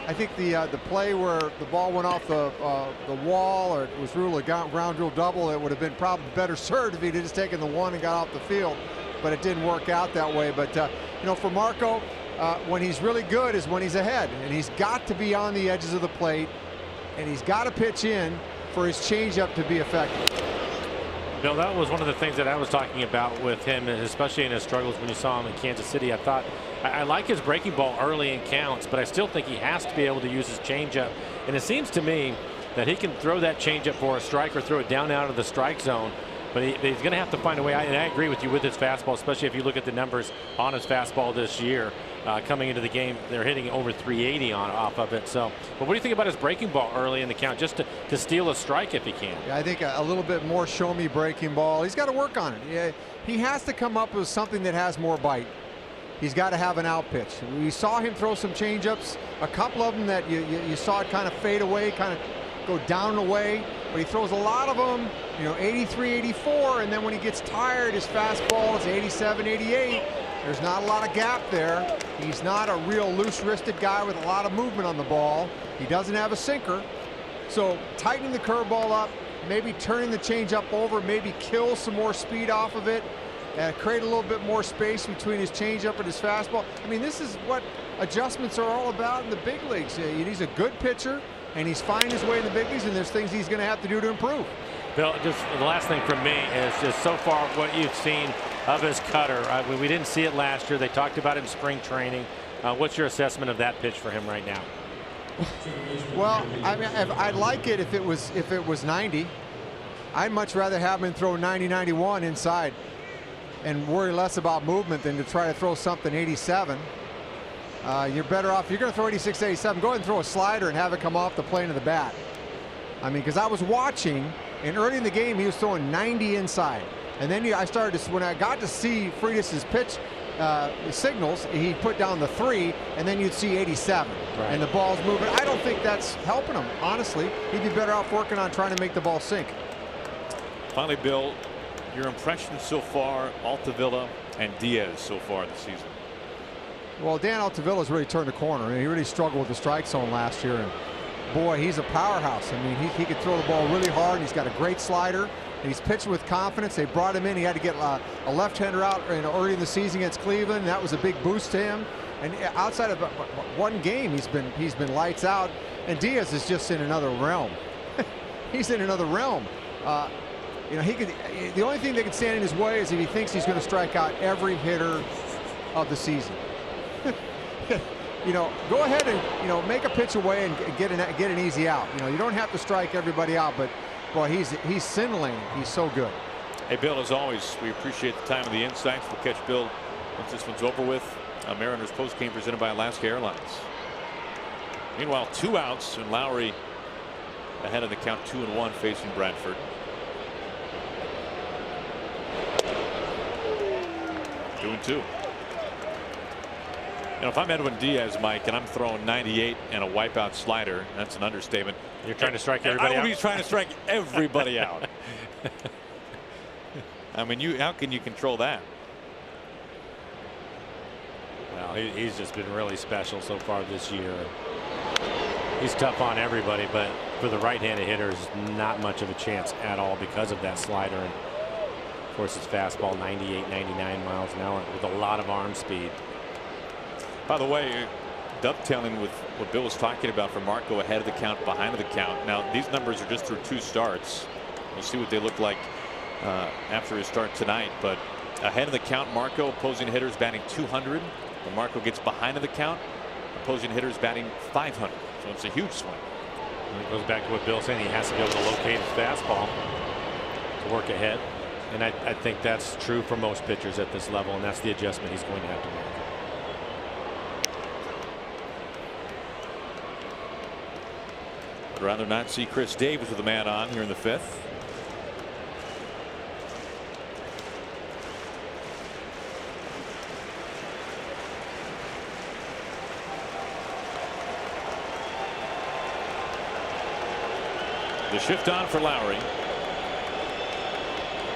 I think the play where the ball went off the wall, or it was ruled a ground rule double, it would have been probably better served if he'd just taken the 1 and got off the field. But it didn't work out that way. But for Marco, when he's really good is when he's ahead, and he's got to be on the edges of the plate, and he's got to pitch in for his changeup to be effective. Bill, that was one of the things that I was talking about with him, especially in his struggles when you saw him in Kansas City. I thought I like his breaking ball early in counts, but I still think he has to be able to use his changeup. And it seems to me that he can throw that changeup for a strike or throw it down out of the strike zone. But he's going to have to find a way. And I agree with you with his fastball, especially if you look at the numbers on his fastball this year. Coming into the game, they're hitting over 380 off of it. So, but what do you think about his breaking ball early in the count, just to steal a strike if he can? Yeah, I think a little bit more show me breaking ball. He's got to work on it. Yeah, he has to come up with something that has more bite. He's got to have an out pitch. We saw him throw some changeups, a couple of them that you saw it kind of fade away, kind of go down and away. But he throws a lot of them, 83, 84, and then when he gets tired, his fastball is 87, 88. There's not a lot of gap there. He's not a real loose-wristed guy with a lot of movement on the ball. He doesn't have a sinker. So tightening the curveball up, maybe turning the changeup over, maybe kill some more speed off of it, create a little bit more space between his changeup and his fastball. I mean, this is what adjustments are all about in the big leagues. He's a good pitcher. and he's finding his way in the big leagues, and there's things he's going to have to do to improve. Bill, just the last thing from me is just so far what you've seen of his cutter. We didn't see it last year. They talked about it in spring training. What's your assessment of that pitch for him right now? Well, I mean, I'd like it if it was 90. I'd much rather have him throw 90-91 inside and worry less about movement than to try to throw something 87. You're better off. You're going to throw 86-87. Go ahead and throw a slider and have it come off the plane of the bat. I mean, because I was watching, and early in the game he was throwing 90 inside, and then I started to, when I got to see Friedis's pitch signals, he put down the 3, and then you'd see 87, right, and the ball's moving. I don't think that's helping him, honestly. He'd be better off working on trying to make the ball sink. Finally, Bill, your impression so far, Altavilla and Diaz so far this season. Well, Dan Altavilla's really turned the corner. I mean, he really struggled with the strike zone last year, and boy, he's a powerhouse. I mean, he could throw the ball really hard, and he's got a great slider, and he's pitching with confidence. They brought him in. He had to get a left-hander out early in the season against Cleveland, and that was a big boost to him. And outside of one game, he's been lights out. And Diaz is just in another realm. He's in another realm. You know, the only thing that can stand in his way is if he thinks he's going to strike out every hitter of the season. You know, go ahead and, you know, make a pitch away and get an easy out. You know, you don't have to strike everybody out, but boy, he's scintillating. He's so good. Hey, Bill, as always, we appreciate the time and the insights. We'll catch Bill once this one's over with. Mariners postgame presented by Alaska Airlines. Meanwhile, 2 outs, and Lowry ahead of the count, 2-1, facing Bradford. Two and two. You know, if I'm Edwin Diaz, Mike, and I'm throwing 98 and a wipeout slider, that's an understatement. You're trying to strike everybody out? I would be trying to strike everybody out. I mean, how can you control that? Well, he's just been really special so far this year. He's tough on everybody, but for the right-handed hitters, not much of a chance at all because of that slider. And of course, his fastball 98, 99 miles an hour with a lot of arm speed. By the way, dovetailing with what Bill was talking about for Marco ahead of the count, behind of the count. Now, these numbers are just through 2 starts. We'll see what they look like after his start tonight. But ahead of the count, Marco, opposing hitters batting 200. When Marco gets behind of the count, opposing hitters batting 500. So it's a huge swing. And it goes back to what Bill's saying. He has to be able to locate his fastball to work ahead. And I think that's true for most pitchers at this level, and that's the adjustment he's going to have to make. I'd rather not see Chris Davis with a man on here in the 5th. The shift on for Lowry.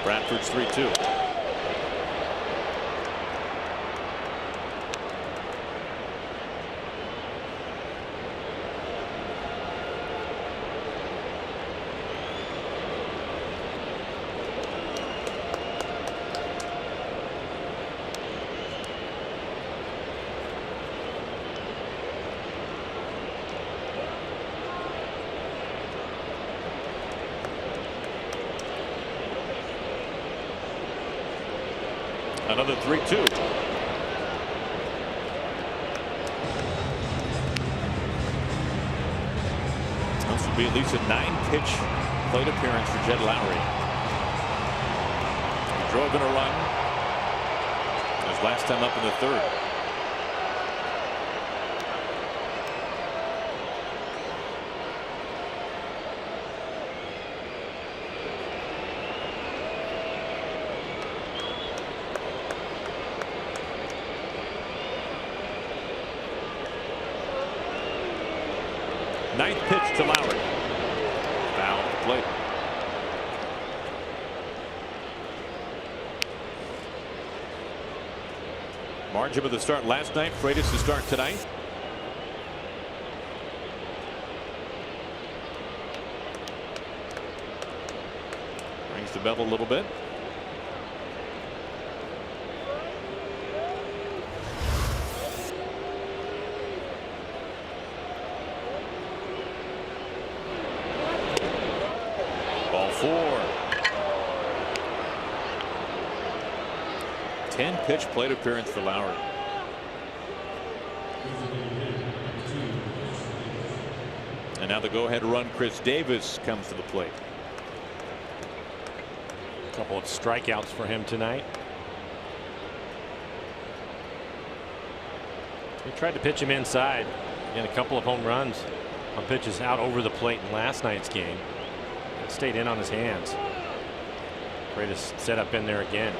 Bradford's 3-2. Another 3-2. This will be at least a 9-pitch plate appearance for Jed Lowry. He drove in a run his last time up in the 3rd. Ninth pitch to Lowry. Foul at the plate. Margin of the start last night. Freitas to start tonight. Brings the bevel a little bit. 4. 10 pitch plate appearance for Lowry. And now the go-ahead run, Chris Davis, comes to the plate. A couple of strikeouts for him tonight. He tried to pitch him inside. He had a couple of home runs on pitches out over the plate in last night's game. It stayed in on his hands. Greatest setup in there again.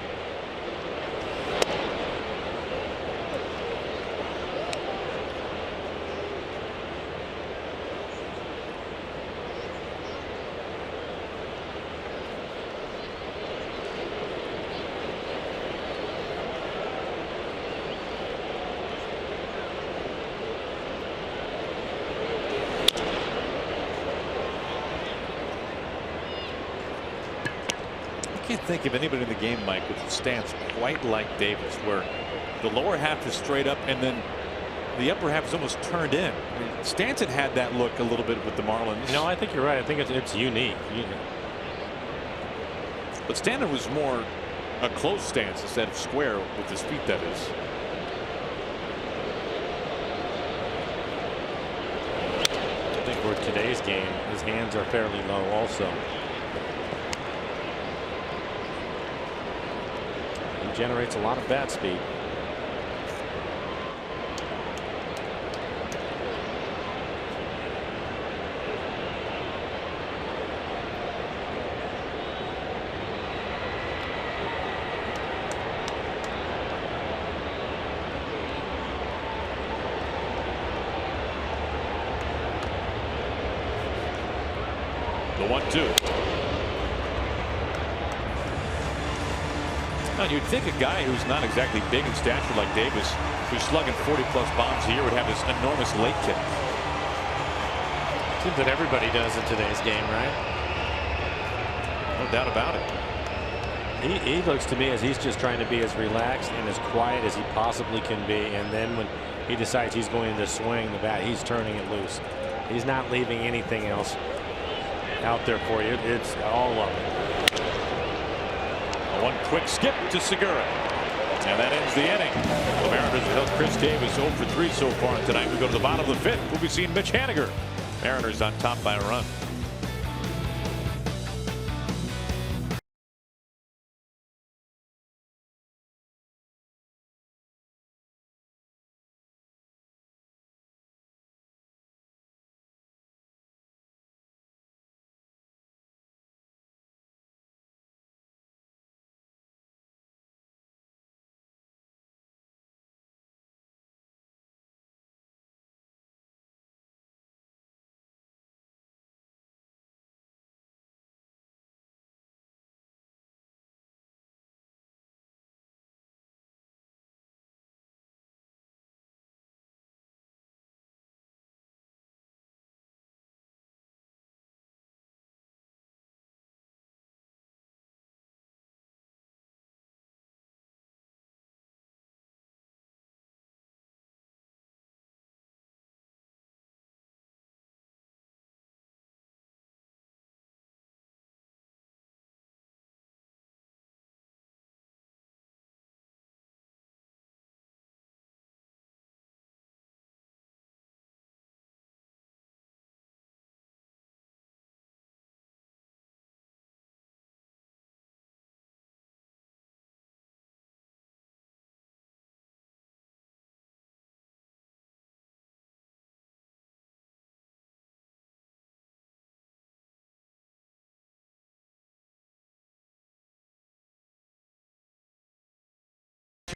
I can't think of anybody in the game, Mike, with a stance quite like Davis, where the lower half is straight up and then the upper half is almost turned in. I mean, Stanton had that look a little bit with the Marlins. No, I think you're right. I think it's unique. But Stanton was more a close stance instead of square with his feet, that is. I think for today's game, his hands are fairly low also. Generates a lot of bat speed. The 1-2. Now, you'd think a guy who's not exactly big in stature like Davis, who's slugging 40-plus bombs a year, would have this enormous late kick. Seems that everybody does in today's game, right? No doubt about it. He looks to me as he's just trying to be as relaxed and as quiet as he possibly can be. And then when he decides he's going to swing the bat, he's turning it loose. He's not leaving anything else out there for you. It's all of it. One quick skip to Segura. And that ends the inning. The Mariners have held Chris Davis 0 for 3 so far tonight. We go to the bottom of the 5th. We'll be seeing Mitch Haniger. Mariners on top by a run.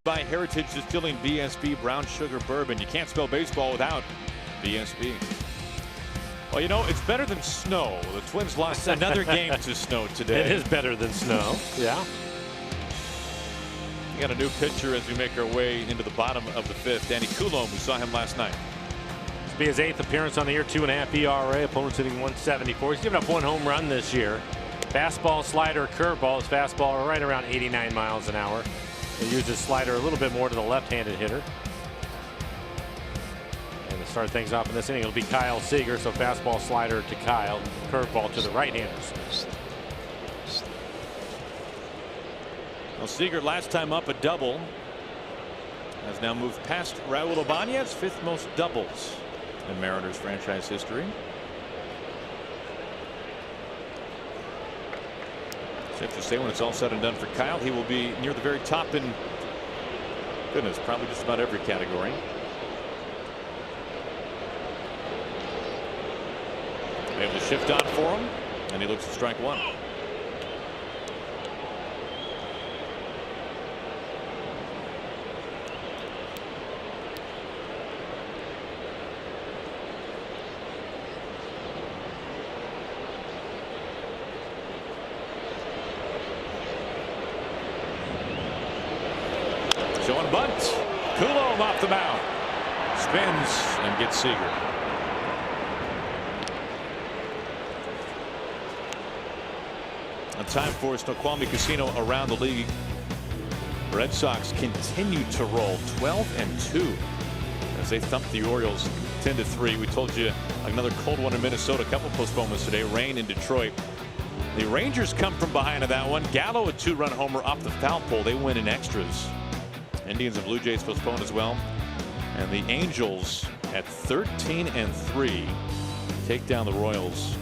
By Heritage Distilling BSB Brown Sugar Bourbon. You can't spell baseball without BSB. Well, you know, it's better than snow. The Twins lost another game to snow today. It is better than snow. Yeah. We got a new pitcher as we make our way into the bottom of the 5th. Danny Coulomb, we saw him last night. This will be his 8th appearance on the year, 2.5 ERA. Opponent's hitting 174. He's given up 1 home run this year. Fastball, slider, curveball. His fastball are right around 89 miles an hour. He uses slider a little bit more to the left-handed hitter. And to start things off in this inning, it'll be Kyle Seager. So fastball, slider to Kyle, curveball to the right-handers. Well, Seager last time up a double has now moved past Raul Ibanez, 5th most doubles in Mariners franchise history. Safe to say when it's all said and done for Kyle, he will be near the very top in, goodness, probably just about every category. They have the shift on for him, and he looks at strike one. Showing bunt. Coulomb off the mound. Spins and gets Seager. A time for Snoqualmie Casino around the league. Red Sox continue to roll 12-2 as they thump the Orioles 10-3. We told you another cold one in Minnesota. A couple postponements today. Rain in Detroit. The Rangers come from behind in that one. Gallo a 2-run homer off the foul pole. They win in extras. Indians and Blue Jays postponed as well. And the Angels at 13-3 take down the Royals.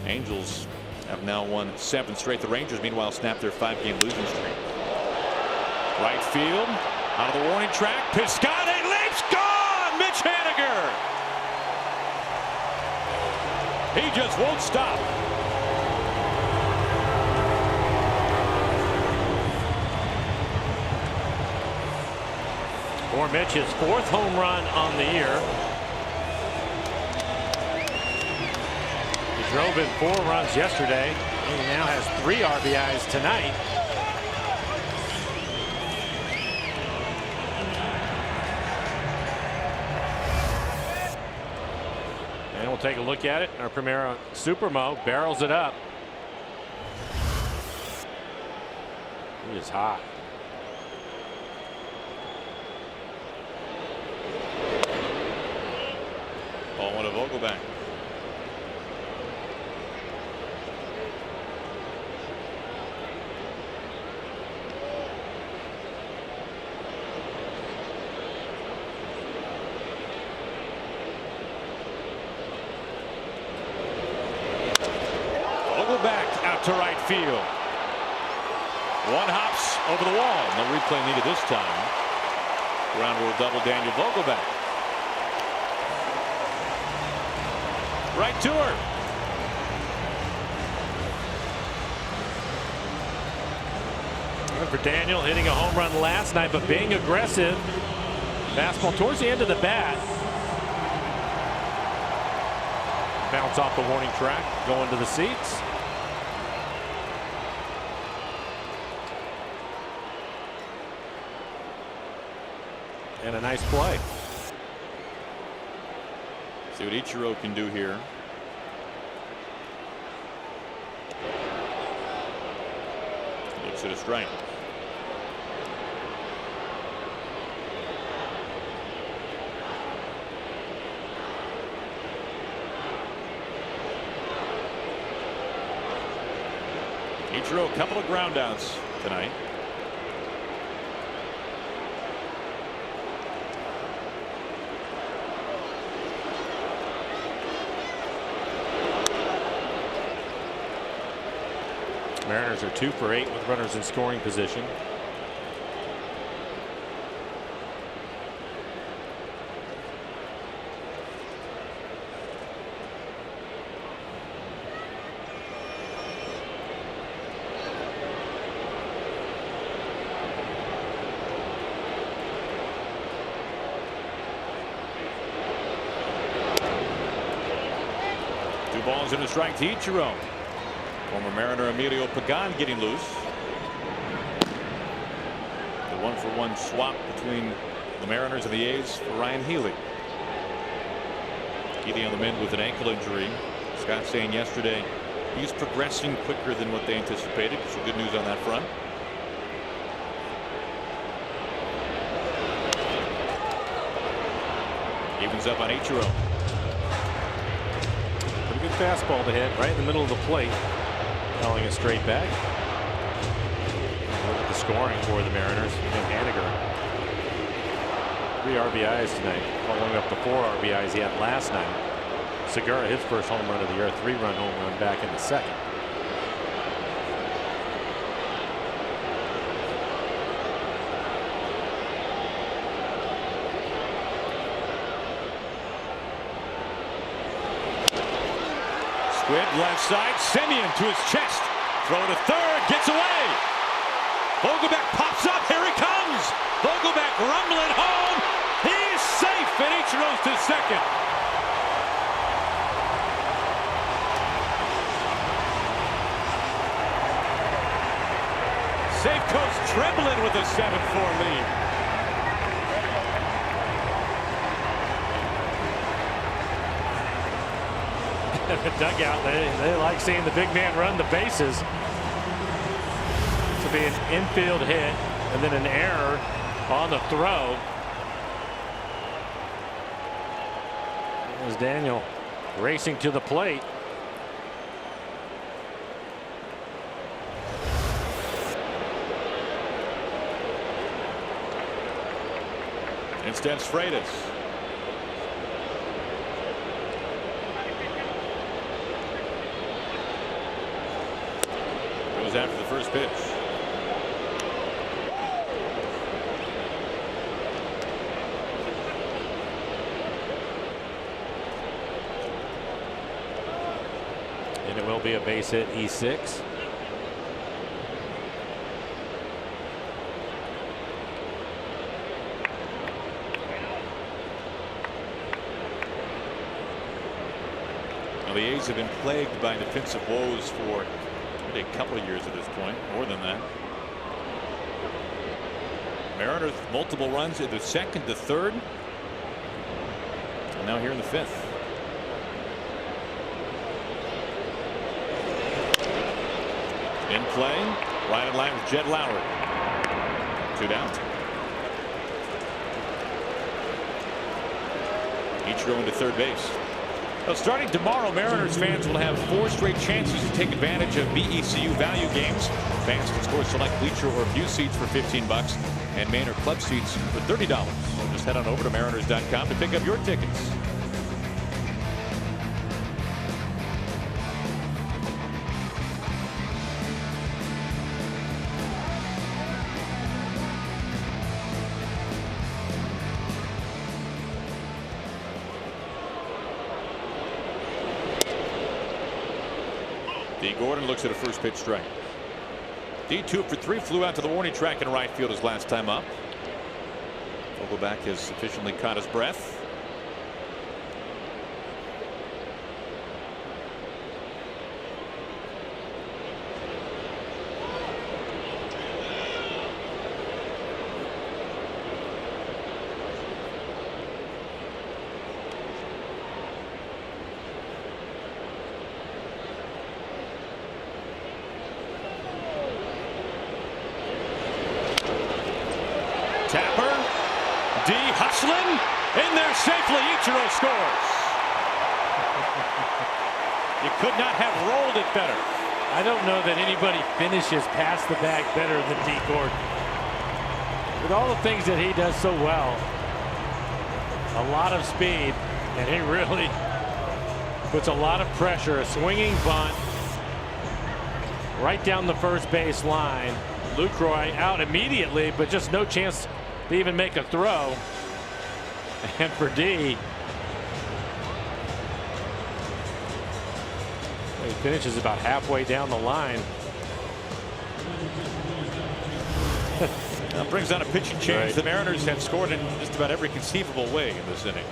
Angels have now won 7 straight. The Rangers meanwhile snapped their 5-game losing streak. Right field out of the warning track. Piscotty leaps, gone. Mitch Haniger. He just won't stop. For Mitch's 4th home run on the year. He drove in 4 runs yesterday, and he now has 3 RBIs tonight. And we'll take a look at it. Our Primera Supermo barrels it up. He is hot. Ball one to Vogelbach. Vogelbach out to right field. One hops over the wall. No replay needed this time. Ground rule double Daniel Vogelbach. Right to her. And for Daniel, hitting a home run last night, but being aggressive. Fastball towards the end of the bat. Bounce off the warning track, going to the seats. And a nice play. See what Ichiro can do here. Looks at a strike. Ichiro, a couple of ground outs tonight. Mariners are 2 for 8 with runners in scoring position. Two balls and a strike to Ichiro. Former Mariner Emilio Pagan getting loose. The 1-for-1 swap between the Mariners and the A's for Ryan Healy. Healy on the mend with an ankle injury. Scott saying yesterday he's progressing quicker than what they anticipated. So good news on that front. Evens up on Ichiro. Pretty good fastball to hit right in the middle of the plate. Calling a straight back. Look at the scoring for the Mariners. And Haniger, 3 RBIs tonight, following up the 4 RBIs he had last night. Segura, his first home run of the year, a 3-run home run back in the second. Squid left side, Semien to his chest. Throw to third, gets away. Vogelbach pops up, here he comes. Vogelbach rumbling home. He's safe, and Ichiro's to second. Safecoast trembling with a 7-4 lead. The dugout, they like seeing the big man run the bases. To be an infield hit and then an error on the throw. There's Daniel racing to the plate. Instead, Freitas. Goes after the first pitch. And it will be a base hit, E6. Well, the A's have been plagued by defensive woes for a couple of years at this point, more than that. Mariners multiple runs in the second to third, and now here in the fifth. In play, right in line with Jed Lowry. 2 down. Ichiro into third base. Well, starting tomorrow, Mariners fans will have 4 straight chances to take advantage of BECU value games. Fans can score select bleacher or view seats for $15 and main or club seats for $30. So just head on over to mariners.com to pick up your tickets. D. Gordon looks at a first pitch strike. D 2 for 3, flew out to the warning track in right field his last time up. Vogelbach has sufficiently caught his breath. Tapper, D hustling, in there safely. Ichiro scores. You could not have rolled it better. I don't know that anybody finishes past the bag better than D. Gordon. With all the things that he does so well, a lot of speed, and he really puts a lot of pressure. A swinging bunt right down the first base line. Lucroy out immediately, but just no chance to even make a throw. And for D, he finishes about halfway down the line. That brings on a pitching change. Right. The Mariners have scored in just about every conceivable way in this inning.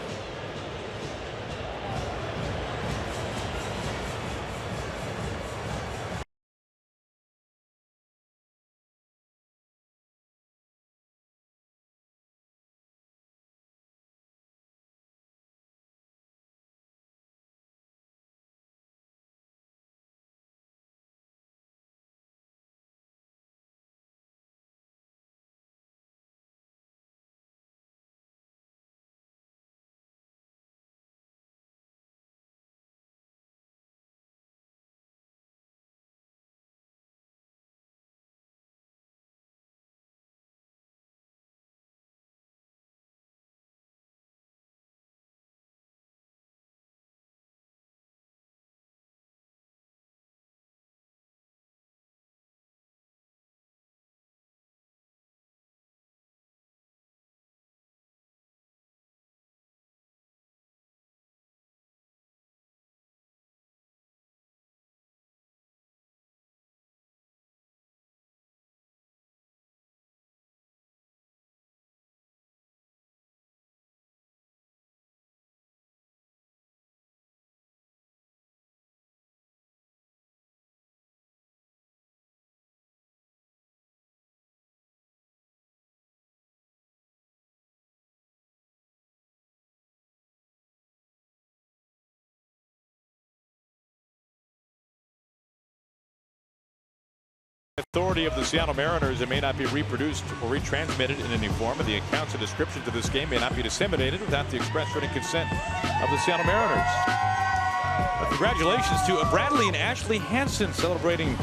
Authority of the Seattle Mariners, it may not be reproduced or retransmitted in any form, and the accounts and descriptions of this game may not be disseminated without the express written consent of the Seattle Mariners. But congratulations to Bradley and Ashley Hansen celebrating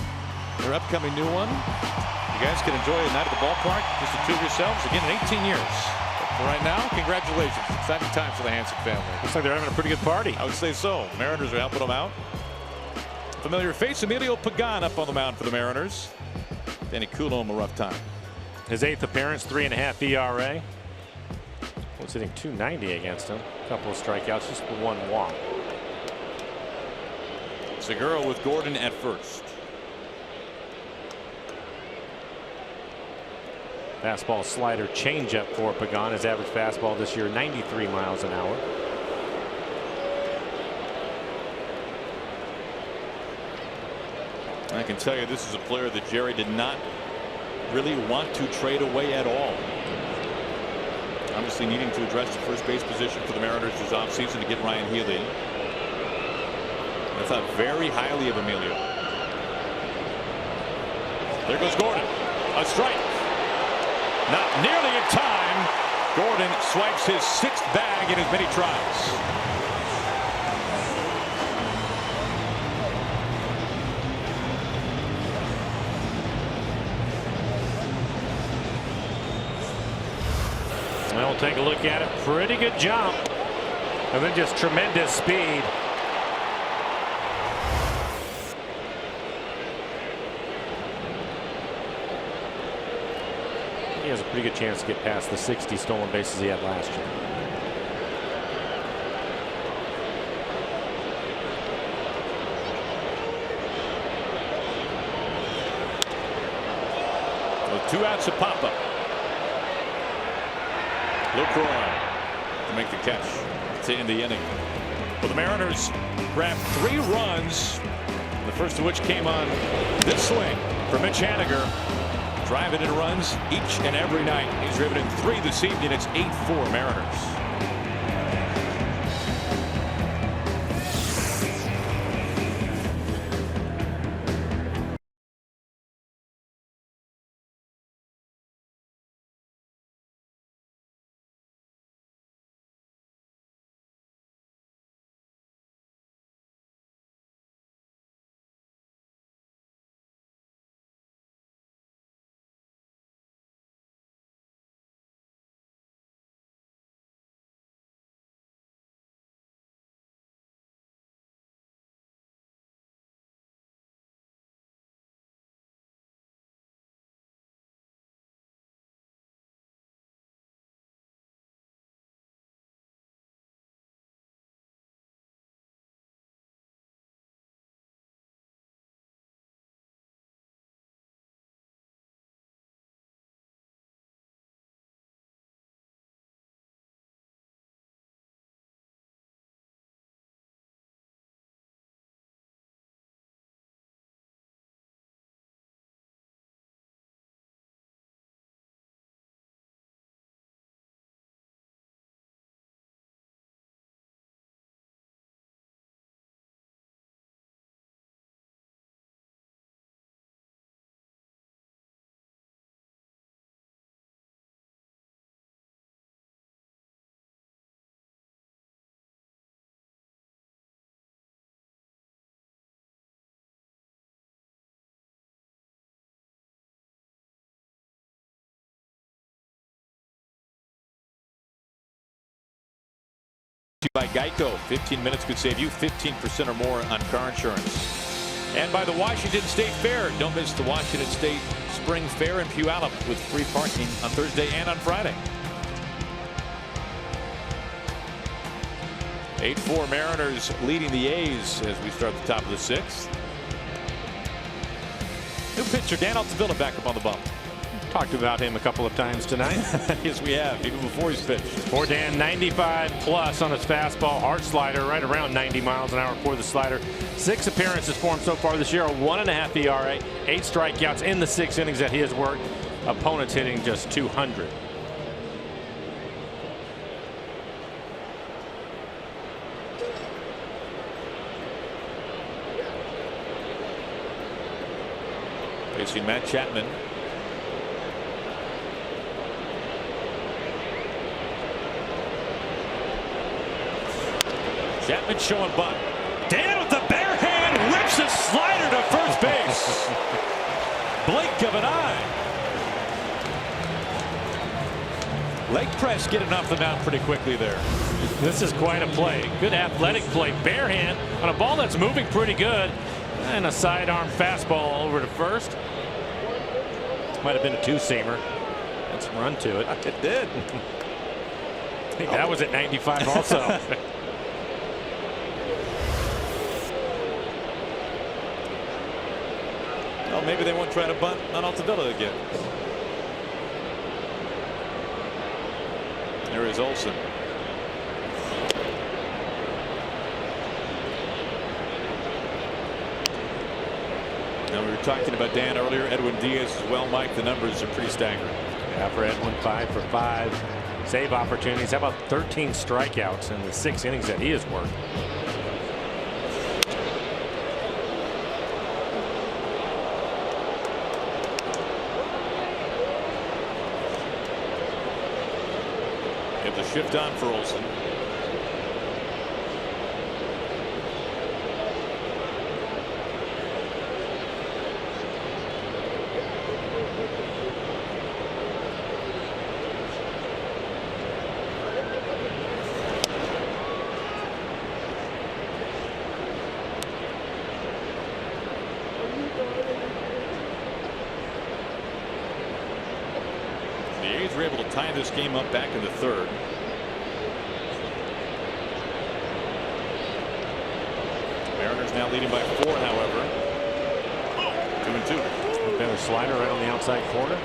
their upcoming new one. You guys can enjoy a night at the ballpark, just the two of yourselves, again in 18 years. But for right now, congratulations. Exciting time for the Hansen family. Looks like they're having a pretty good party. I would say so. Mariners are helping them out. Familiar face, Emilio Pagan up on the mound for the Mariners. Danny Coulomb a rough time. His 8th appearance, 3.5 ERA. Was hitting .290 against him. A couple of strikeouts, just the 1 walk. Segura with Gordon at first. Fastball, slider, changeup for Pagan. His average fastball this year, 93 miles an hour. I can tell you this is a player that Jerry did not really want to trade away at all. Obviously needing to address the first base position for the Mariners this offseason to get Ryan Healy. I thought very highly of Emilio. There goes Gordon. A strike. Not nearly in time. Gordon swipes his 6th bag in as many tries. We'll take a look at it. Pretty good jump. And then just tremendous speed. He has a pretty good chance to get past the 60 stolen bases he had last year. With 2 outs, a pop-up. LaCroix to make the catch to end the inning. Well, the Mariners grabbed 3 runs, the first of which came on this swing for Mitch Haniger. Driving in runs each and every night. He's driven in 3 this evening. It's 8-4 Mariners. By Geico, 15 minutes could save you 15% or more on car insurance. And by the Washington State Fair, don't miss the Washington State Spring Fair in Puyallup with free parking on Thursday and on Friday. 8-4 Mariners leading the A's as we start the top of the 6th. New pitcher Dan Altavilla back up on the bump. Talked about him a couple of times tonight. Yes, we have, even before he's pitched. For Dan, 95 plus on his fastball, hard slider, right around 90 miles an hour for the slider. 6 appearances for him so far this year, a 1.5 ERA, 8 strikeouts in the 6 innings that he has worked. Opponents hitting just 200. Facing Matt Chapman. Chapman showing bunt. Dan with the bare hand whips a slider to first base. Blink of an eye. Leg press getting off the mound pretty quickly there. This is quite a play. Good athletic play. Bare hand on a ball that's moving pretty good. And a sidearm fastball over to first. Might have been a two-seamer. Had some run to it. It did. I think that was at 95 also. Well, maybe they won't try to bunt on Altavilla again. There is Olsen. Now, we were talking about Dan earlier, Edwin Diaz as well, Mike. The numbers are pretty staggering. Yeah, for Edwin, 5 for 5 save opportunities. How about 13 strikeouts in the 6 innings that he has worked? They have the shift on for Olsen. The A's were able to tie this game up back in the 3rd. Mariners now leading by 4, however. 2-2. Better slider right on the outside corner.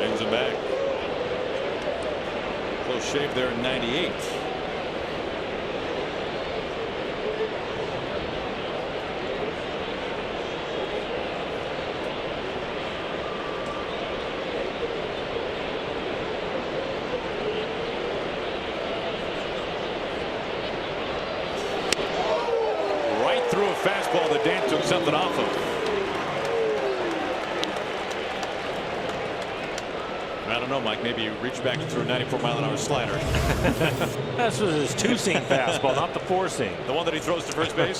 Ends him back. Close shave there in 98. Right through a fastball that Dan took something off of. I don't know, Mike. Maybe you reach back and throw a 94-mile-an-hour slider. This was his 2-seam fastball, not the 4-seam. The one that he throws to first base.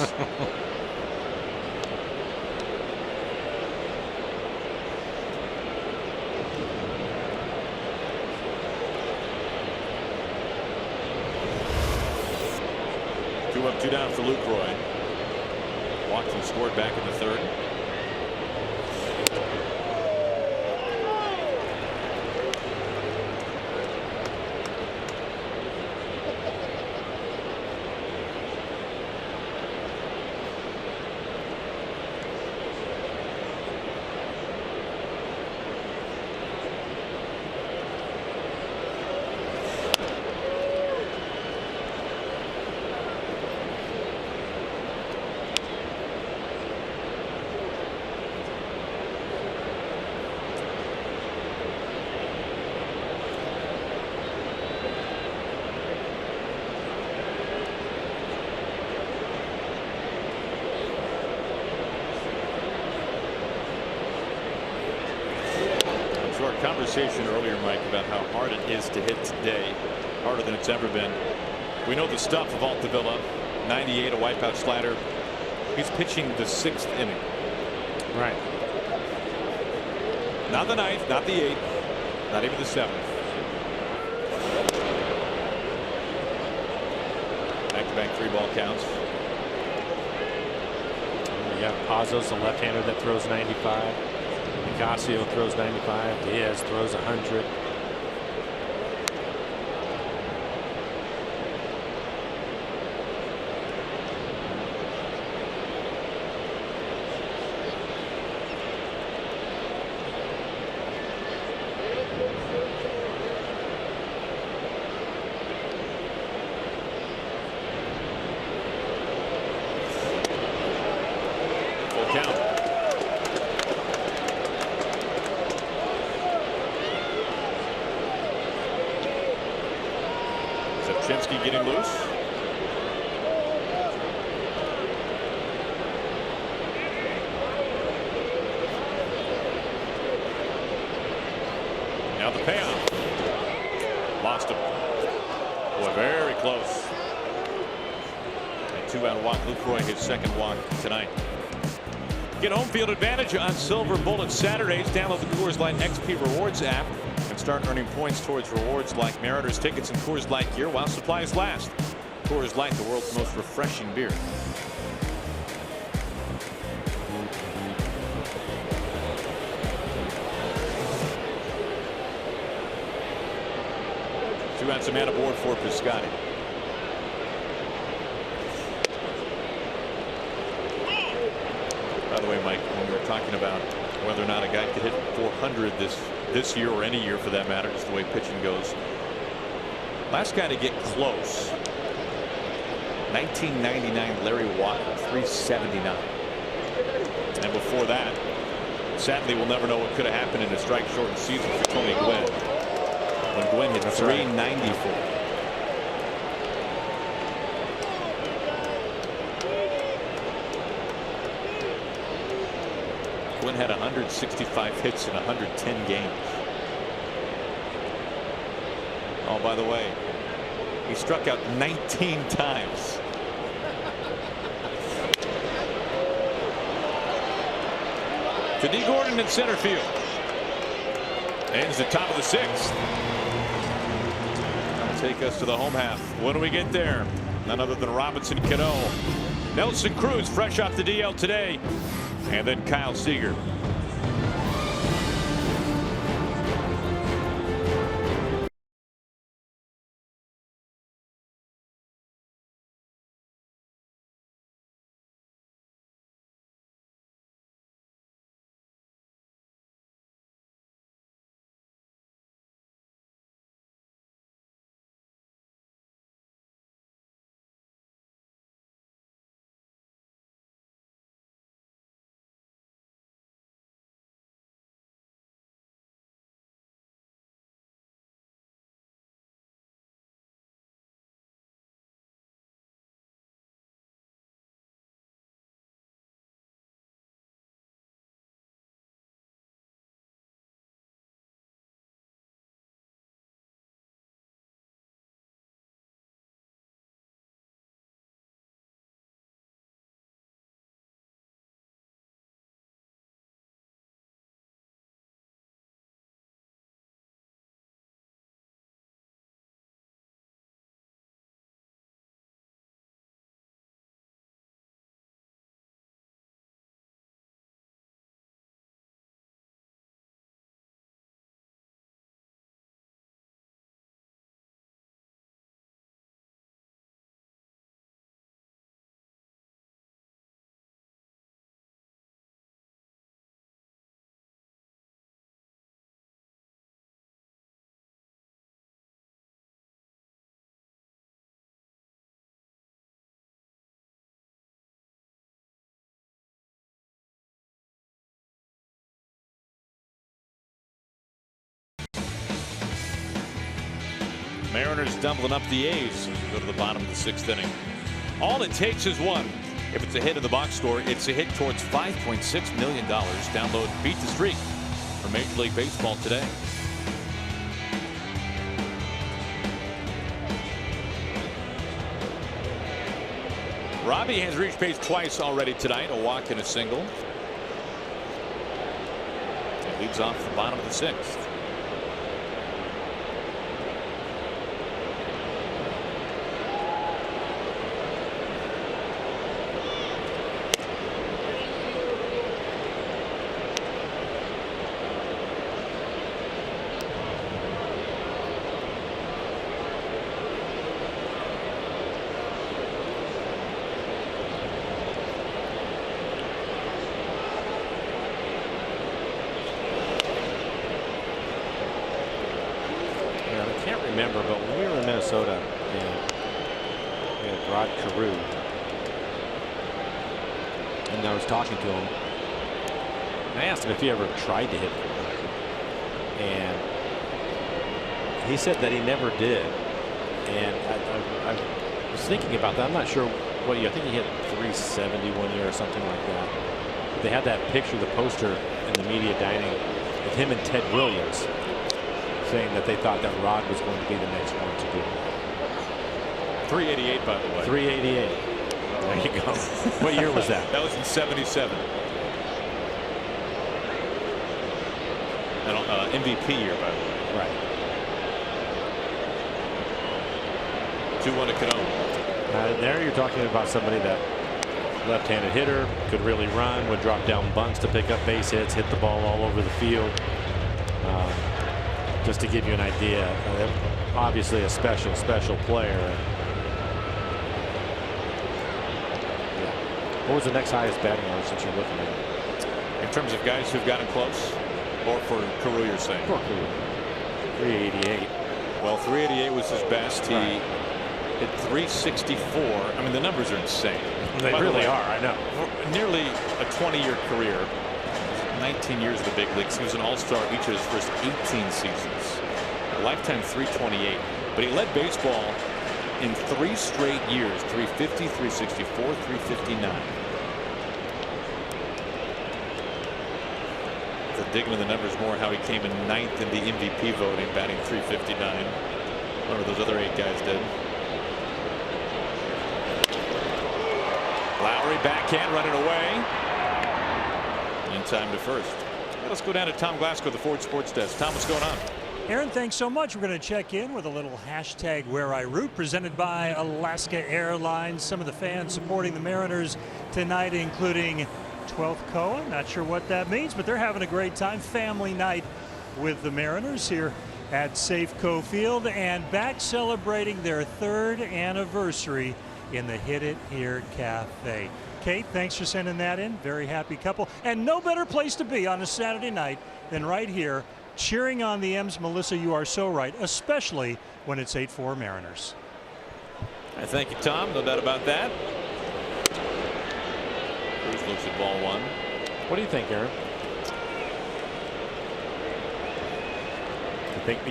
Two up, 2 down for Lucroy. Watson scored back in the 3rd. Our conversation earlier, Mike, about how hard it is to hit today, harder than it's ever been. We know the stuff of Altavilla. 98, a wipeout slider. He's pitching the 6th inning. Right. Not the 9th, not the 8th, not even the 7th. Back-to-back 3-ball counts. We got Pazos, the left-hander that throws 95. Nicasio throws 95. Diaz throws 100. Full count. Gretzky getting loose. Now the payoff. Lost him. Boy, very close. A 2-out walk. Lucroy, his second walk tonight. Get home field advantage on Silver Bullet Saturdays. Download the Coors Light XP Rewards app and start earning points towards rewards like Mariners tickets and Coors Light gear while supplies last. Coors Light, the world's most refreshing beer. Two outs, a man aboard for Piscotty. By the way, Mike, when we were talking about whether or not a guy could hit 400 this year or any year for that matter, just the way pitching goes. Last guy to get close, 1999 Larry Walker, 379. And before that, sadly, we'll never know what could have happened in a strike-shortened season for Tony Gwynn. When Gwynn hit 394. Gwynn had 165 hits in 110 games. Oh, by the way, he struck out 19 times. To D. Gordon in center field. Ends the top of the sixth. That'll take us to the home half. When do we get there? None other than Robinson Cano. Nelson Cruz fresh off the DL today. And then Kyle Seager. Mariners doubling up the A's as we go to the bottom of the sixth inning. All it takes is one. If it's a hit in the box score, it's a hit towards $5.6 million. Download Beat the Streak from Major League Baseball today. Robbie has reached base twice already tonight, a walk and a single. It leads off the bottom of the sixth. Remember, but when we were in Minnesota and we had Rod Carew, and I was talking to him, and I asked him if he ever tried to hit 400, and he said that he never did. And I was thinking about that. I'm not sure what year. I think he hit 370 one year or something like that. But they had that picture, the poster in the media dining of him and Ted Williams, saying that they thought that Rod was going to be the next one to do it. 388, by the way. 388. There you go. What year was that? That was in '77. MVP year, by the way. Right. 2-1 to Cano. There you're talking about somebody that left-handed hitter, could really run, would drop down bunts to pick up base hits, hit the ball all over the field. Just to give you an idea, obviously a special player. What was the next highest batting average since you're looking at it? In terms of guys who've gotten close, or for Carew, you're saying? For Carew. 388. Well, 388 was his best. He hit 364. I mean, the numbers are insane. They really are, I know. Nearly a 20-year career. 19 years in the big leagues. He was an all-star each of his first 18 seasons. A lifetime 328. But he led baseball in 3 straight years. 350, 364, 359. Digging in the numbers more, how he came in 9th in the MVP voting, batting 359. One of those other 8 guys did. Lowry backhand running away. In time to first. Let's go down to Tom Glasgow, the Ford Sports Desk. Tom, what's going on? Aaron, thanks so much. We're going to check in with a little hashtag Where I Root presented by Alaska Airlines. Some of the fans supporting the Mariners tonight, including 12th Koa. Not sure what that means, but they're having a great time. Family night with the Mariners here at Safeco Field, and back celebrating their 3rd anniversary in the Hit It Here Cafe. Kate, thanks for sending that in. Very happy couple, and no better place to be on a Saturday night than right here cheering on the M's. Melissa, you are so right, especially when it's 8-4 Mariners. I thank you, Tom. No doubt about that. Cruz looks at ball 1. What do you think, Aaron?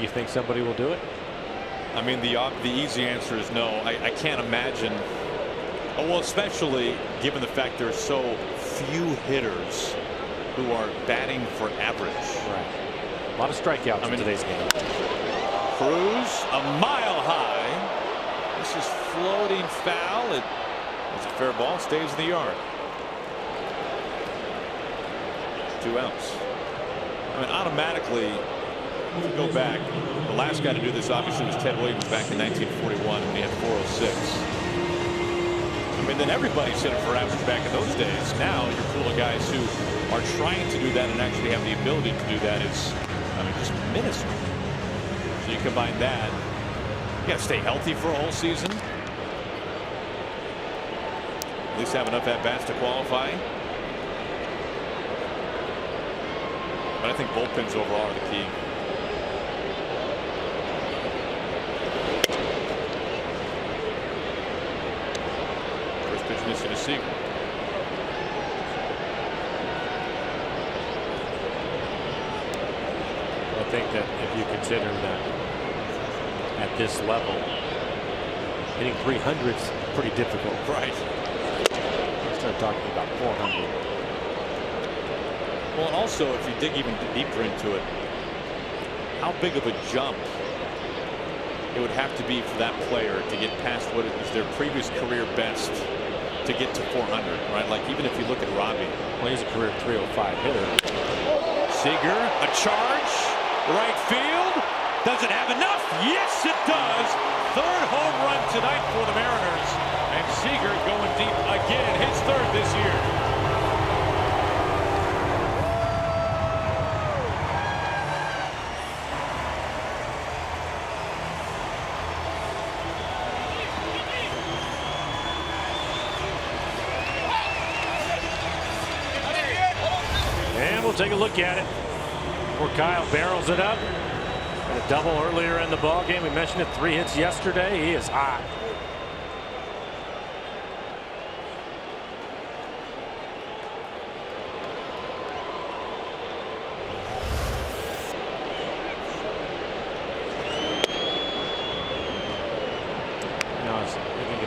You think somebody will do it? I mean, the easy answer is no. I can't imagine. Well, especially given the fact there's so few hitters who are batting for average. Right. A lot of strikeouts in today's game. Cruz a mile high. This is floating foul. It's a fair ball. Stays in the yard. 2 outs. I mean, automatically, if you go back, the last guy to do this obviously was Ted Williams back in 1941 when he had 406. I mean, then everybody's hitting for average back in those days. Now you're full of guys who are trying to do that and actually have the ability to do that. Is, I mean, just minuscule. So you combine that, you got to stay healthy for a whole season. At least have enough at bats to qualify. But I think bullpens overall are the key. First pitch missing to Seager. I think that if you consider that at this level, hitting 300 is pretty difficult. Right. Start talking about 400. Well, and also, if you dig even deeper into it, how big of a jump it would have to be for that player to get past what is their previous career best to get to 400, right? Like, even if you look at Robbie. Well, he's a career 305 hitter. Seager, a charge, right field. Does it have enough? Yes, it does. 3rd home run tonight for the Mariners. And Seager going deep again, his 3rd this year. And we'll take a look at it where Kyle barrels it up. And a double earlier in the ball game. We mentioned it, 3 hits yesterday. He is hot.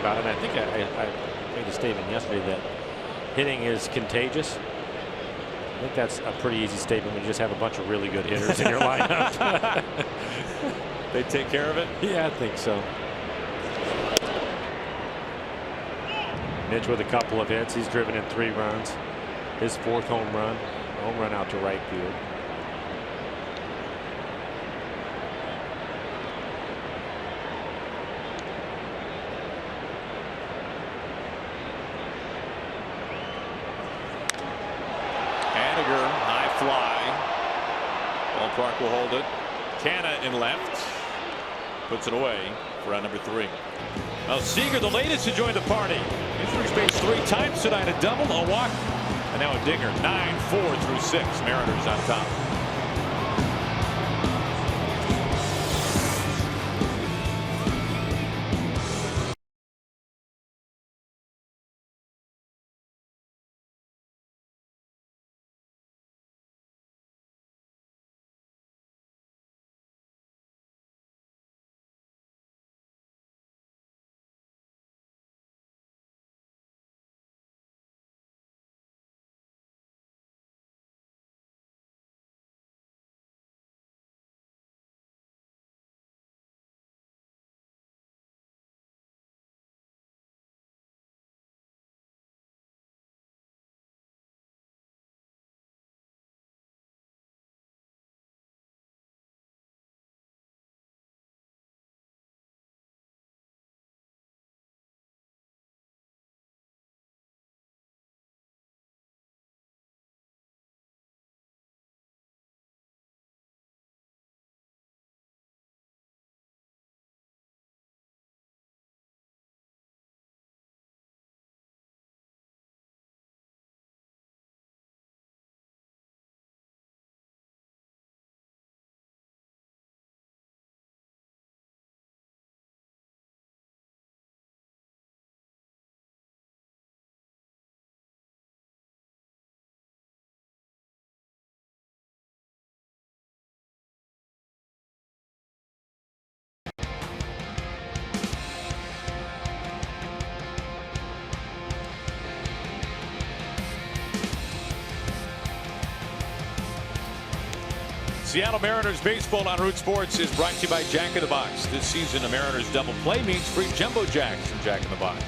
about it. And I think I made a statement yesterday that hitting is contagious. I think that's a pretty easy statement when you just have a bunch of really good hitters in your lineup. They take care of it? Yeah, I think so. Mitch with a couple of hits. He's driven in 3 runs. His 4th home run out to right field. High fly. Ballpark will hold it. Canna in left. Puts it away for round number 3. Well, Seager, the latest to join the party. He's reached base 3 times tonight. A double, a walk, and now a dinger. 9-4 through 6. Mariners on top. Seattle Mariners baseball on Root Sports is brought to you by Jack in the Box. This season, the Mariners double play means free jumbo jacks from Jack in the Box.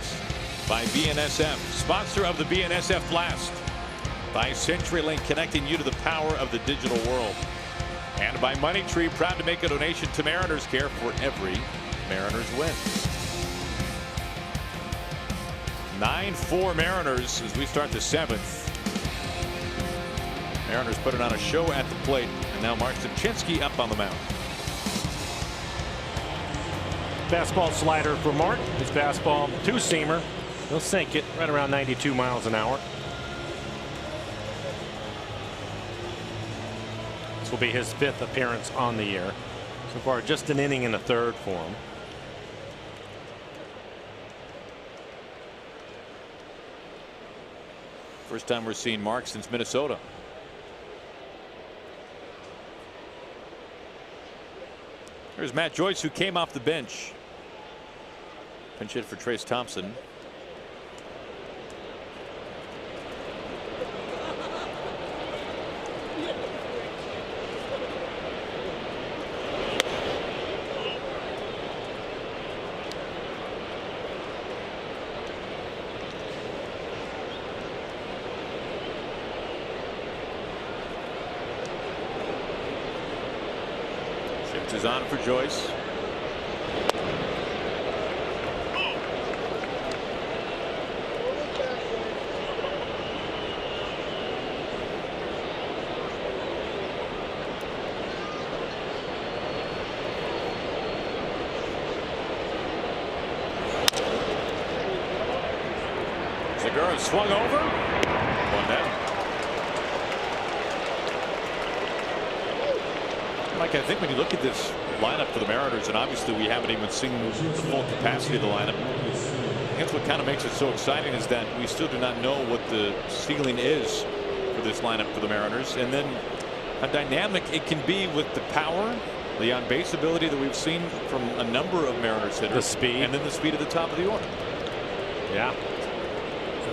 By BNSF, sponsor of the BNSF Blast. By CenturyLink, connecting you to the power of the digital world. And by Money Tree, proud to make a donation to Mariners Care for every Mariners win. 9-4 Mariners as we start the 7th. Mariners putting on a show at the plate. And now Mark Zimchinski up on the mound. Fastball slider for Mark. His fastball 2-seamer. He'll sink it right around 92 miles an hour. This will be his 5th appearance on the year. So far, just an inning in the 3rd for him. First time we're seeing Mark since Minnesota. Here's Matt Joyce, who came off the bench. Pinch hit for Trace Thompson. Is on for Joyce. Segura swung over. 1 down. Mike, I think when you look at this lineup for the Mariners, and obviously we haven't even seen the full capacity of the lineup, that's what kind of makes it so exciting, is that we still do not know what the ceiling is for this lineup for the Mariners, and then how dynamic it can be with the power, the on-base ability that we've seen from a number of Mariners hitters, the speed, and then the speed at the top of the order. Yeah.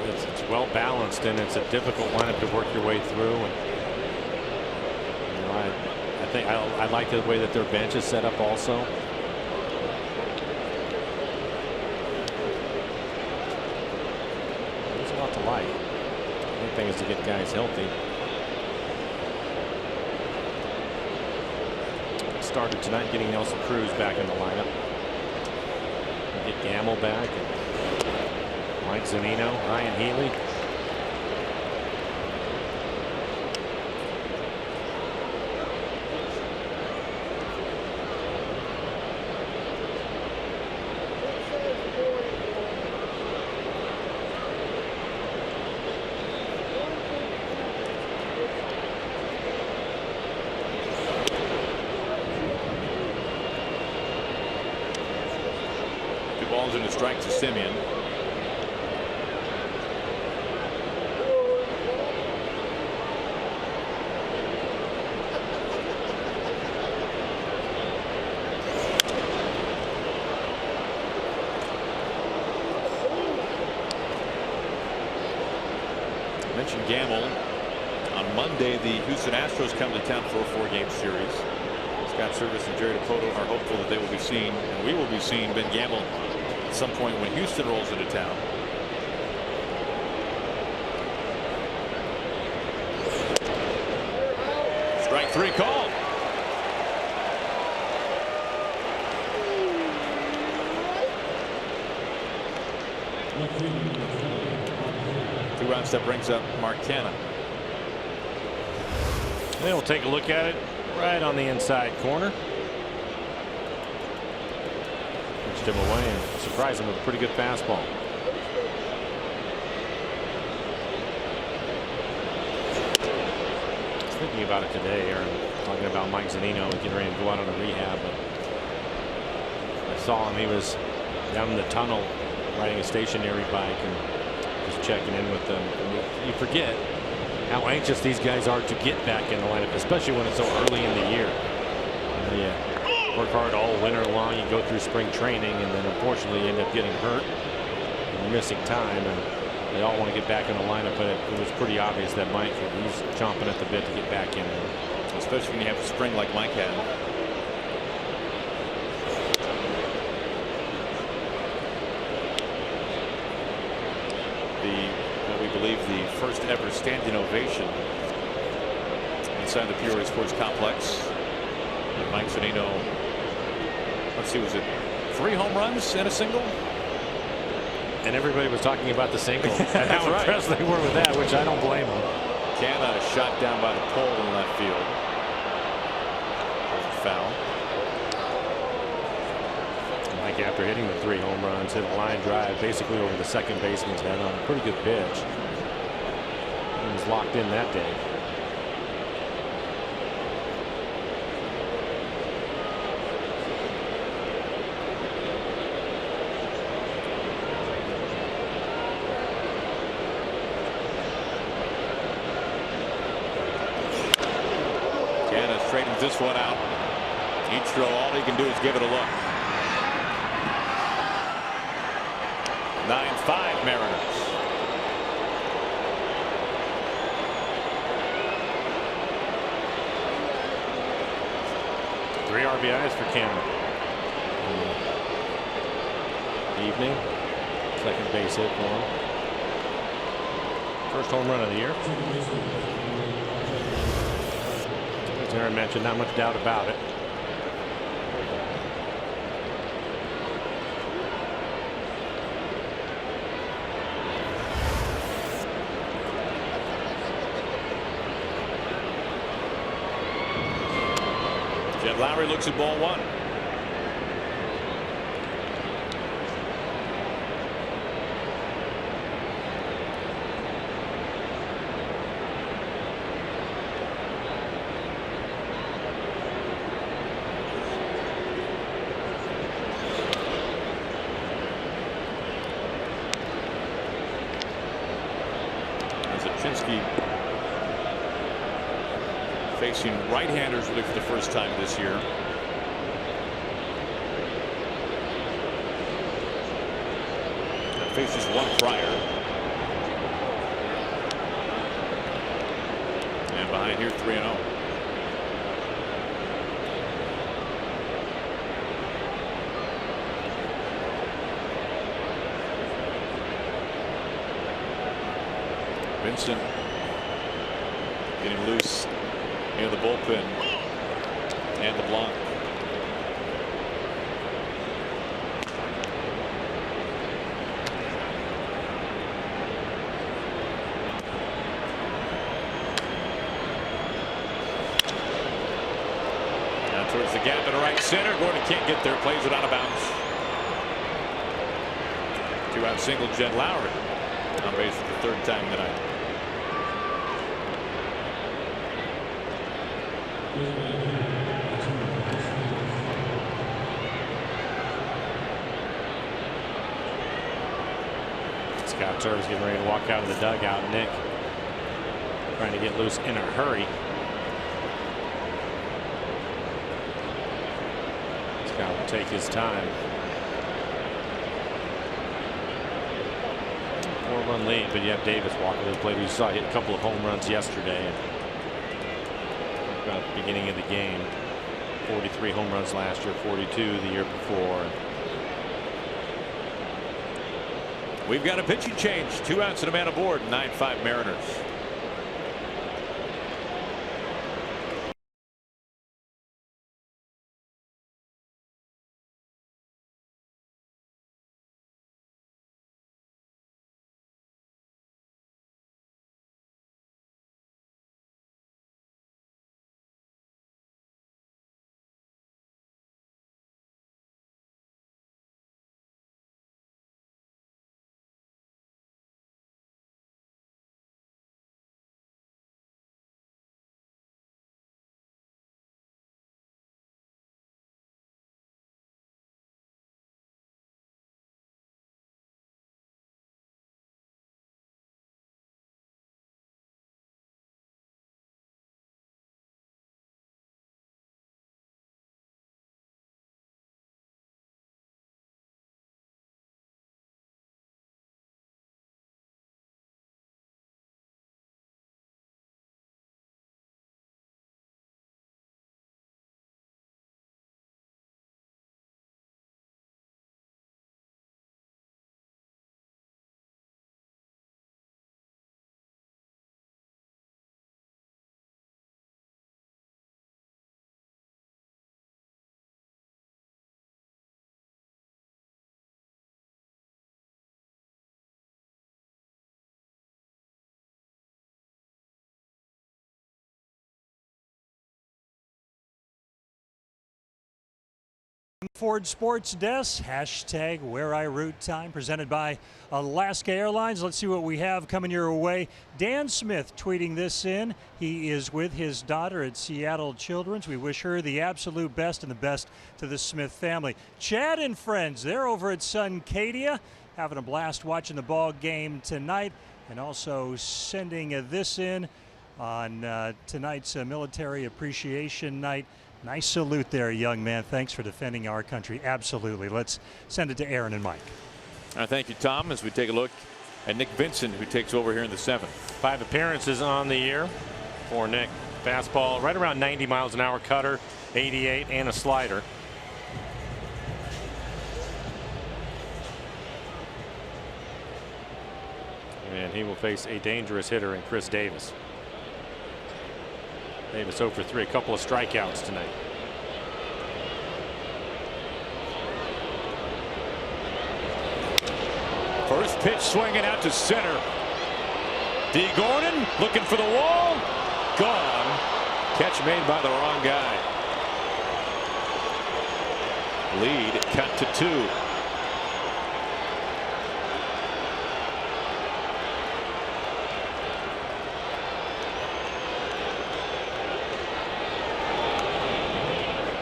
It's well balanced, and it's a difficult lineup to work your way through. And you know, I think I like the way that their bench is set up also. There's a lot to like. The main thing is to get guys healthy. Started tonight getting Nelson Cruz back in the lineup. Get Gamble back. And Mike Zunino, Ryan Healy. Two balls and a strike to Simeon. Mentioned Gamble. On Monday, the Houston Astros come to town for a 4-game series. Scott Service and Jerry DePoto are hopeful that they will be seen, and we will be seeing Ben Gamble at some point when Houston rolls into town. Strike 3 called. Two outs, that brings up Mark Canha. They'll take a look at it right on the inside corner. Pitched him away and surprised him with a pretty good fastball. I was thinking about it today, Aaron, talking about Mike Zunino getting ready to go out on a rehab. But I saw him. He was down in the tunnel riding a stationary bike and just checking in with them. And you forget how anxious these guys are to get back in the lineup, especially when it's so early in the year. You work hard all winter long, you go through spring training, and then unfortunately you end up getting hurt and missing time, and they all want to get back in the lineup. But it was pretty obvious that Mike, he's chomping at the bit to get back in there. Especially when you have a spring like Mike had. What we believe the first ever standing ovation inside the Peoria Sports Complex. And Mike Zunino, let's see, was it 3 home runs and a single? And everybody was talking about the single and how impressed they were with that, which I don't blame them. Canha shot down by the pole in left field. Foul. Mike, after hitting the 3 home runs, hit a line drive basically over the second baseman's head on a pretty good pitch. He was locked in that day. Canha straightens this one out. Each throw, all he can do is give it a look. 9-5 Mariners. Three RBIs for Canha. Evening, second base hit for him. First home run of the year. As Aaron mentioned, not much doubt about it. Jed Lowry looks at ball 1. Facing right-handers really for the first time this year. faces one prior. And behind here, 3-0. Vincent getting loose in the bullpen and the block. Now towards the gap in the right center. Gordon can't get there, plays it out of bounds. 2-out single. Jed Lowry on base for the third time tonight. Scott Turner's getting ready to walk out of the dugout. Nick trying to get loose in a hurry. Scott will take his time. 4-run lead, but you have Davis walking to the plate. We saw hit a couple of home runs yesterday. About the beginning of the game. 43 home runs last year, 42 the year before. We've got a pitching change. 2 outs and a man aboard. 9-5 Mariners. Ford Sports Desk, hashtag Where I Root time, presented by Alaska Airlines. Let's see what we have coming your way. Dan Smith tweeting this in. He is with his daughter at Seattle Children's. We wish her the absolute best and the best to the Smith family. Chad and friends, they're over at Suncadia, having a blast watching the ball game tonight, and also sending this in on tonight's Military Appreciation Night. Nice salute there, young man. Thanks for defending our country. Absolutely. Let's send it to Aaron and Mike. Thank you, Tom, as we take a look at Nick Vincent, who takes over here in the 7th. 5 appearances on the year for Nick. Fastball right around 90 miles an hour, cutter 88, and a slider. And he will face a dangerous hitter in Chris Davis. Davis 0 for 3, a couple of strikeouts tonight. First pitch swinging out to center. D. Gordon looking for the wall. Gone. Catch made by the wrong guy. Lead cut to 2.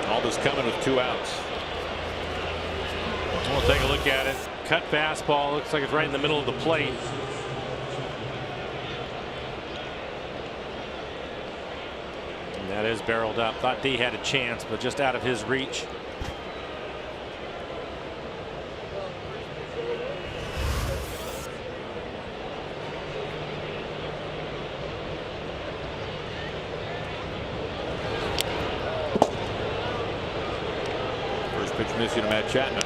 Aldis coming with 2 outs. We'll take a look at it. Cut fastball. Looks like it's right in the middle of the plate. And that is barreled up. Thought D had a chance, but just out of his reach. Pitch missing to Matt Chapman.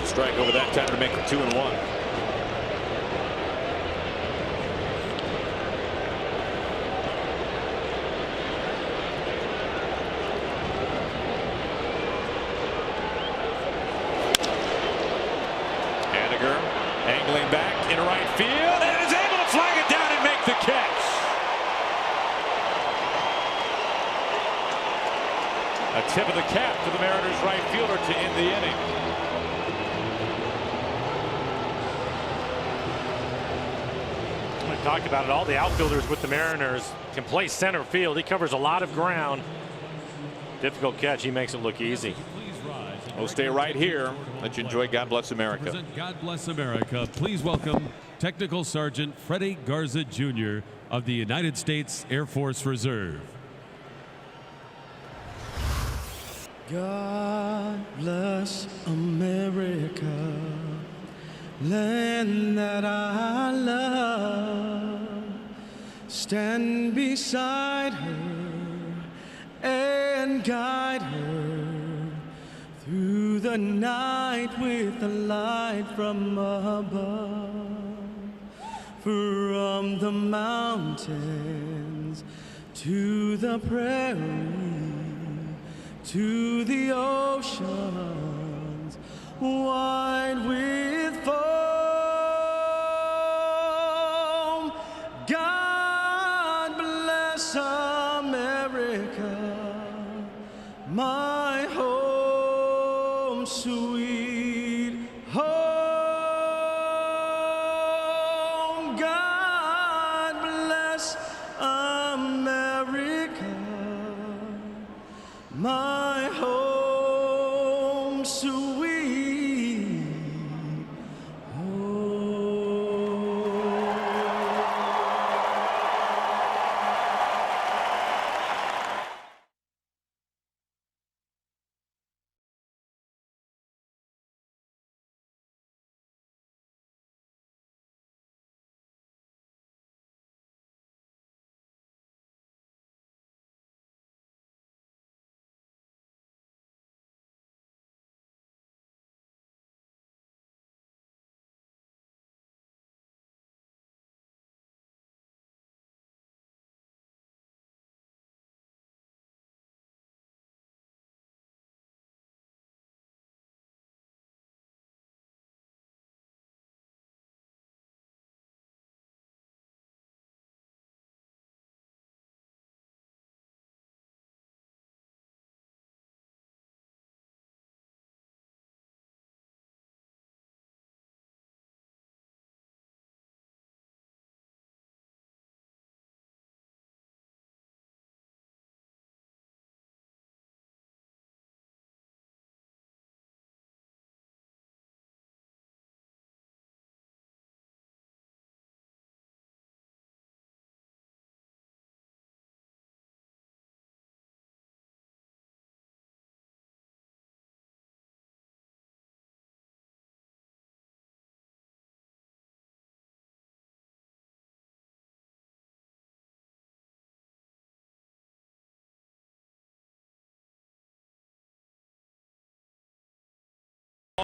Strike over that time to make it 2-1. Haniger angling back in right field and is able to flag it down and make the catch. A tip of the cap to the Mariners right fielder to end the inning. Talked about it. All the outfielders with the Mariners can play center field. He covers a lot of ground. Difficult catch. He makes it look easy. We'll stay right here. Let you enjoy God Bless America. God Bless America. Please welcome Technical Sergeant Freddie Garza Jr. of the United States Air Force Reserve. God bless America, land that I love. Stand beside her and guide her through the night with the light from above. From the mountains to the prairie to the oceans wide with foam. God bless America, my home, sweet home. God bless America, my home, sweet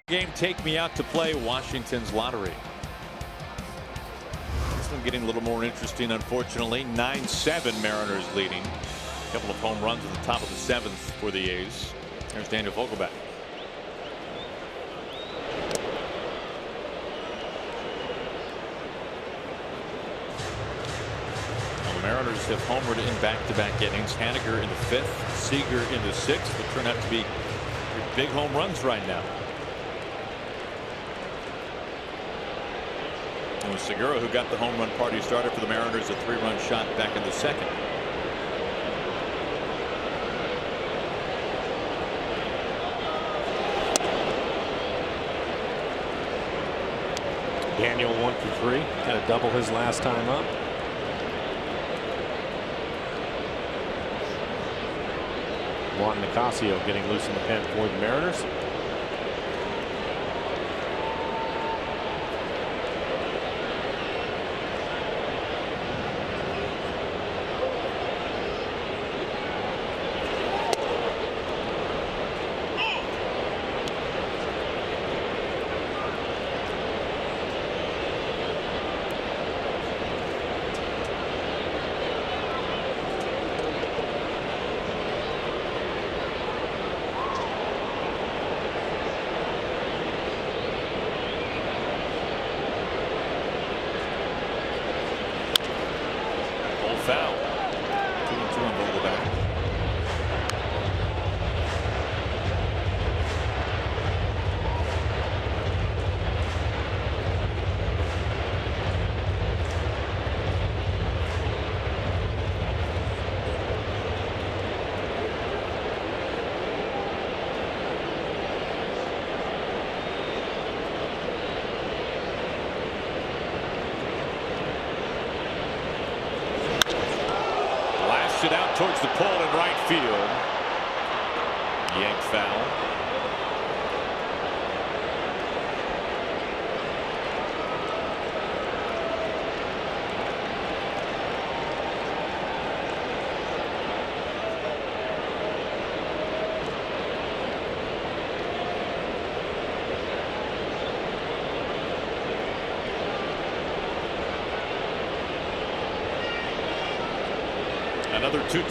Game take me out to play Washington's lottery. This one getting a little more interesting, unfortunately. 9-7 Mariners leading. A couple of home runs at the top of the 7th for the A's. There's Daniel Vogelbach. Well, the Mariners have homered in back-to-back innings. Haniger in the 5th, Seager in the 6th. Will turn out to be big home runs right now. It was Segura who got the home run party started for the Mariners, a 3-run shot back in the 2nd. Daniel 1 for 3. Got a double his last time up. Juan Nicasio getting loose in the pen for the Mariners. Foul. 2-2 on Vogelbach. It out towards the pole in right field. Yanked foul. Another 2-2.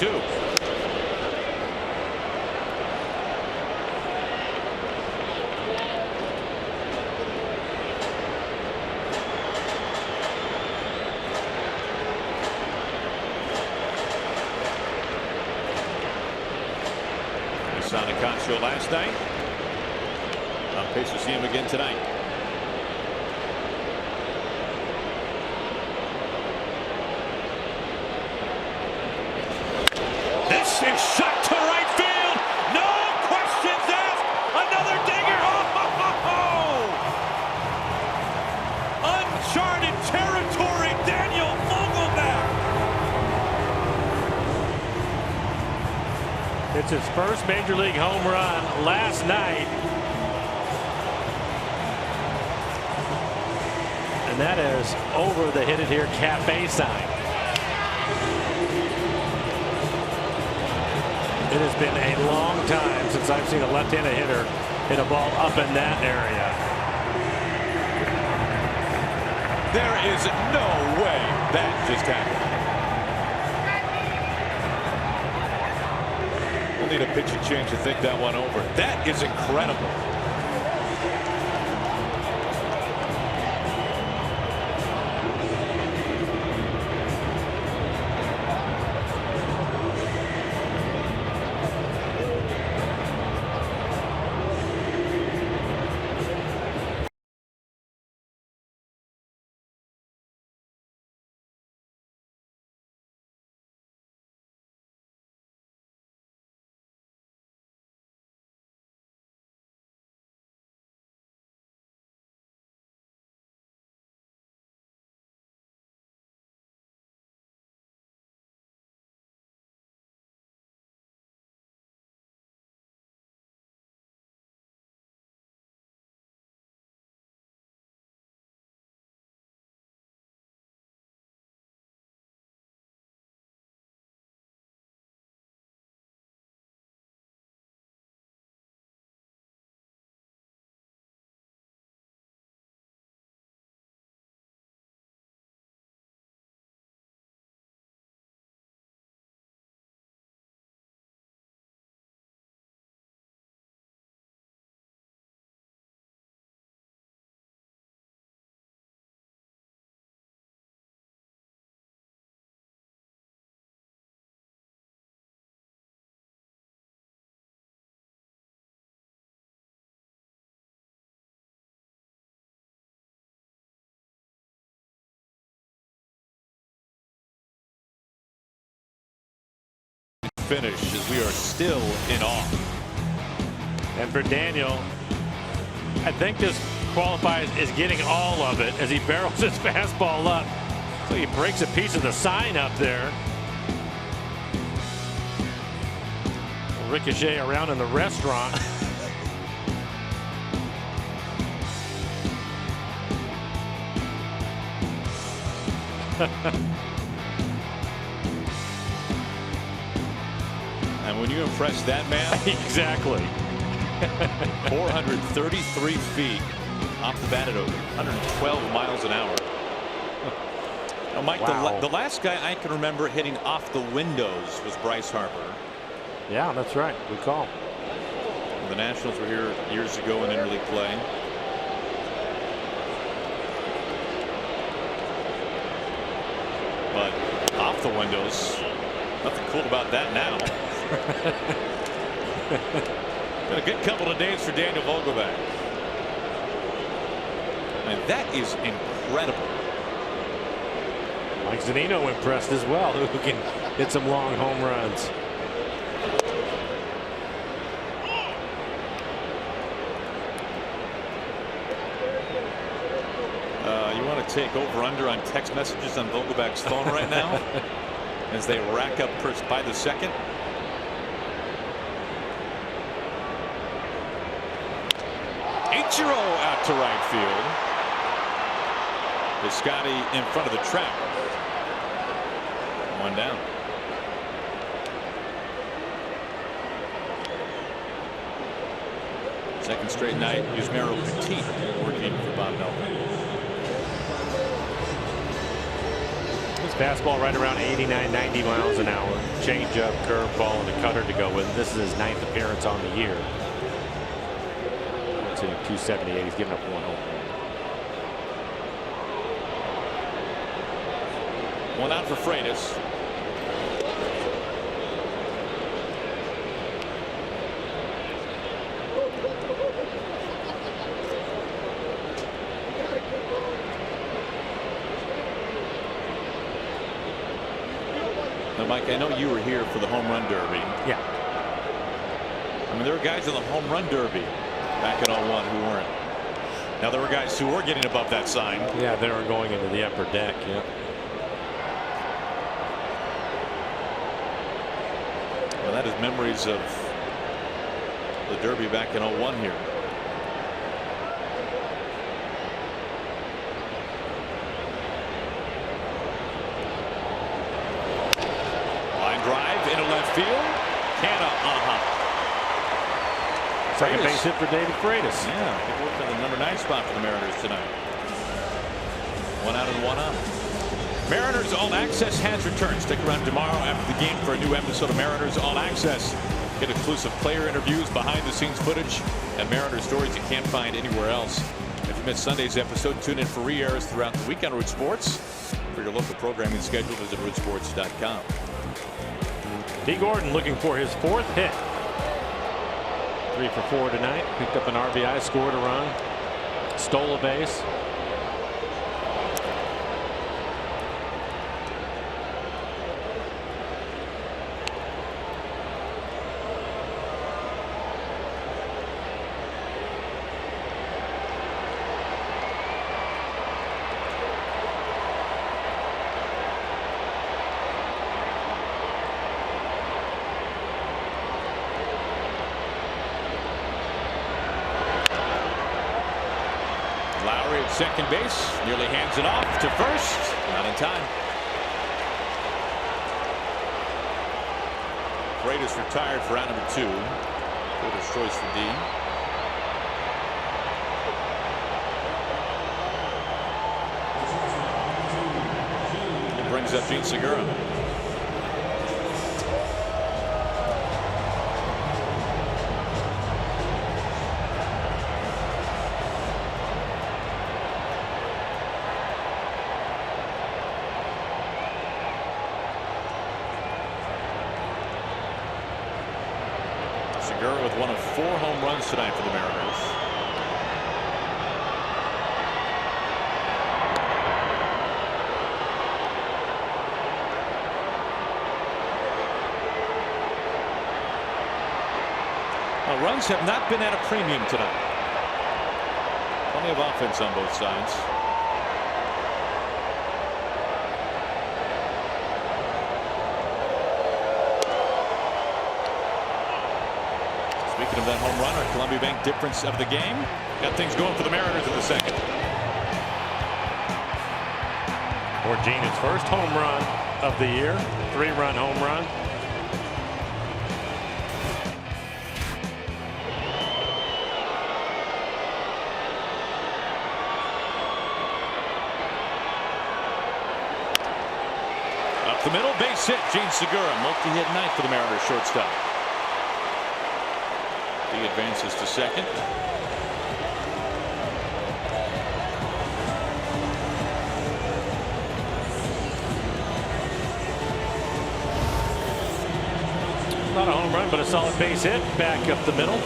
We saw Nicasio last night. On pace to see him again tonight. This is shot to right field. No questions asked. Another dinger. Uncharted territory. Daniel Vogelbach. It's his first major league home run last night. And that is over the Hit It Here Cafe sign. It has been a long time since I've seen a left-handed hitter hit a ball up in that area. There is no way that just happened. We'll need a pitching change to think that one over. That is incredible. Finish as we are still in awe. And for Daniel, I think this qualifies as getting all of it as he barrels his fastball up. So he breaks a piece of the sign up there. Ricochet around in the restaurant. And when you impress that man, exactly. 433 feet off the bat at 112 miles an hour. Now, Mike, Wow. the last guy I can remember hitting off the windows was Bryce Harper. Yeah, that's right. Good call. The Nationals were here years ago in interleague play. But off the windows, nothing cool about that now. Been a good couple of days for Daniel Vogelbach. And that is incredible. Mike Zunino impressed as well, who can hit some long home runs. You want to take over under on text messages on Vogelbach's phone right now as they rack up by the second. Ichiro out to right field. Piscotty in front of the track. One down. Second straight night, Yusmeiro Petit working for Bob Melvin. His fastball right around 89, 90 miles an hour. Changeup, curveball, and a cutter to go with. This is his 9th appearance on the year. It's hitting 278. He's given up 1 home run. One out for Freitas. Now, Mike, I know you were here for the home run derby. Yeah. I mean, there were guys in the home run derby back in 01 who weren't. Now, there were guys who were getting above that sign. Yeah, they were going into the upper deck. Yeah. Well, that is memories of the derby back in 01 here. Line drive into left field. Canna Second base hit for David Freitas. Yeah, he worked on the number 9 spot for the Mariners tonight. 1 out and 1 up. Mariners All Access has returned. Stick around tomorrow after the game for a new episode of Mariners All Access. Get exclusive player interviews, behind the scenes footage, and Mariners stories you can't find anywhere else. If you missed Sunday's episode, tune in for re-airs throughout the week on Root Sports. For your local programming schedule, visit rootsports.com. D. Gordon looking for his 4th hit. 3 for 4 tonight. Picked up an RBI, scored a run, stole a base. Second base, nearly hands it off to first. Not in time. Freitas retired for round number 2. Fielder's choice for D. It brings up Gene Segura. Segura with one of 4 home runs tonight for the Mariners. Now, runs have not been at a premium tonight. Plenty of offense on both sides. Speaking of that home run, our Columbia Bank difference of the game got things going for the Mariners in the second. For Gene's first home run of the year, 3-run home run. Up the middle, base hit. Gene Segura, multi-hit night for the Mariners shortstop. He advances to second. Not a home run, but a solid base hit back up the middle.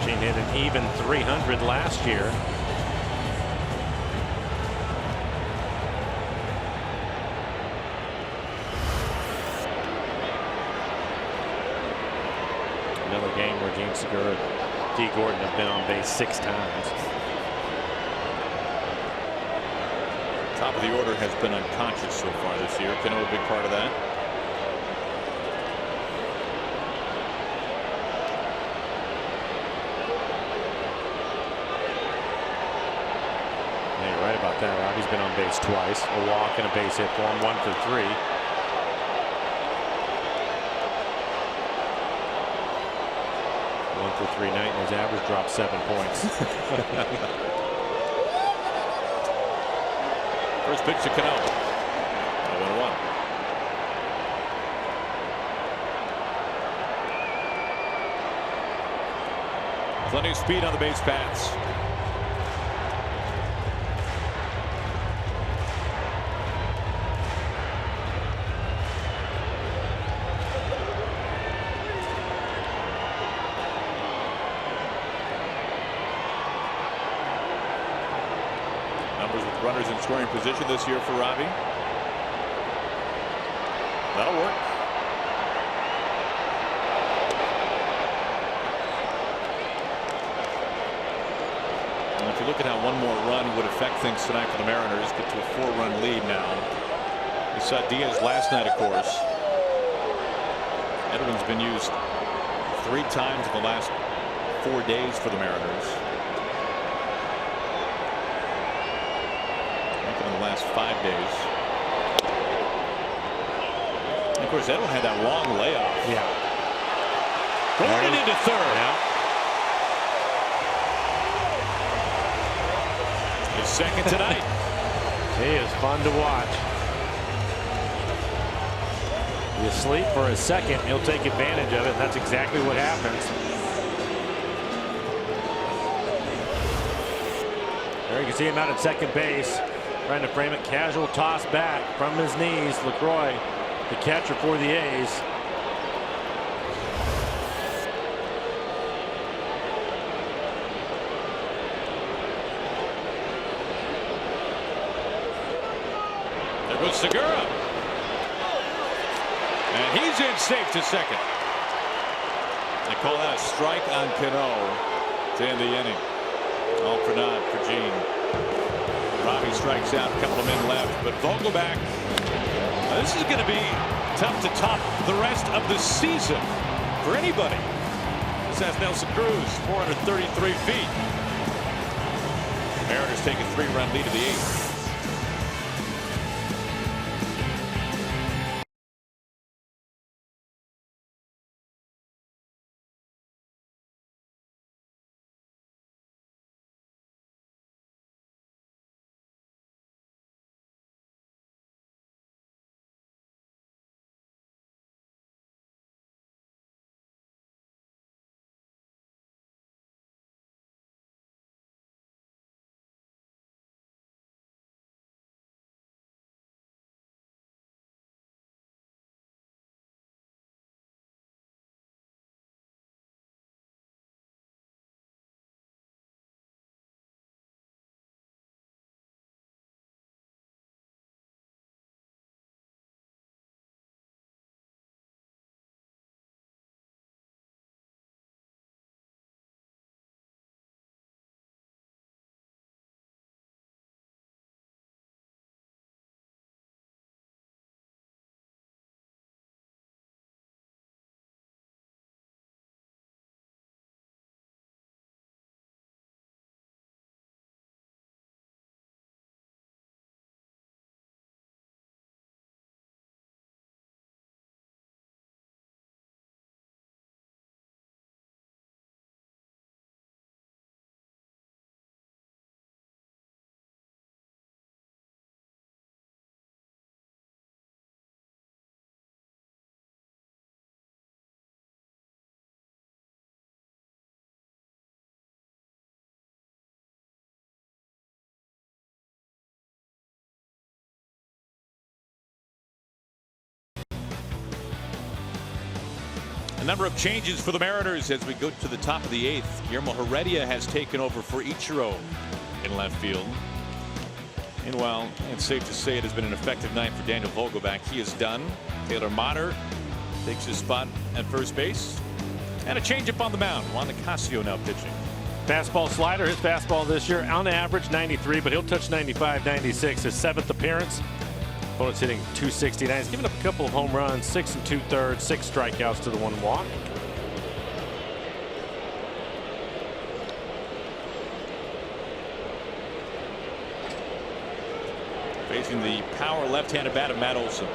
Gene hit an even 300 last year. Another game where Gene Segura, D. Gordon have been on base 6 times. Top of the order has been unconscious so far this year. Cano a big part of that. Yeah, you're right about that, Rob. He's been on base twice. A walk and a base hit for him, 1 for 3. For 3 night, and his average dropped 7 points. First pitch to Cano. 0-1. Plenty of speed on the base paths. Numbers with runners in scoring position this year for Robbie. That'll work. And if you look at how one more run would affect things tonight for the Mariners, get to a 4-run lead now. We saw Diaz last night, of course. Edwin's been used 3 times in the last 4 days for the Mariners. In the last 5 days. And of course, Edwin had that long layoff. Yeah. Going into third. Yeah. His second tonight. He is fun to watch. You sleep for a second, he'll take advantage of it. That's exactly what happens. There you can see him out at second base. Trying to frame it, casual toss back from his knees. LaCroix, the catcher for the A's. There goes Segura. And he's in safe to second. They call that a strike on Cano to end the inning. All for naught for Gene. Robbie strikes out, a couple of men left, but Vogelbach, this is going to be tough to top the rest of the season for anybody. This has Nelson Cruz, 433 feet. Mariners take a 3-run lead in the 8th. number of changes for the Mariners as we go to the top of the 8th. Guillermo Heredia has taken over for Ichiro in left field. Meanwhile, it's safe to say it has been an effective night for Daniel Vogelbach. He is done. Taylor Motter takes his spot at first base. And a changeup on the mound. Juan Nicasio now pitching. Fastball slider. His fastball this year on average 93, but he'll touch 95, 96. His 7th appearance. Opponent's hitting 269. He's given up a couple of home runs, 6 2/3, 6 strikeouts to the 1 walk. Facing the power left-handed bat of Matt Olson.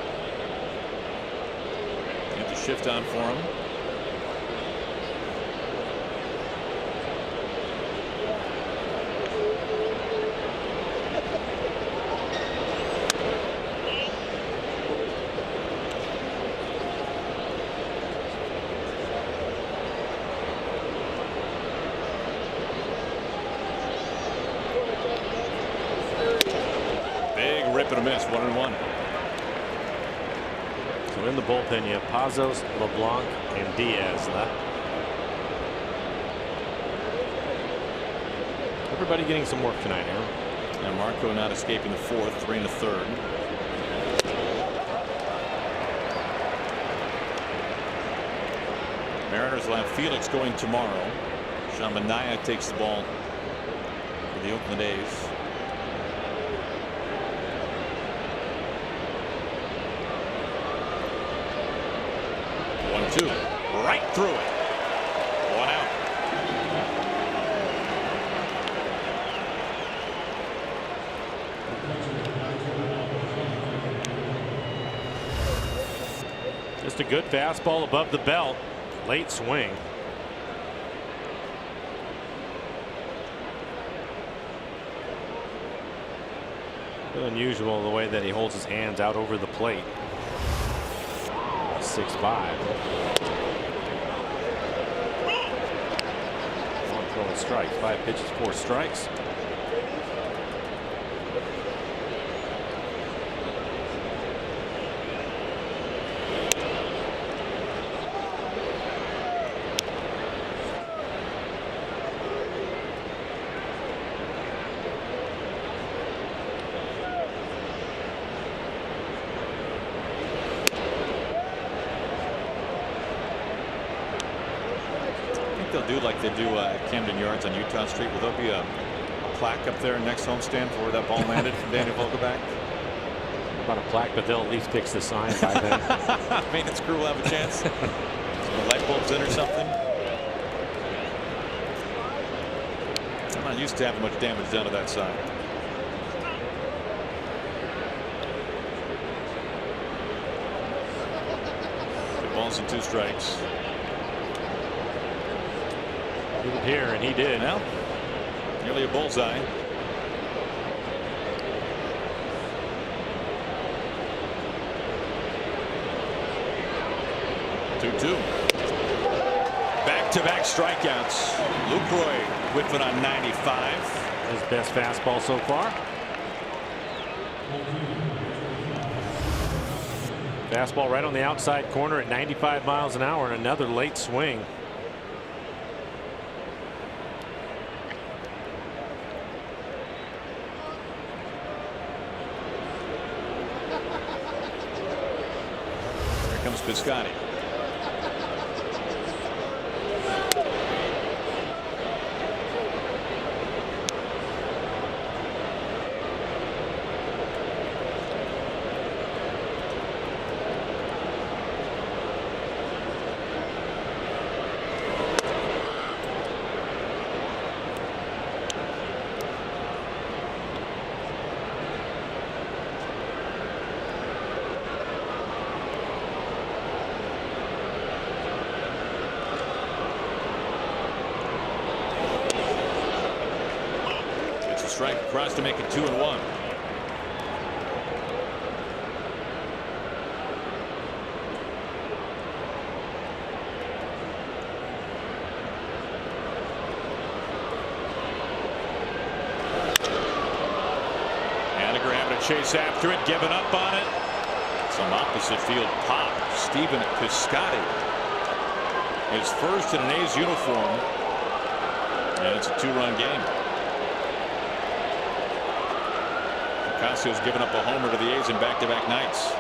Get the shift on for him. Rip and a miss, 1-1. So in the bullpen, you have Pazos, LeBlanc, and Diaz left. Everybody getting some work tonight, Aaron. And Marco not escaping the 4th, 3 1/3. Mariners will have Felix going tomorrow. Sean Manaea takes the ball for the Oakland A's. Right through it. 1 out. Just a good fastball above the belt. Late swing. A bit unusual the way that he holds his hands out over the plate. 6-5. Throwing strikes. 5 pitches, 4 strikes. They'll do like they do at Camden Yards on Utah Street. Will there be a plaque up there next homestand for where that ball landed from Daniel Vogelbach? About a plaque, but they'll at least fix the sign by then. Maintenance crew will have a chance. Some light bulbs in or something. I'm not used to having much damage done to that sign. Two balls and 2 strikes. Here, and he did. Well, nearly a bullseye. Back-to-back strikeouts. Lucroy whiffing on 95. His best fastball so far. Fastball right on the outside corner at 95 miles an hour, and another late swing. Piscotty. Strike across to make it 2-1. Anagram to chase after it, giving up on it. Some opposite field pop. Stephen Piscotty His first in an A's uniform, and it's a 2-run game. Ocasio's given up a homer to the A's in back-to-back nights.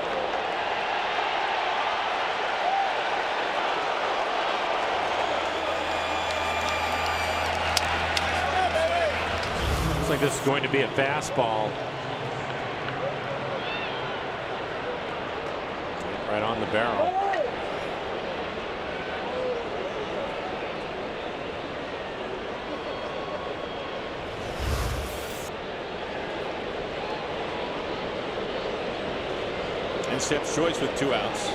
Looks like this is going to be a fastball. Right on the barrel. And Steps choice with 2 outs.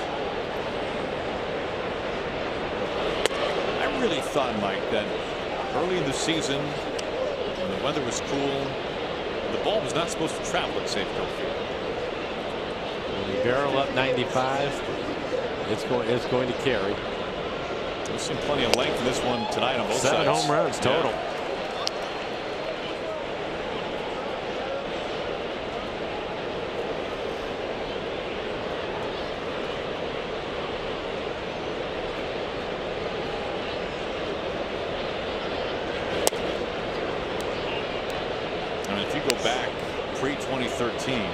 I really thought, Mike, that early in the season, when the weather was cool, the ball was not supposed to travel at Safeco Field. When you barrel up 95, it's going to carry. We've seen plenty of length in this one tonight on both sides. 7 home runs total. Yeah. If you go back pre-2013,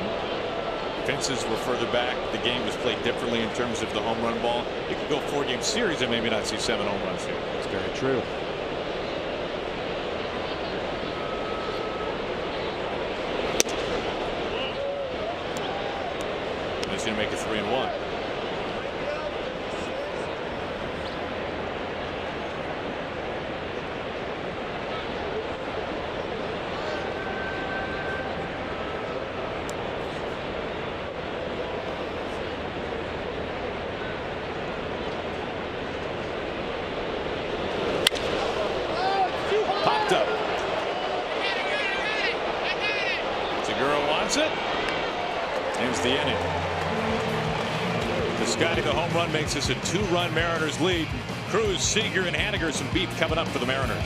fences were further back. The game was played differently in terms of the home run ball. You could go 4-game series and maybe not see 7 home runs here. That's very true. And he's going to make it 3-1. It. Here's the inning. To Scotty, the home run makes this a 2-run Mariners lead. Cruz, Seager, and Haniger, some beef coming up for the Mariners.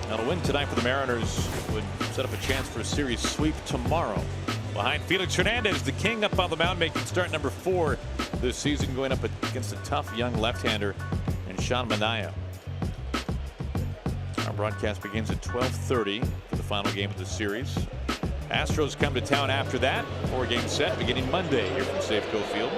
Now, a win tonight for the Mariners would set up a chance for a series sweep tomorrow. Behind Felix Hernandez, the king up on the mound, making start number 4 this season, going up against a tough young left-hander in Sean Manaea. Our broadcast begins at 12:30 for the final game of the series. Astros come to town after that. 4-game set beginning Monday here from Safeco Field.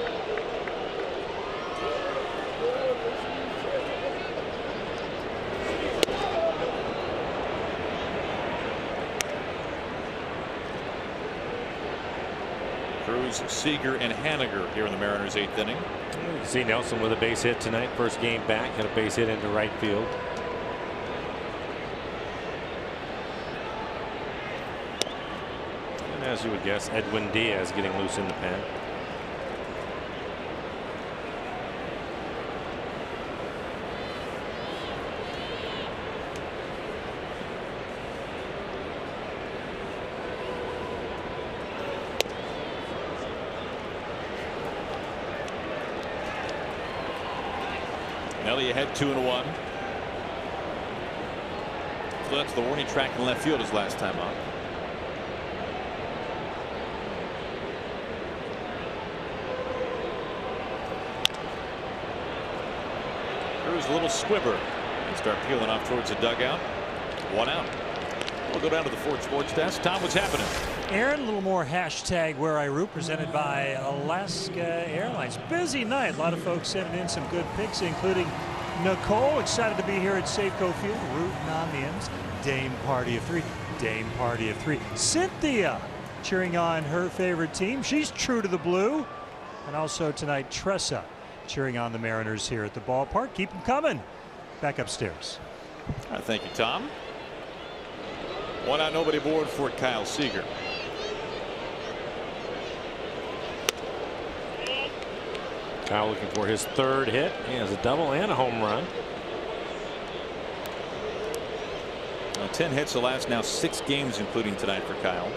Cruz, Seager, and Haniger here in the Mariners' 8th inning. You can see Nelson with a base hit tonight. First game back, had a base hit into right field. And as you would guess, Edwin Diaz getting loose in the pen. Nelly ahead 2-1. So that's the warning track in left field his last time out. Here's a little squibber. They start peeling off towards the dugout. 1 out. We'll go down to the Ford Sports Desk. Tom, what's happening? Aaron, a little more hashtag where I root presented by Alaska Airlines. Busy night. A lot of folks sending in some good picks, including Nicole, excited to be here at Safeco Field, rooting on the M's. Dame party of 3. Dame party of 3. Cynthia cheering on her favorite team. She's true to the blue. And also tonight, Tressa cheering on the Mariners here at the ballpark. Keep them coming. Back upstairs. All right, thank you, Tom. 1 out, nobody aboard for Kyle Seager. Kyle looking for his 3rd hit. He has a double and a home run. 10 hits the last now 6 games, including tonight for Kyle.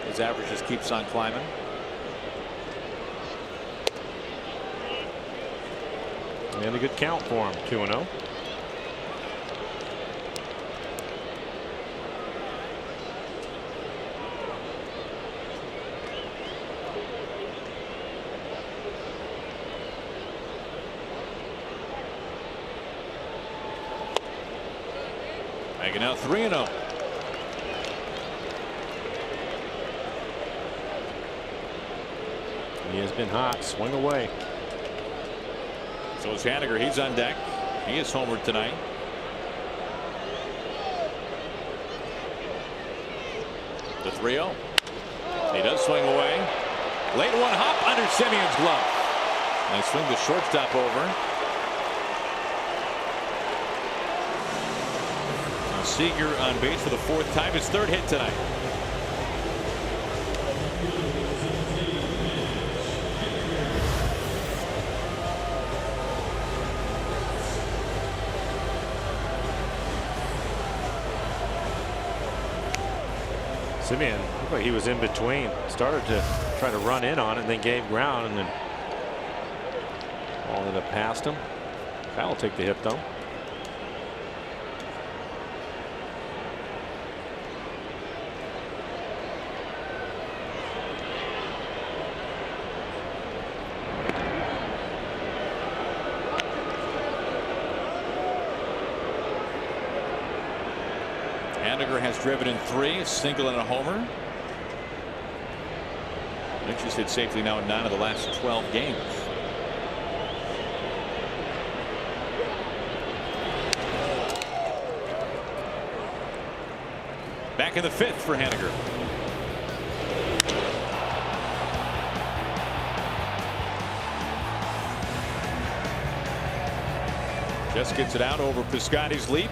His average just keeps on climbing. And a good count for him. 2-0. Making out 3-0. He has been hot. Swing away. So is Haniger. He's on deck. He is homered tonight. The 3-0. He does swing away. Late one hop under Simeon's glove. Nice swing the shortstop over. Now Seager on base for the 4th time. His 3rd hit tonight. Simeon looked like he was in between. Started to try to run in on it and then gave ground and then all ended up past him. Kyle will take the hit though. Haniger has driven in 3, a single and a homer. She's hit safely now in 9 of the last 12 games. Back in the 5th for Haniger. Just gets it out over Piscotty's leap.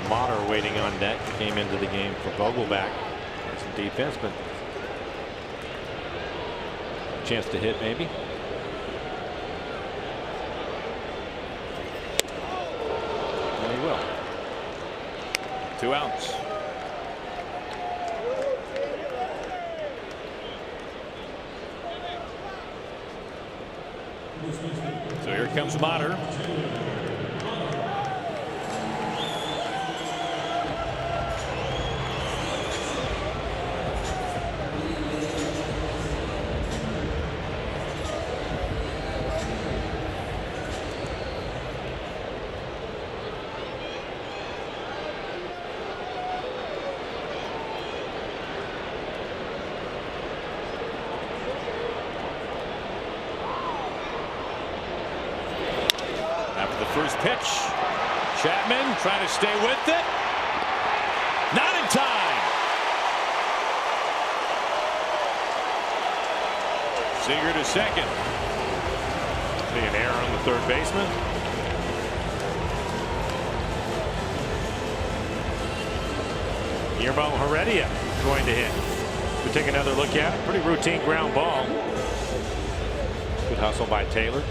Motter waiting on deck. Came into the game for Vogelbach. Some defense, but chance to hit maybe. And he will. 2 outs. So here comes Motter. First pitch. Chapman trying to stay with it. Not in time. Seager to second. See an error on the 3rd baseman. Guillermo Heredia going to hit. We take another look at it. Pretty routine ground ball. Good hustle by Taylor.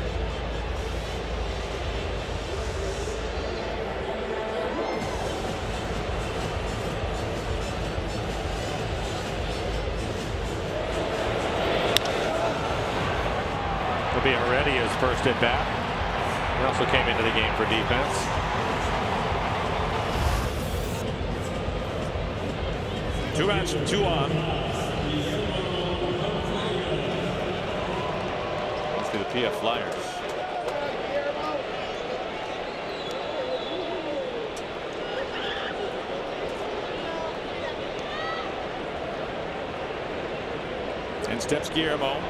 Will be Heredia's first at bat. He also came into the game for defense. Two outs, 2 on. Let's do the PF Flyers. And steps Guillermo.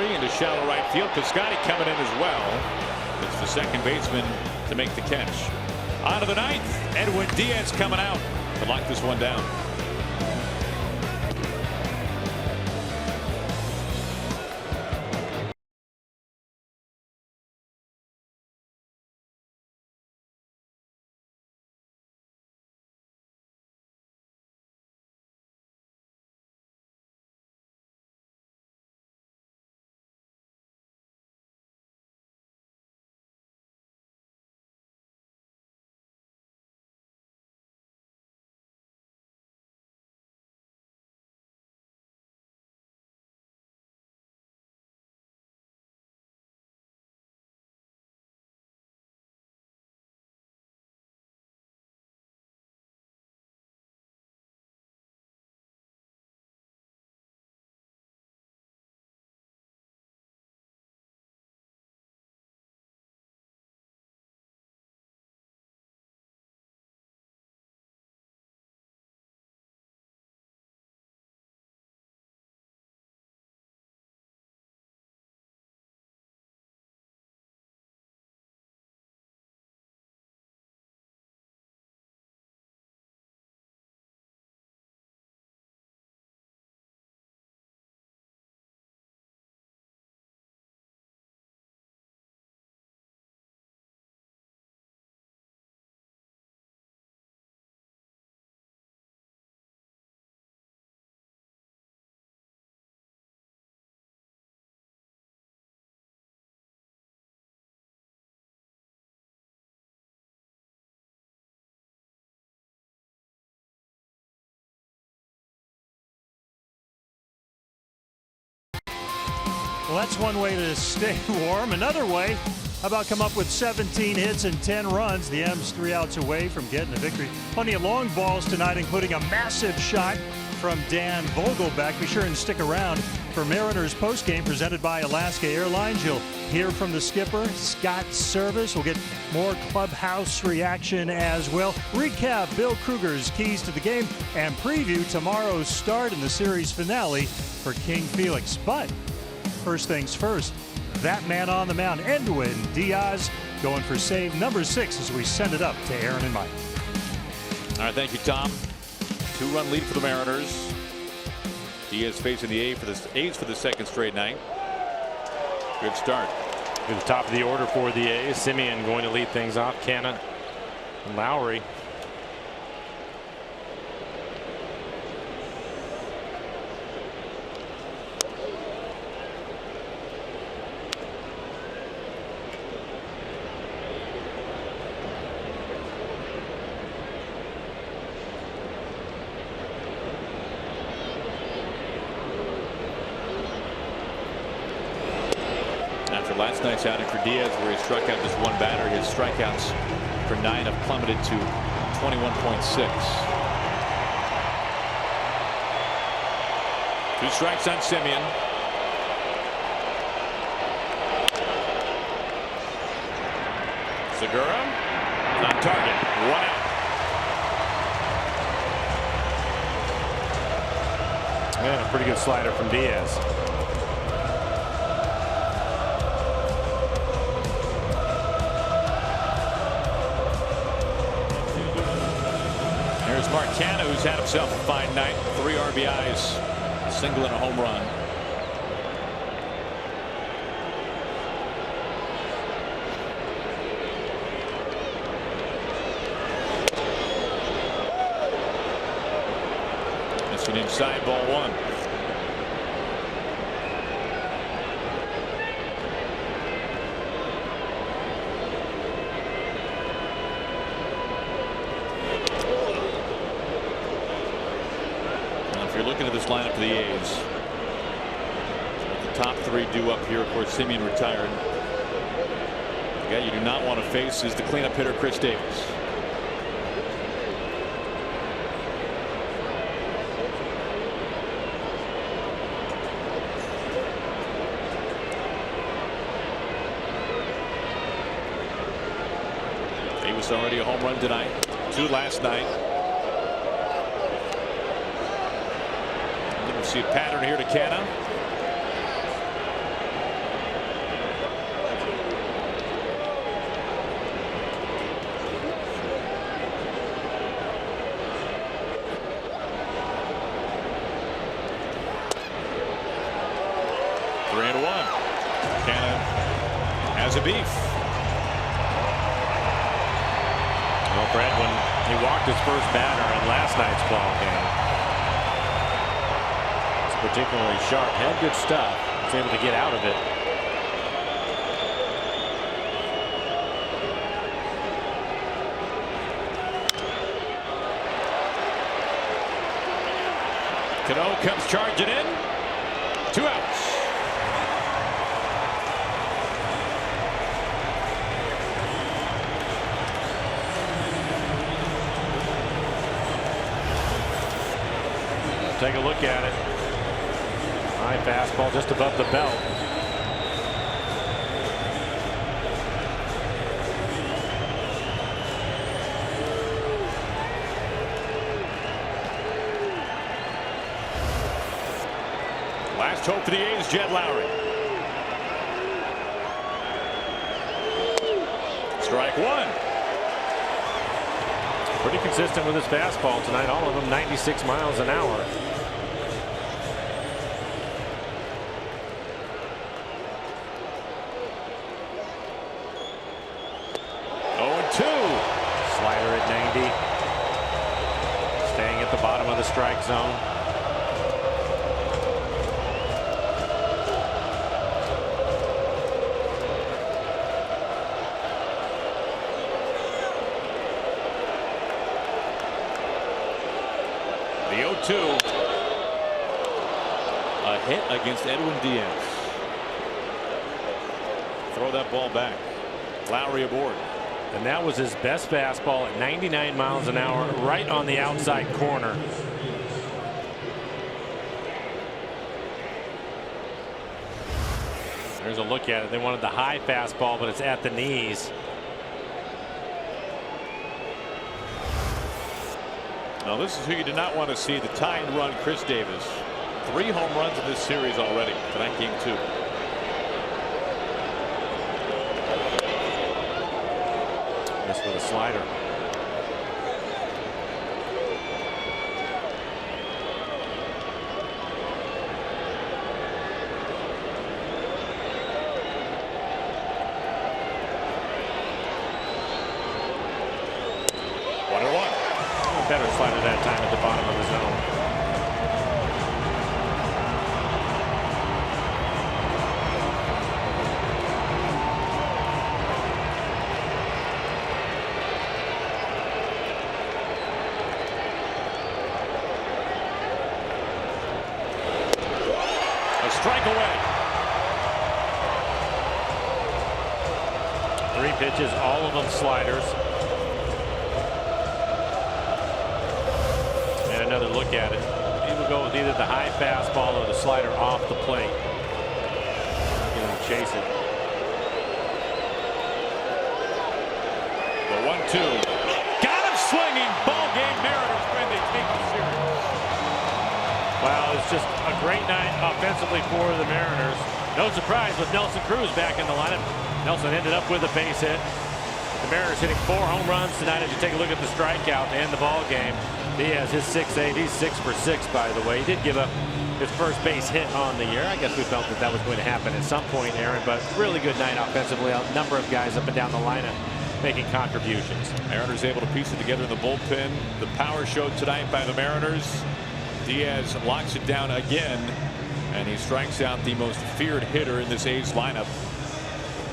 Into shallow right field. Piscotty coming in as well. It's the second baseman to make the catch. On to the ninth. Edwin Diaz coming out to lock this one down. Well, that's one way to stay warm. Another way, how about come up with 17 hits and 10 runs? The M's 3 outs away from getting a victory. Plenty of long balls tonight, including a massive shot from Dan Vogelbach. Be sure and stick around for Mariners postgame presented by Alaska Airlines. You'll hear from the skipper, Scott Service. We'll get more clubhouse reaction as well. Recap Bill Kruger's keys to the game and preview tomorrow's start in the series finale for King Felix. But first things first, that man on the mound, Edwin Diaz, going for save number 6 as we send it up to Aaron and Mike. All right, thank you, Tom. 2-run lead for the Mariners. Diaz facing the A's for the second straight night. Good start. To the top of the order for the A's. Simeon going to lead things off. Canna and Lowry. After last night's outing for Diaz, where he struck out just one batter, his strikeouts for 9 have plummeted to 21.6. 2 strikes on Simeon. Segura on target. 1 out. And a pretty good slider from Diaz. There's Marcana, who's had himself a fine night. 3 RBIs, a single and a home run. It's an inside ball 1. If you're looking at this lineup for the A's, the top 3 due up here. Of course, Simeon retired. The guy you do not want to face is the cleanup hitter, Chris Davis. Davis already a home run tonight, 2 last night. See a pattern here to Canna. Three and 1. Canna has a beef. Well, Brad, when he walked his first batter in last night's ball game, particularly sharp, had good stuff, was able to get out of it. Cano comes charging in. 2 outs. Take a look at it. High fastball just above the belt. Last hope for the A's, Jed Lowry. Strike 1. Pretty consistent with his fastball tonight. All of them 96 miles an hour. Slider at 90. Staying at the bottom of the strike zone. The 0-2. A hit against Edwin Diaz. Throw that ball back. Lowry aboard. And that was his best fastball at 99 miles an hour, right on the outside corner. There's a look at it. They wanted the high fastball, but it's at the knees. Now this is who you did not want to see, the tying run, Chris Davis. 3 home runs in this series already. Tonight, game 2. With a slider. Better slider that time at the bottom of the zone. A strike away. 3 pitches, all of them sliders. And another look at it. He would go with either the high fastball or the slider off the plate. Get him to chase it. The 1-2. Got him swinging. Ball game. Mariners win. They take the series. Well, it's just a great night offensively for the Mariners. No surprise with Nelson Cruz back in the lineup. Nelson ended up with a base hit. The Mariners hitting 4 home runs tonight. As you take a look at the strikeout to end the ball game, Diaz, his 6-8. He's 6 for 6, by the way. He did give up his first base hit on the year. I guess we felt that that was going to happen at some point, Aaron, but really good night offensively. A number of guys up and down the lineup making contributions. Mariners able to piece it together in the bullpen. The power show tonight by the Mariners. Diaz locks it down again, and he strikes out the most feared hitter in this A's lineup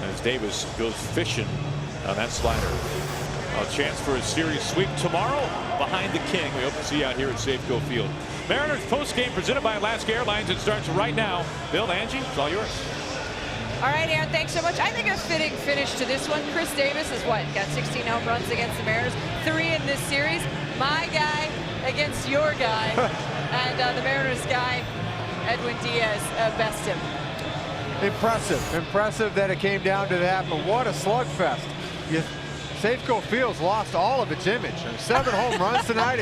as Davis goes fishing on that slider. A chance for a series sweep tomorrow behind the King. We hope to see you out here at Safeco Field. Mariners postgame presented by Alaska Airlines. It starts right now. Bill, Angie, it's all yours. All right, Aaron, thanks so much. I think a fitting finish to this one. Chris Davis has got 16 home runs against the Mariners, 3 in this series. My guy against your guy, and the Mariners guy, Edwin Diaz, best him. Impressive that it came down to that, but what a slugfest. Safeco Field's lost all of its image. 7 home runs tonight.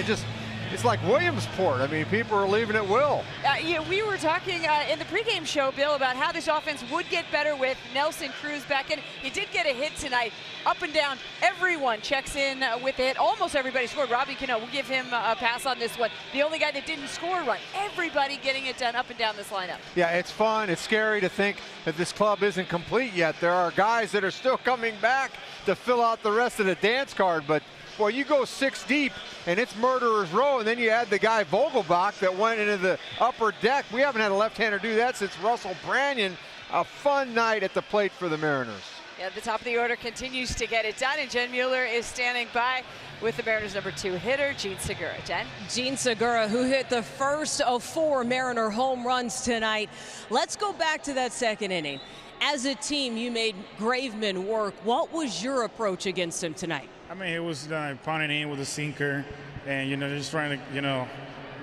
It's like Williamsport. I mean, people are leaving at will. Yeah, we were talking in the pregame show, Bill, about how this offense would get better with Nelson Cruz back in. He did get a hit tonight. Up and down, everyone checks in with it. Almost everybody scored. Robbie Cano, we'll give him a pass on this one. The only guy that didn't score a run. Everybody getting it done up and down this lineup. Yeah, it's fun. It's scary to think that this club isn't complete yet. There are guys that are still coming back to fill out the rest of the dance card, but boy, you go 6 deep and it's murderer's row, and then you add the guy Vogelbach that went into the upper deck. We haven't had a left-hander do that since Russell Branyan. A fun night at the plate for the Mariners. Yeah, the top of the order continues to get it done, and Jen Mueller is standing by with the Mariners' #2 hitter, Jean Segura. Jen? Jean Segura, who hit the first of 4 Mariner home runs tonight. Let's go back to that second inning. As a team, you made Graveman work. What was your approach against him tonight? I mean, it was punting in with a sinker, and just trying to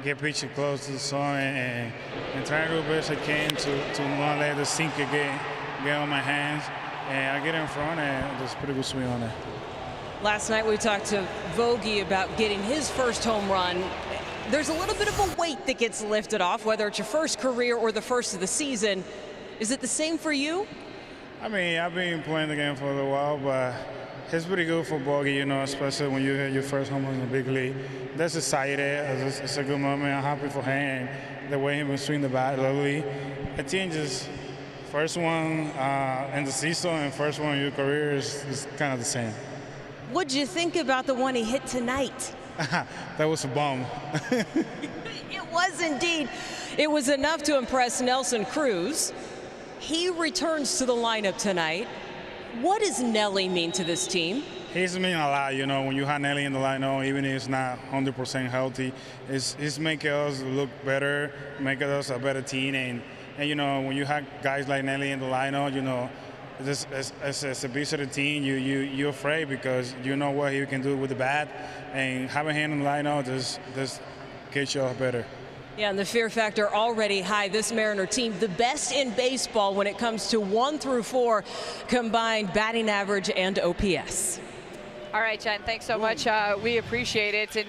get pitcher close to the zone and trying to do the best I can to not let the sinker get on my hands, and I get in front and just put a good swing on it. Last night we talked to Vogie about getting his first home run. There's a little bit of a weight that gets lifted off, whether it's your first career or the first of the season. Is it the same for you? I mean, I've been playing the game for a little while, but it's pretty good for Bogey, especially when you hit your first home run in the big league. That's exciting. It's a good moment. I'm happy for him and the way he was swinging the bat lately. I think just first one in the season and first one in your career is kind of the same. What'd you think about the one he hit tonight? That was a bomb. It was indeed. It was enough to impress Nelson Cruz. He returns to the lineup tonight. What does Nelly mean to this team? He's mean a lot, when you have Nelly in the lineup, even if it's not 100% healthy, it's making us look better, making us a better team. And when you have guys like Nelly in the lineup, as a piece of the team, you're afraid because you know what he can do with the bat, and having him in the lineup just gets you off better. Yeah, and the fear factor already high. This Mariner team, the best in baseball when it comes to 1 through 4 combined batting average and OPS. All right, Jen, thanks so much. We appreciate it. And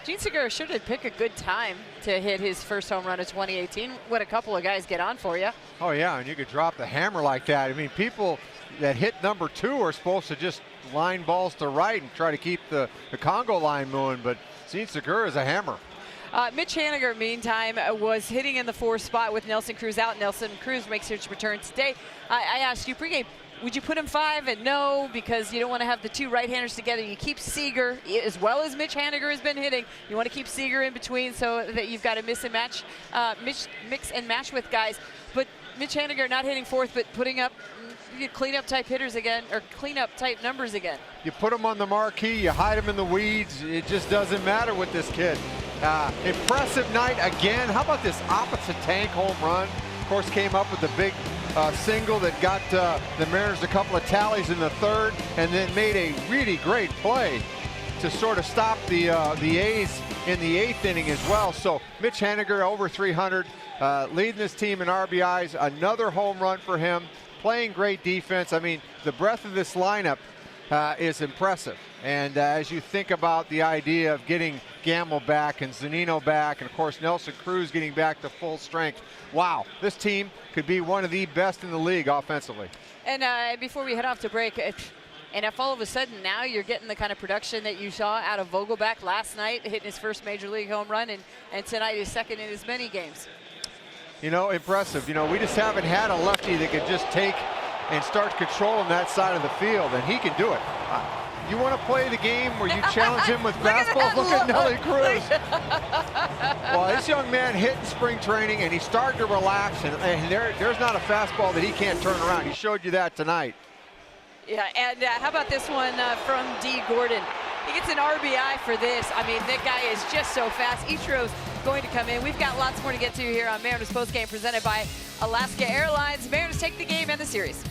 Jean Segura should have picked a good time to hit his first home run of 2018. What a couple of guys get on for you. Oh, yeah, and you could drop the hammer like that. I mean, people that hit #2 are supposed to just line balls to right and try to keep the Congo line moving, but Jean Segura is a hammer. Mitch Haniger, meantime, was hitting in the 4th spot with Nelson Cruz out. Nelson Cruz makes his return today. I asked you pregame, would you put him 5? And no, because you don't want to have the 2 right-handers together. You keep Seager, as well as Mitch Haniger has been hitting. You want to keep Seager in between so that you've got to mix and match with guys. But Mitch Haniger not hitting 4th, but putting up cleanup type hitters again, or cleanup type numbers again. You put him on the marquee, you hide him in the weeds. It just doesn't matter with this kid. Impressive night again. How about this opposite tank home run? Of course, came up with the big single that got the Mariners a couple of tallies in the 3rd, and then made a really great play to sort of stop the A's in the 8th inning as well. So Mitch Haniger over 300, leading this team in RBIs. Another home run for him. Playing great defense. I mean, the breadth of this lineup is impressive. And as you think about the idea of getting Gamble back and Zunino back, and of course Nelson Cruz getting back to full strength, wow, this team could be one of the best in the league offensively. And before we head off to break, and if all of a sudden now you're getting the kind of production that you saw out of Vogelbach last night, hitting his first major league home run, and tonight is second in as many games. You know, impressive. You know, we just haven't had a lefty that could just take and start controlling that side of the field, and he can do it. You want to play the game where you challenge him with fastballs? Look at Nelly Cruz. Well, this young man hit in spring training, and he's starting to relax, and there's not a fastball that he can't turn around. He showed you that tonight. Yeah, and how about this one from D. Gordon? He gets an RBI for this. I mean, that guy is just so fast. Ichiro's going to come in. We've got lots more to get to here on Mariners Postgame presented by Alaska Airlines. Mariners take the game and the series.